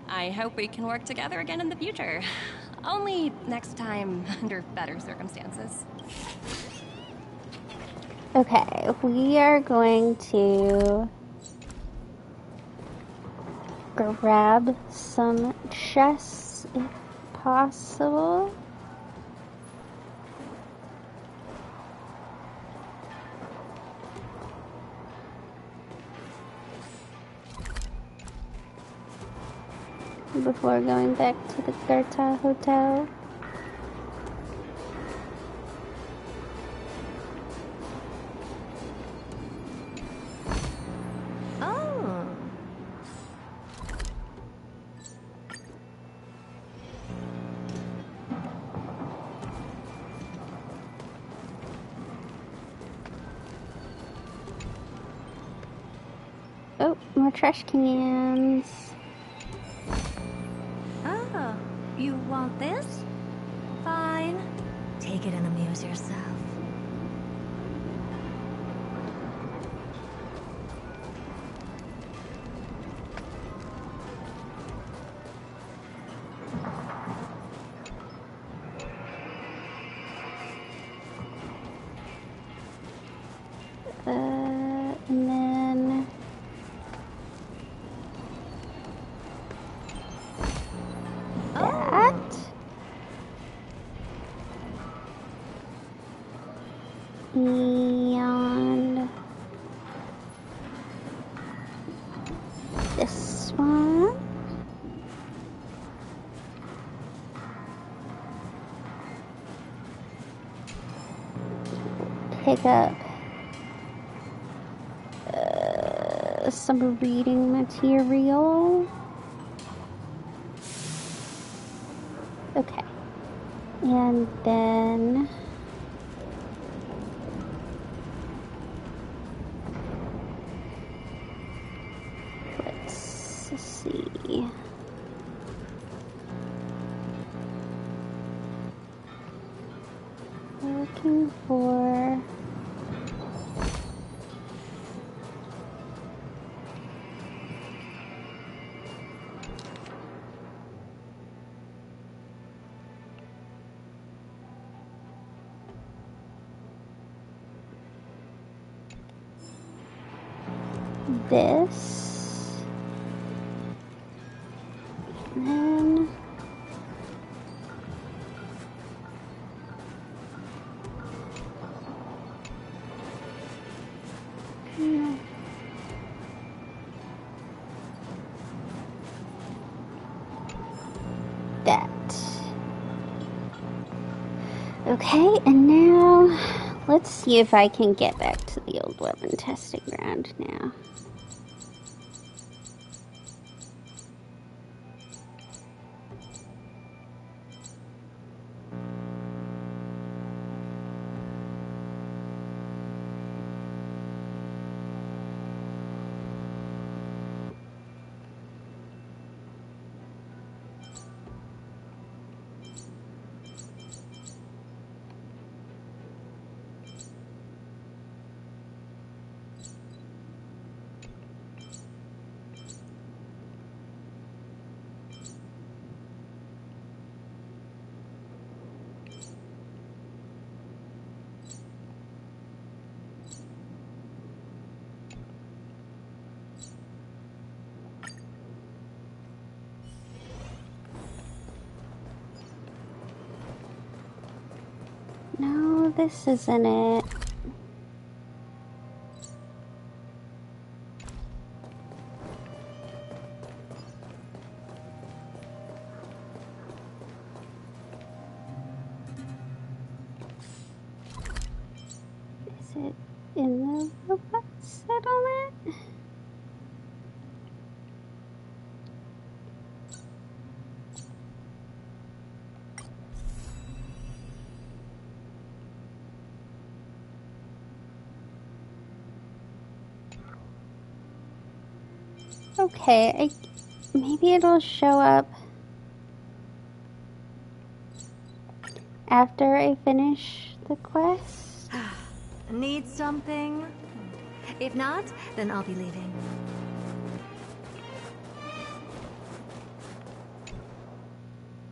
I hope we can work together again in the future. Only next time under better circumstances. Okay, we are going to grab some chests if possible. Before going back to the Goethe Hotel. Oh. Oh, more trash cans. Oh, you want this? Fine. Take it and amuse yourself. And then that. And this one. Pick up some reading material. Okay. And then let's see. Looking for this. And then that. Okay, and now let's see if I can get back to the old weapon testing ground now. No, this isn't it. Is it in the robot settlement? Okay, maybe it'll show up after I finish the quest. Need something? If not, then I'll be leaving.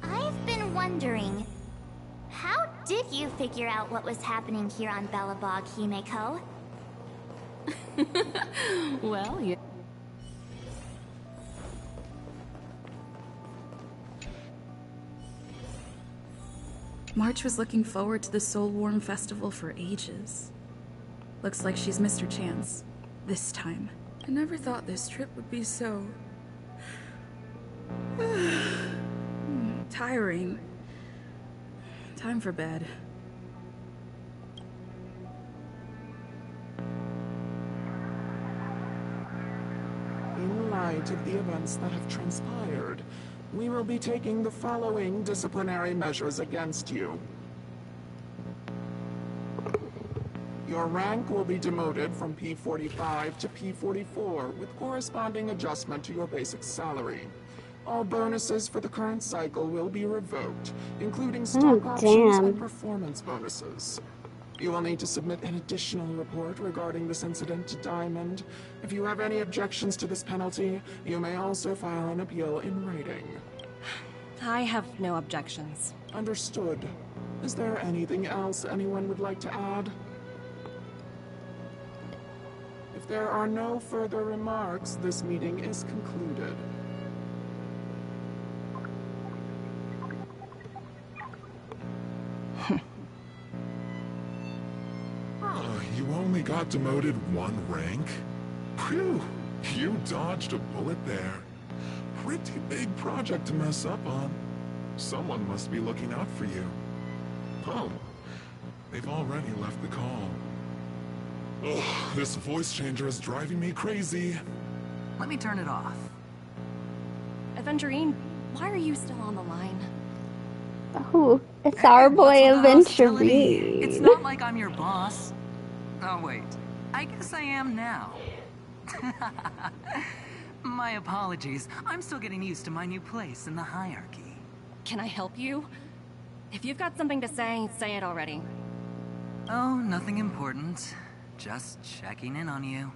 I've been wondering, how did you figure out what was happening here on Belebog, Himeko? Well, you... March was looking forward to the Soul Warm Festival for ages. Looks like she's missed her chance. This time. I never thought this trip would be so... tiring. Time for bed. In light of the events that have transpired, we will be taking the following disciplinary measures against you. Your rank will be demoted from P45 to P44 with corresponding adjustment to your basic salary. All bonuses for the current cycle will be revoked, including stock options and performance bonuses. You will need to submit an additional report regarding this incident to Diamond. If you have any objections to this penalty, you may also file an appeal in writing. I have no objections. Understood. Is there anything else anyone would like to add? If there are no further remarks, this meeting is concluded. You only got demoted one rank? Phew, you dodged a bullet there. Pretty big project to mess up on. Someone must be looking out for you. Oh, they've already left the call. Ugh, this voice changer is driving me crazy. Let me turn it off. Aventurine, why are you still on the line? Oh, it's our boy Aventurine. It's not like I'm your boss. Oh wait, I guess I am now. My apologies. I'm still getting used to my new place in the hierarchy. Can I help you? If you've got something to say it already. Oh, nothing important. Just checking in on you.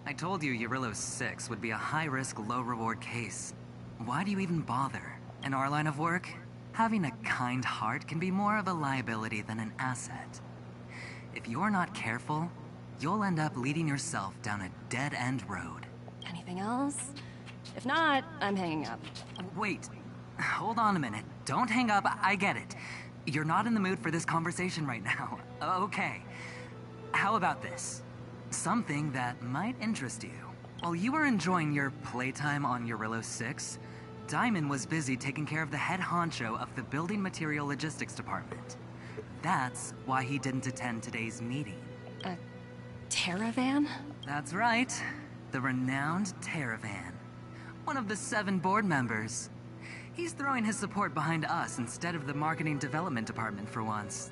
I told you Eurylos 6 would be a high-risk, low-reward case. Why do you even bother? In our line of work, having a kind heart can be more of a liability than an asset. If you're not careful, you'll end up leading yourself down a dead-end road. Anything else? If not, I'm hanging up. Wait, hold on a minute. Don't hang up, I get it. You're not in the mood for this conversation right now. Okay. How about this? Something that might interest you. While you were enjoying your playtime on Eurillo 6, Diamond was busy taking care of the head honcho of the Building Material Logistics Department. That's why he didn't attend today's meeting. A Terravan? That's right. The renowned Terravan. One of the 7 board members. He's throwing his support behind us instead of the Marketing Development Department for once.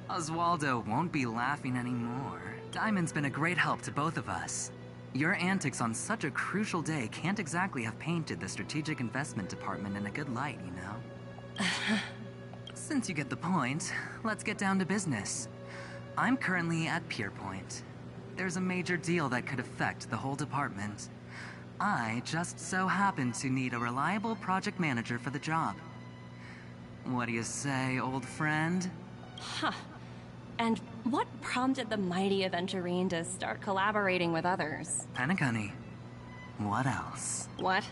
Oswaldo won't be laughing anymore. Diamond's been a great help to both of us. Your antics on such a crucial day can't exactly have painted the Strategic Investment Department in a good light, you know? Since you get the point, let's get down to business. I'm currently at Pierpoint. There's a major deal that could affect the whole department. I just so happen to need a reliable project manager for the job. What do you say, old friend? Huh. And what prompted the mighty Aventurine to start collaborating with others? Penacunny. What else? What?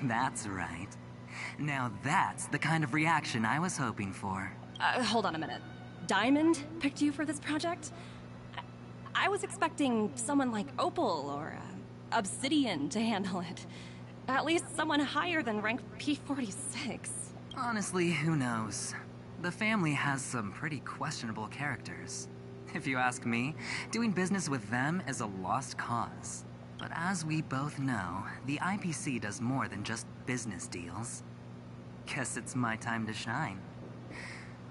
That's right. Now that's the kind of reaction I was hoping for. Hold on a minute. Diamond picked you for this project? I was expecting someone like Opal or Obsidian to handle it. At least someone higher than rank P46. Honestly, who knows? The family has some pretty questionable characters. If you ask me, doing business with them is a lost cause. But as we both know, the IPC does more than just business deals. Guess it's my time to shine.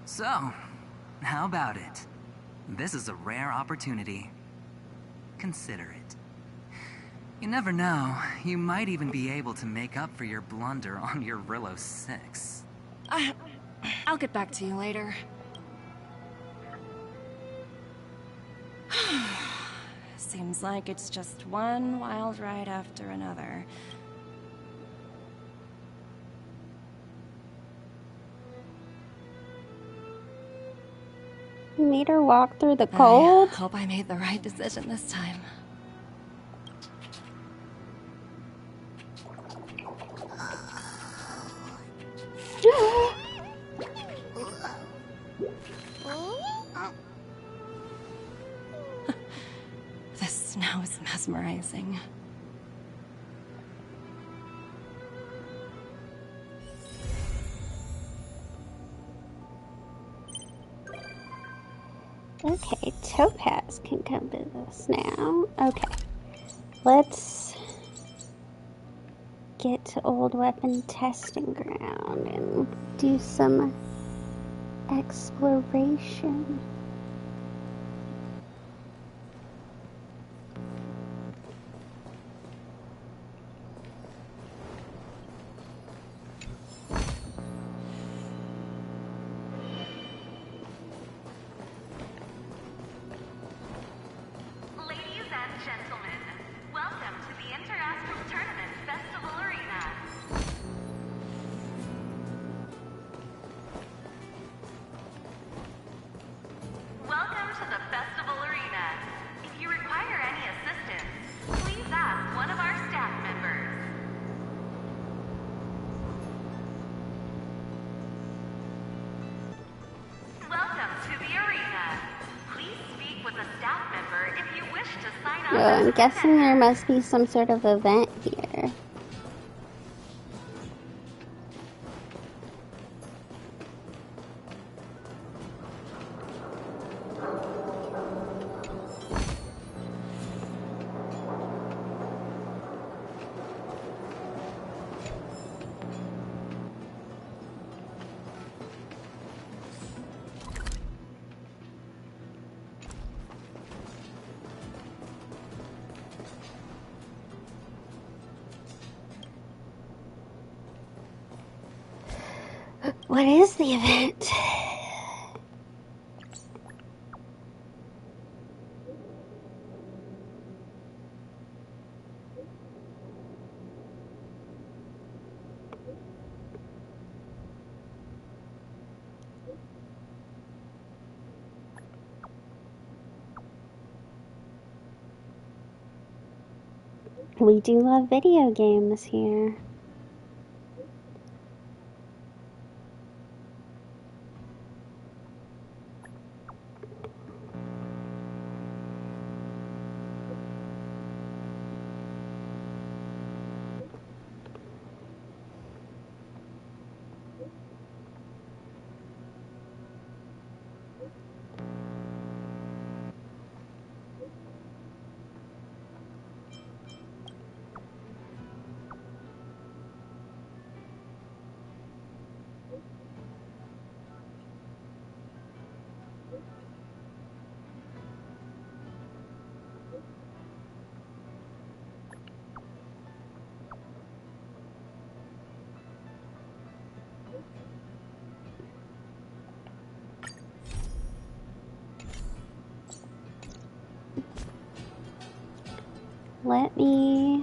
So, how about it? This is a rare opportunity. Consider it. You never know, you might even be able to make up for your blunder on your Eurillo 6. I'll get back to you later. Seems like it's just one wild ride after another. You made her walk through the cold? I hope I made the right decision this time. The snow is mesmerizing. Okay, Topaz can come to this now. Okay, let's get to Old Weapon Testing Ground and do some exploration. Ladies and gentlemen, welcome to the Interastral Tournament Festival Arena. Welcome to the Festival Arena. If you require any assistance, please ask one of our staff members. Welcome to the arena. Please speak with a staff member if you wish to sign up. I'm guessing there must be some sort of event here. What is the event? We do love video games here. Let me...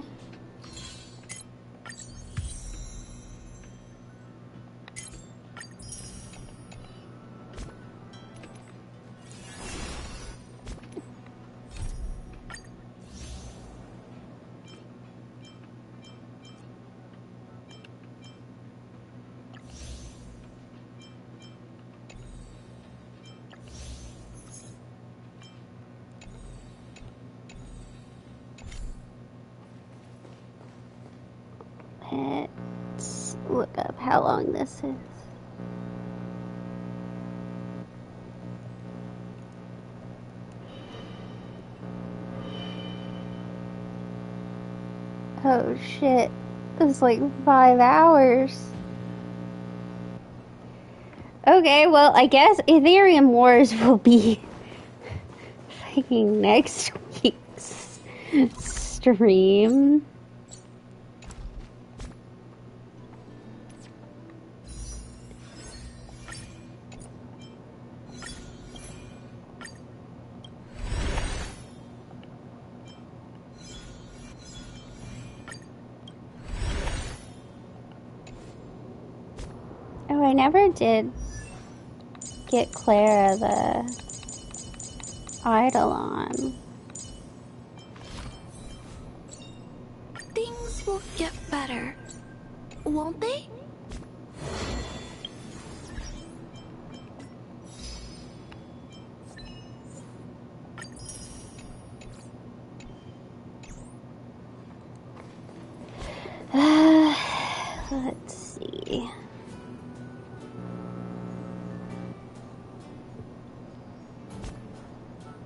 Let's look up how long this is. Oh shit, it's like 5 hours. Okay, well, I guess Ethereum Wars will be fucking next week's stream. Oh, I never did get Clara the Eidolon. Things will get better, won't they? Let's see.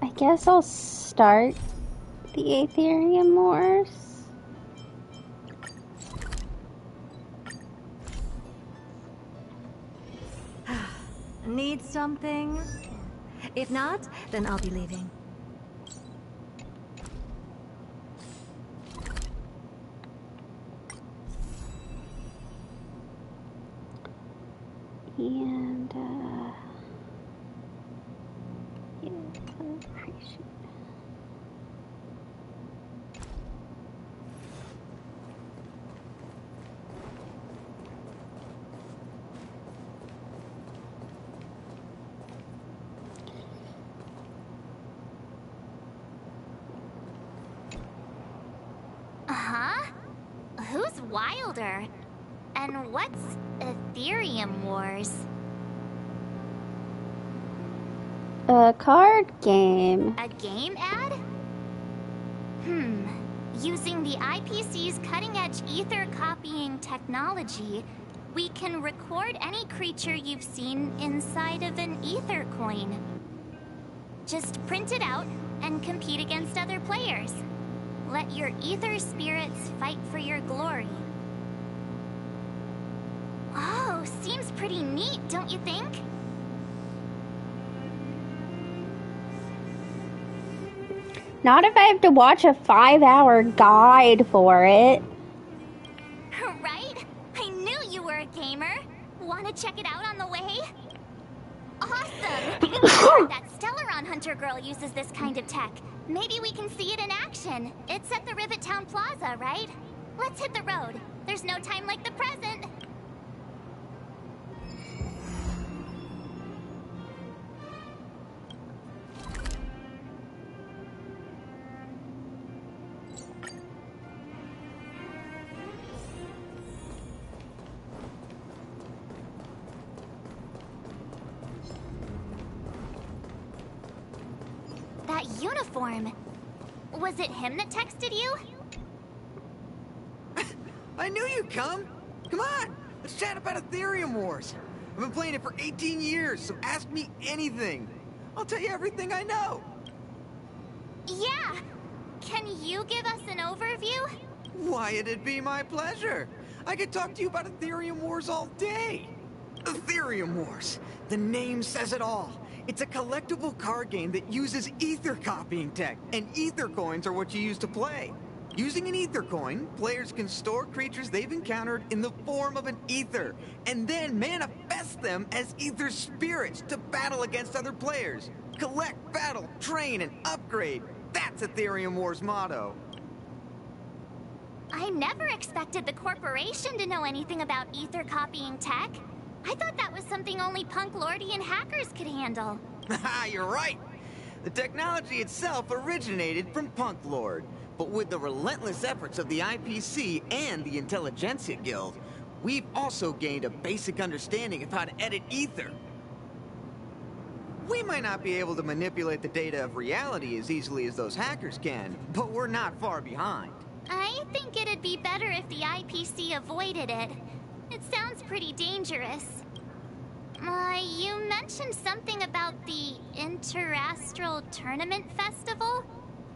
I guess I'll start the Ethereum Wars. Need something? If not, then I'll be leaving. And, yeah, celebration. Uh-huh. Who's wilder? And what's Ethereum Wars? A card game. A game ad? Using the IPC's cutting-edge ether copying technology, we can record any creature you've seen inside of an ether coin. Just print it out and compete against other players. Let your ether spirits fight for your glory. Oh, seems pretty neat, don't you think? Not if I have to watch a 5-hour guide for it. Right? I knew you were a gamer. Want to check it out on the way? Awesome! I heard that Stellaron Hunter girl uses this kind of tech. Maybe we can see it in action. It's at the Rivet Town Plaza, right? Let's hit the road. There's no time like the present. that uniform. Was it him that texted you? I knew you'd come! Come on! Let's chat about Ethereum Wars. I've been playing it for 18 years, so ask me anything. I'll tell you everything I know. Yeah! Can you give us an overview? Why, it'd be my pleasure. I could talk to you about Ethereum Wars all day. Ethereum Wars. The name says it all. It's a collectible card game that uses ether copying tech, and ether coins are what you use to play. Using an ether coin, players can store creatures they've encountered in the form of an ether, and then manifest them as ether spirits to battle against other players. Collect, battle, train, and upgrade. That's Ethereum Wars' motto. I never expected the corporation to know anything about ether copying tech. I thought that was something only punk lordian hackers could handle. Haha, you're right. The technology itself originated from Punk Lord, but with the relentless efforts of the IPC and the Intelligentsia Guild, we've also gained a basic understanding of how to edit ether. We might not be able to manipulate the data of reality as easily as those hackers can, but we're not far behind. I think it'd be better if the IPC avoided it. It sounds pretty dangerous. You mentioned something about the Interastral Tournament Festival?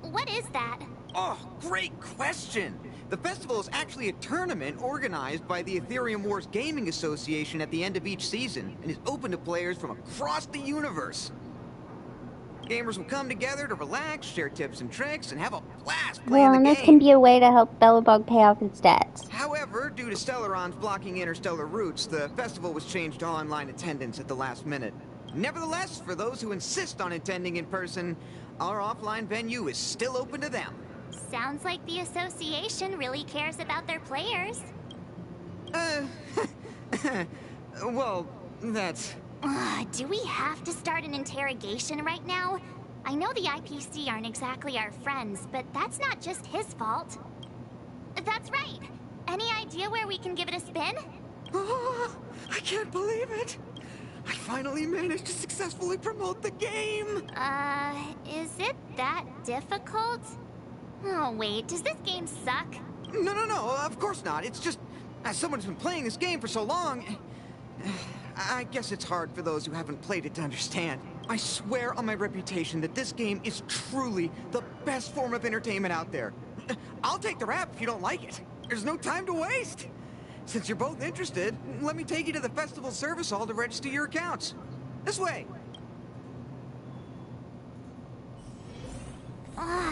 What is that? Oh, great question! The festival is actually a tournament organized by the Ethereum Wars Gaming Association at the end of each season, and is open to players from across the universe. Gamers will come together to relax, share tips and tricks, and have a blast playing Well, the and game. this can be a way to help Belebog pay off his debts. However, due to Stellarons blocking interstellar routes, the festival was changed to online attendance at the last minute. Nevertheless, for those who insist on attending in person, our offline venue is still open to them. Sounds like the association really cares about their players. Well, that's... Do we have to start an interrogation right now? I know the IPC aren't exactly our friends, but that's not just his fault. That's right. Any idea where we can give it a spin? Oh, I can't believe it! I finally managed to successfully promote the game! Is it that difficult? Oh, wait, does this game suck? No, of course not. It's just, as someone who's been playing this game for so long, I guess it's hard for those who haven't played it to understand. I swear on my reputation that this game is truly the best form of entertainment out there. I'll take the rap if you don't like it. There's no time to waste. Since you're both interested, let me take you to the festival service hall to register your accounts. This way.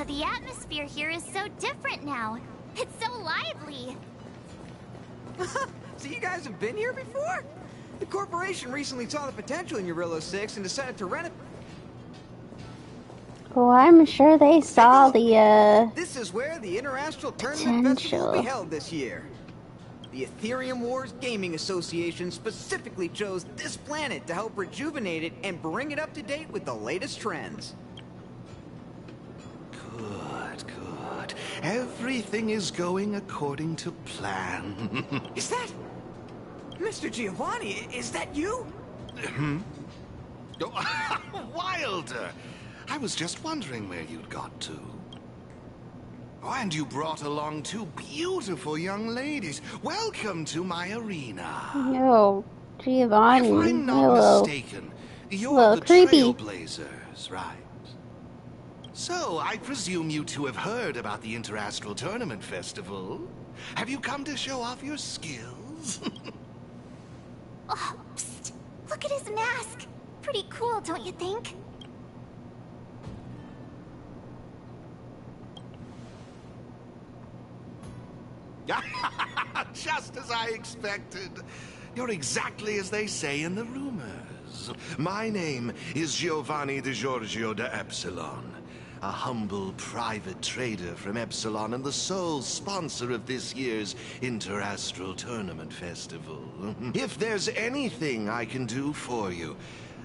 The atmosphere here is so different now. It's so lively. So you guys have been here before? The corporation recently saw the potential in Eurillo 6 and decided to renovate. Well, I'm sure they saw the, This is where the Interastral Tournament Festival will be potential. held this year. The Ethereum Wars Gaming Association specifically chose this planet to help rejuvenate it and bring it up to date with the latest trends. Good. Everything is going according to plan. Is that... Mr. Giovanni, is that you? Wilder! I was just wondering where you'd got to. Oh, and you brought along two beautiful young ladies. Welcome to my arena. No, Giovanni. If I'm not Hello. mistaken, you're Hello, the creepy. Trailblazers, right? So, I presume you two have heard about the Interastral Tournament Festival. Have you come to show off your skills? Oh, psst. Look at his mask. Pretty cool, don't you think? Just as I expected. You're exactly as they say in the rumors. My name is Giovanni Di Giorgio de Epsilon, a humble private trader from Epsilon and the sole sponsor of this year's Interastral Tournament Festival. If there's anything I can do for you,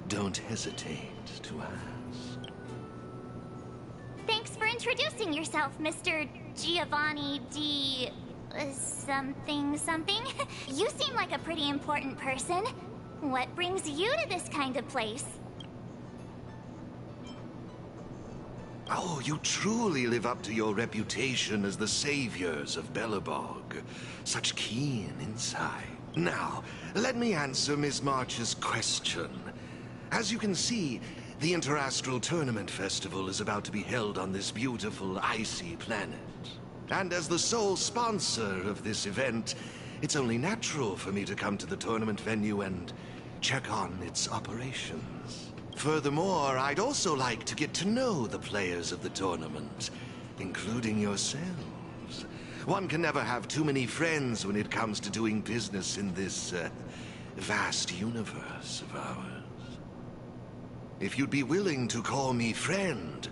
don't hesitate to ask. Thanks for introducing yourself, Mr. Giovanni Di... something. You seem like a pretty important person. What brings you to this kind of place? Oh, you truly live up to your reputation as the saviors of Belebog. Such keen insight. Now, let me answer Ms. March's question. As you can see, the Interastral Tournament Festival is about to be held on this beautiful, icy planet. And as the sole sponsor of this event, it's only natural for me to come to the tournament venue and check on its operations. Furthermore, I'd also like to get to know the players of the tournament, including yourselves. One can never have too many friends when it comes to doing business in this vast universe of ours. If you'd be willing to call me friend,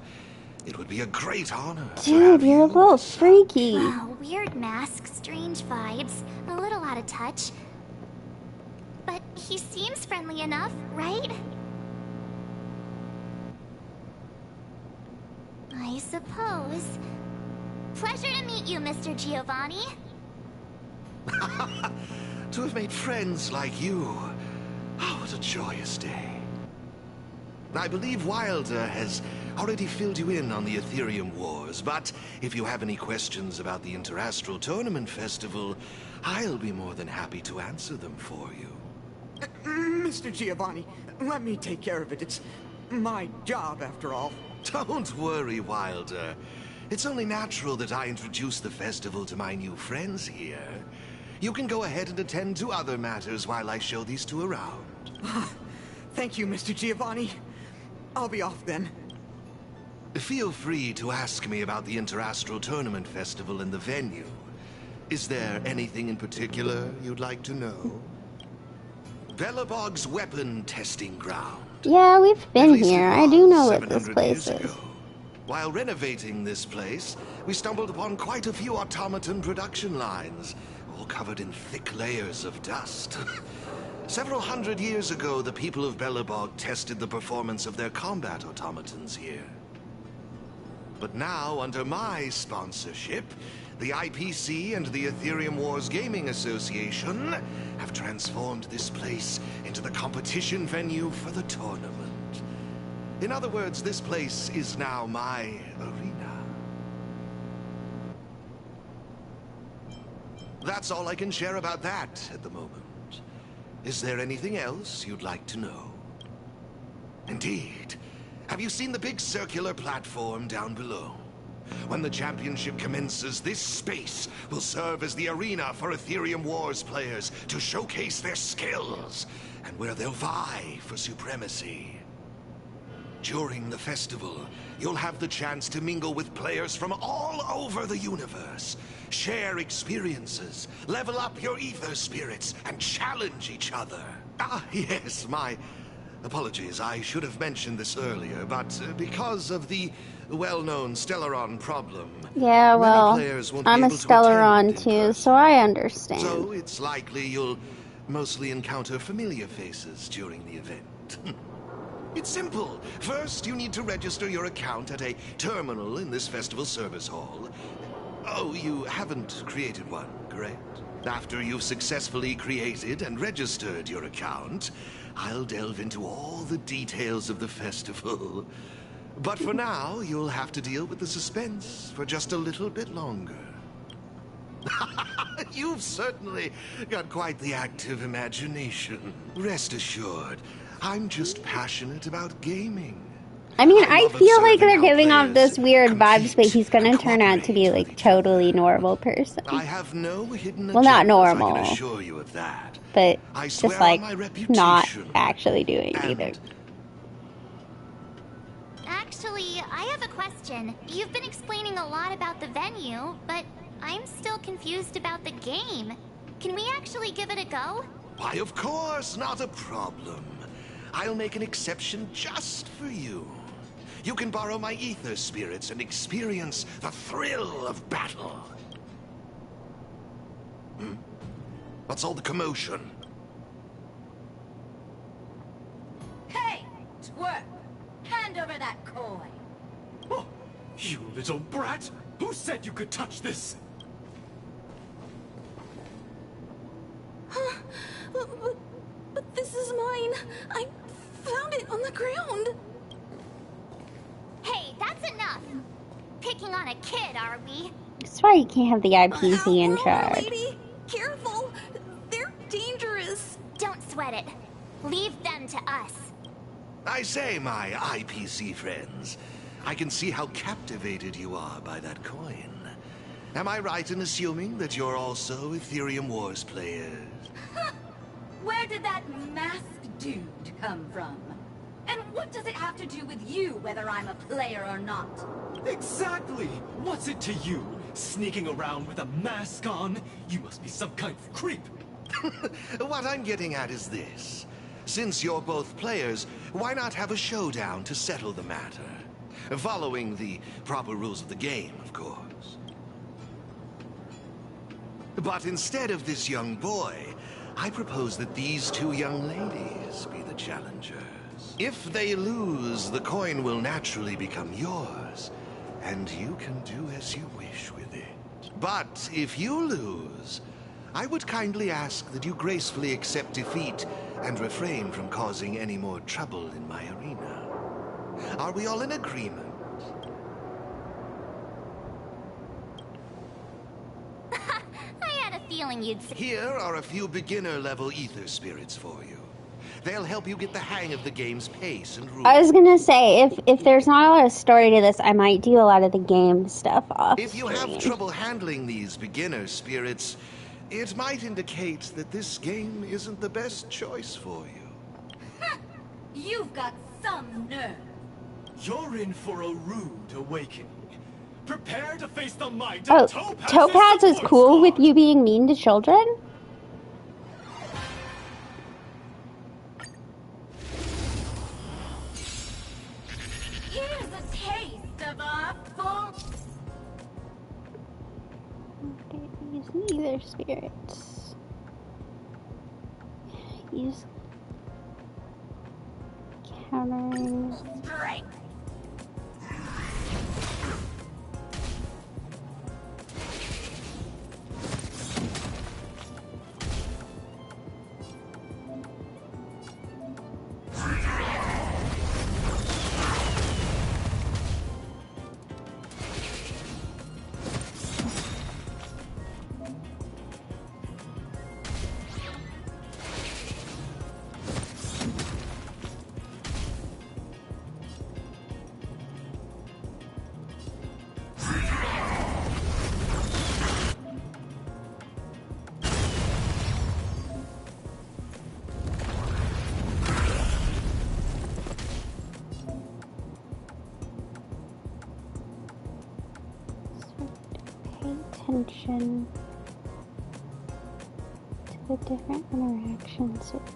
it would be a great honor. Dude, you're a little freaky. Wow, weird mask, strange vibes, a little out of touch. But he seems friendly enough, right? I suppose. Pleasure to meet you, Mr. Giovanni. To have made friends like you. Oh, what a joyous day. I believe Wilder has already filled you in on the Ethereum Wars, but if you have any questions about the Interastral Tournament Festival, I'll be more than happy to answer them for you. Mr. Giovanni, let me take care of it. It's my job, after all. Don't worry, Wilder. It's only natural that I introduce the festival to my new friends here. You can go ahead and attend to other matters while I show these two around. Thank you, Mr. Giovanni. I'll be off then. Feel free to ask me about the Interastral Tournament Festival and the venue. Is there anything in particular you'd like to know? Belebog's weapon testing ground. Yeah, we've been here. I do know what this place is. While renovating this place, we stumbled upon quite a few automaton production lines, all covered in thick layers of dust. Several hundred years ago, the people of Belebog tested the performance of their combat automatons here. But now, under my sponsorship, the IPC and the Ethereum Wars Gaming Association have transformed this place into the competition venue for the tournament. In other words, this place is now my arena. That's all I can share about that at the moment. Is there anything else you'd like to know? Indeed. Have you seen the big circular platform down below? When the championship commences, this space will serve as the arena for Ethereum Wars players to showcase their skills, and where they'll vie for supremacy. During the festival, you'll have the chance to mingle with players from all over the universe, share experiences, level up your ether spirits, and challenge each other. Ah, yes, my apologies. I should have mentioned this earlier, but because of the well-known Stellaron problem, yeah, well, I'm a Stellaron too, so I understand. So it's likely you'll mostly encounter familiar faces during the event. It's simple. First, you need to register your account at a terminal in this festival service hall. Oh, you haven't created one, correct? After you've successfully created and registered your account, I'll delve into all the details of the festival. But for now, you'll have to deal with the suspense for just a little bit longer. You've certainly got quite the active imagination. Rest assured, I'm just passionate about gaming. I mean, I feel like they're giving off this weird vibes, but he's gonna turn out to be like totally normal person. I have no hidden well, not normal, I can assure you of that. But just like not actually doing either. Actually, I have a question. You've been explaining a lot about the venue, but I'm still confused about the game. Can we actually give it a go? Why, of course, not a problem. I'll make an exception just for you. You can borrow my ether spirits and experience the thrill of battle. What's all the commotion? Hey, twerp! Hand over that coin! Oh, you little brat! Who said you could touch this? But this is mine. I found it on the ground. Hey, that's enough. picking on a kid, are we? That's why you can't have the IPC in charge. Lady, careful! They're dangerous! Don't sweat it. Leave them to us. I say, my IPC friends, I can see how captivated you are by that coin. Am I right in assuming that you're also Ethereum Wars players? Where did that masked dude come from? And what does it have to do with you, whether I'm a player or not? Exactly! What's it to you? Sneaking around with a mask on? You must be some kind of creep. What I'm getting at is this. Since you're both players, why not have a showdown to settle the matter? Following the proper rules of the game, of course. But instead of this young boy, I propose that these two young ladies be the challengers. If they lose, the coin will naturally become yours, and you can do as you wish with it. But if you lose, I would kindly ask that you gracefully accept defeat and refrain from causing any more trouble in my arena. Are we all in agreement? I had a feeling you'd say... Here are a few beginner-level ether spirits for you. They'll help you get the hang of the game's pace and rules. I was gonna say, if there's not a lot of story to this, I might do a lot of the game stuff off If you have trouble handling these beginner spirits, it might indicate that this game isn't the best choice for you. You've got some nerve. You're in for a rude awakening. Prepare to face the might Oh, of Topaz is cool with you being mean to children? Here's a taste of our full... Okay, use neither spirits. Use countering. Strength. Attention to the different interactions with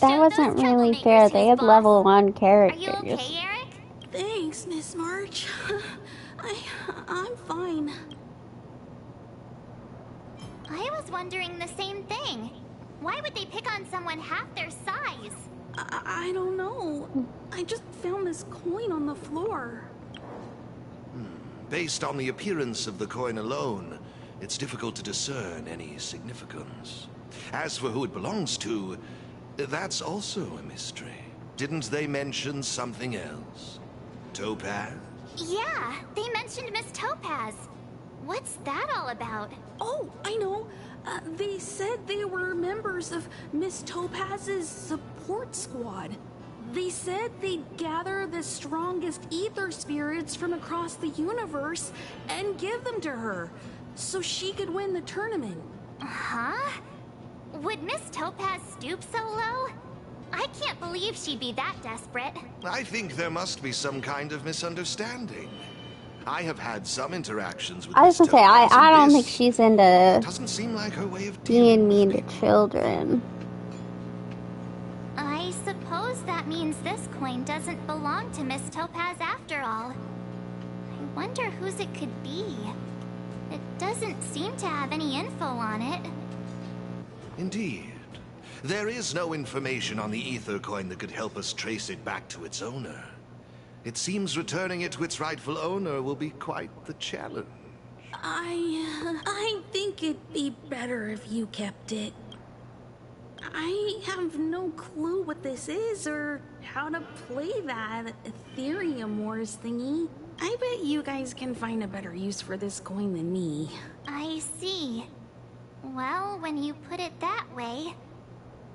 that wasn't really fair. They had level 1 characters. Are you okay, Eric? Thanks, Miss March. I'm fine. I was wondering the same thing. Why would they pick on someone half their size? I don't know. I just found this coin on the floor. Based on the appearance of the coin alone, it's difficult to discern any significance. As for who it belongs to, that's also a mystery. Didn't they mention something else? Topaz? Yeah, they mentioned Miss Topaz. What's that all about? Oh, I know. They said they were members of Miss Topaz's support squad. They said they'd gather the strongest ether spirits from across the universe and give them to her, so she could win the tournament. Huh? Would Miss Topaz stoop so low? I can't believe she'd be that desperate. I think there must be some kind of misunderstanding. I have had some interactions with I was Miss gonna say, I Topaz, and don't this think she's into doesn't seem like her way of being mean to children. I suppose that means this coin doesn't belong to Miss Topaz after all. I wonder whose it could be. It doesn't seem to have any info on it. Indeed. There is no information on the ether coin that could help us trace it back to its owner. It seems returning it to its rightful owner will be quite the challenge. I think it'd be better if you kept it. I have no clue what this is or how to play that Ethereum Wars thingy. I bet you guys can find a better use for this coin than me. I see. Well, when you put it that way,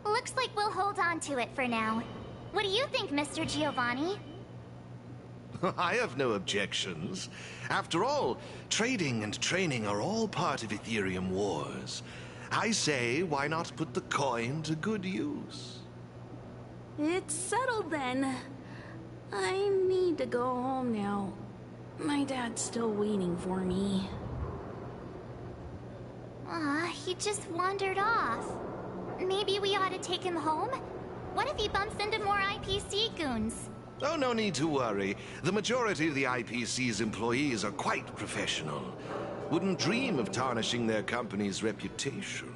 looks like we'll hold on to it for now. What do you think, Mr. Giovanni? I have no objections. After all, trading and training are all part of Ethereum Wars. I say, why not put the coin to good use? It's settled then. I need to go home now. My dad's still waiting for me. He just wandered off. Maybe we ought to take him home? What if he bumps into more IPC goons? Oh, no need to worry. The majority of the IPC's employees are quite professional. Wouldn't dream of tarnishing their company's reputation.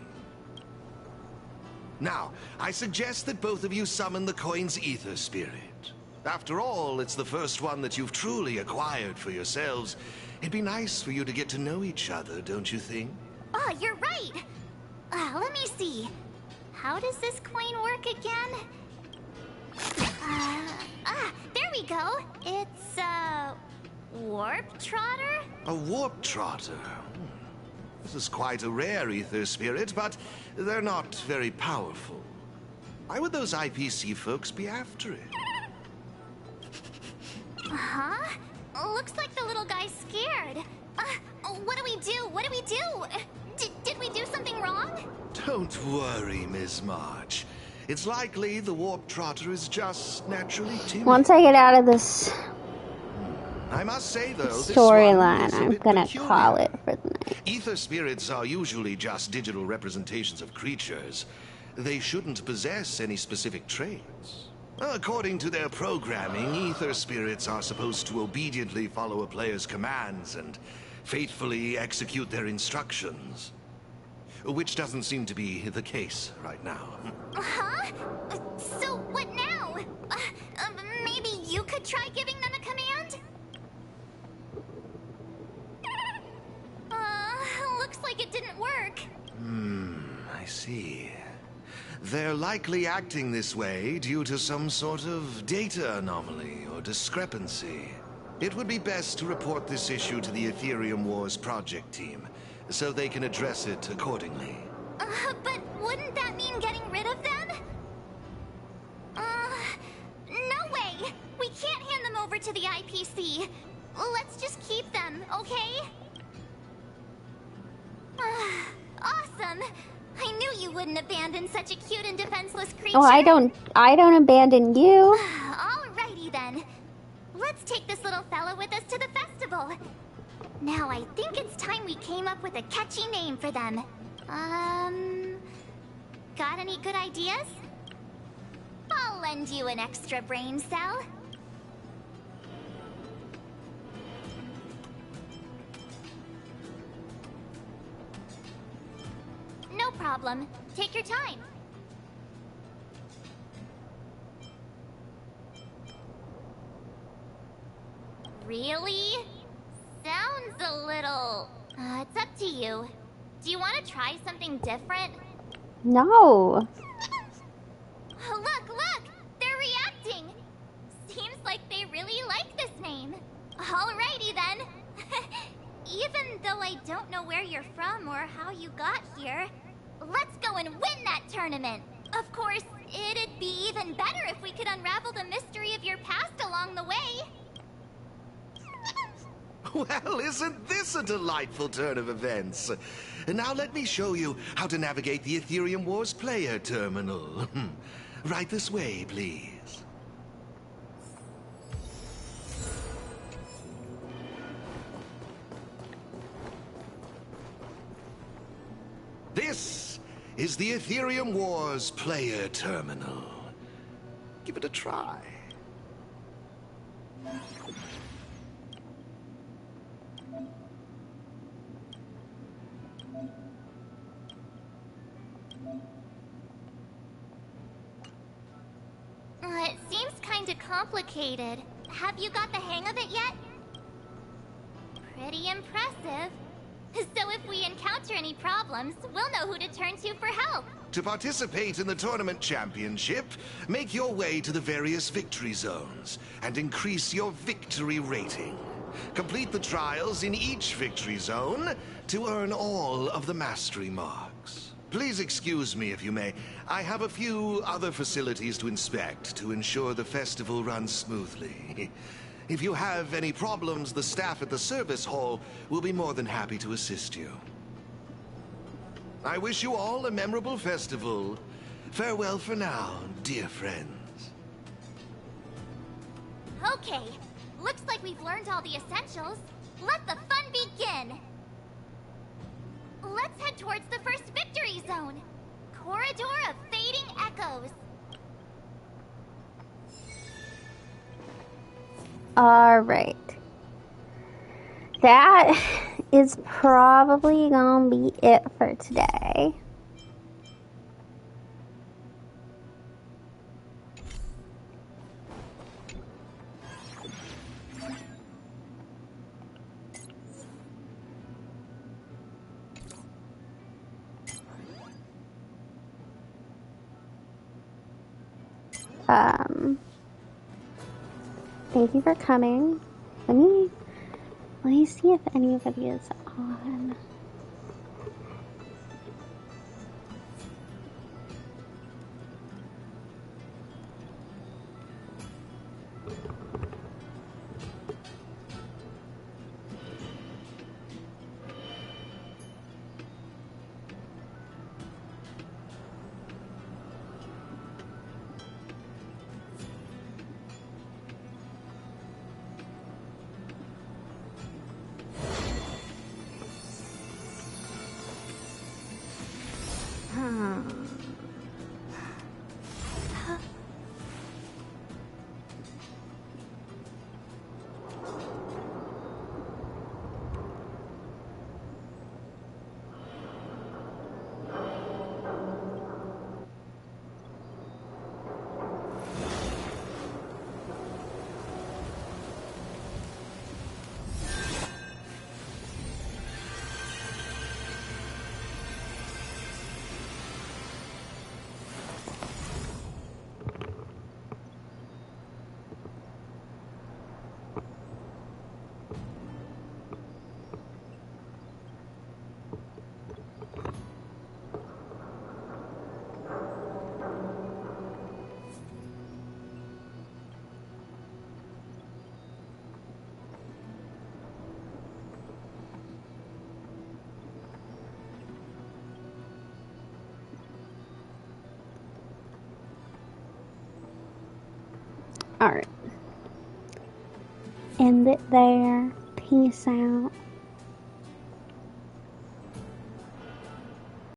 Now, I suggest that both of you summon the coin's ether spirit. After all, it's the first one that you've truly acquired for yourselves. It'd be nice for you to get to know each other, don't you think? Oh, you're right! Let me see. How does this coin work again? There we go. It's a warp trotter? A warp trotter? This is quite a rare ether spirit, but they're not very powerful. Why would those IPC folks be after it? Huh? Looks like the little guy's scared. What do we do? What do we do? Did we do something wrong? Don't worry, Miss March. It's likely the warp trotter is just naturally timid. Once I get out of this I must say, though, storyline, I'm gonna call it for the night. Ether spirits are usually just digital representations of creatures. They shouldn't possess any specific traits. According to their programming, ether spirits are supposed to obediently follow a player's commands and faithfully execute their instructions. Which doesn't seem to be the case right now. Huh? So what now? Maybe you could try giving them a command? Looks like it didn't work. I see. They're likely acting this way due to some sort of data anomaly or discrepancy. It would be best to report this issue to the Ethereum Wars project team, so they can address it accordingly. But wouldn't that mean getting rid of them? No way! We can't hand them over to the IPC. Let's just keep them, okay? Awesome! I knew you wouldn't abandon such a cute and defenseless creature. Oh, I don't abandon you. Alrighty then. Let's take this little fella with us to the festival. Now I think it's time we came up with a catchy name for them. Got any good ideas? I'll lend you an extra brain cell. No problem. Take your time. Really? Sounds a little... it's up to you. Do you want to try something different? No. Look! They're reacting! Seems like they really like this name. Alrighty then. Even though I don't know where you're from or how you got here, let's go and win that tournament. Of course, it'd be even better if we could unravel the mystery of your past along the way. Well, isn't this a delightful turn of events? Now let me show you how to navigate the Ethereum Wars player terminal. Right this way, please. This is the Ethereum Wars player terminal. Give it a try. It seems kinda complicated. Have you got the hang of it yet? Pretty impressive. So if we encounter any problems, we'll know who to turn to for help. To participate in the tournament championship, make your way to the various victory zones and increase your victory rating. Complete the trials in each victory zone to earn all of the mastery marks. Please excuse me if you may. I have a few other facilities to inspect to ensure the festival runs smoothly. If you have any problems, the staff at the service hall will be more than happy to assist you. I wish you all a memorable festival. Farewell for now, dear friends. Okay, looks like we've learned all the essentials. Let the fun begin! Let's head towards the first victory zone. Corridor of Fading Echoes. Alright. That is probably gonna be it for today. Thank you for coming. Let me see if anybody is on. Alright. End it there. Peace out.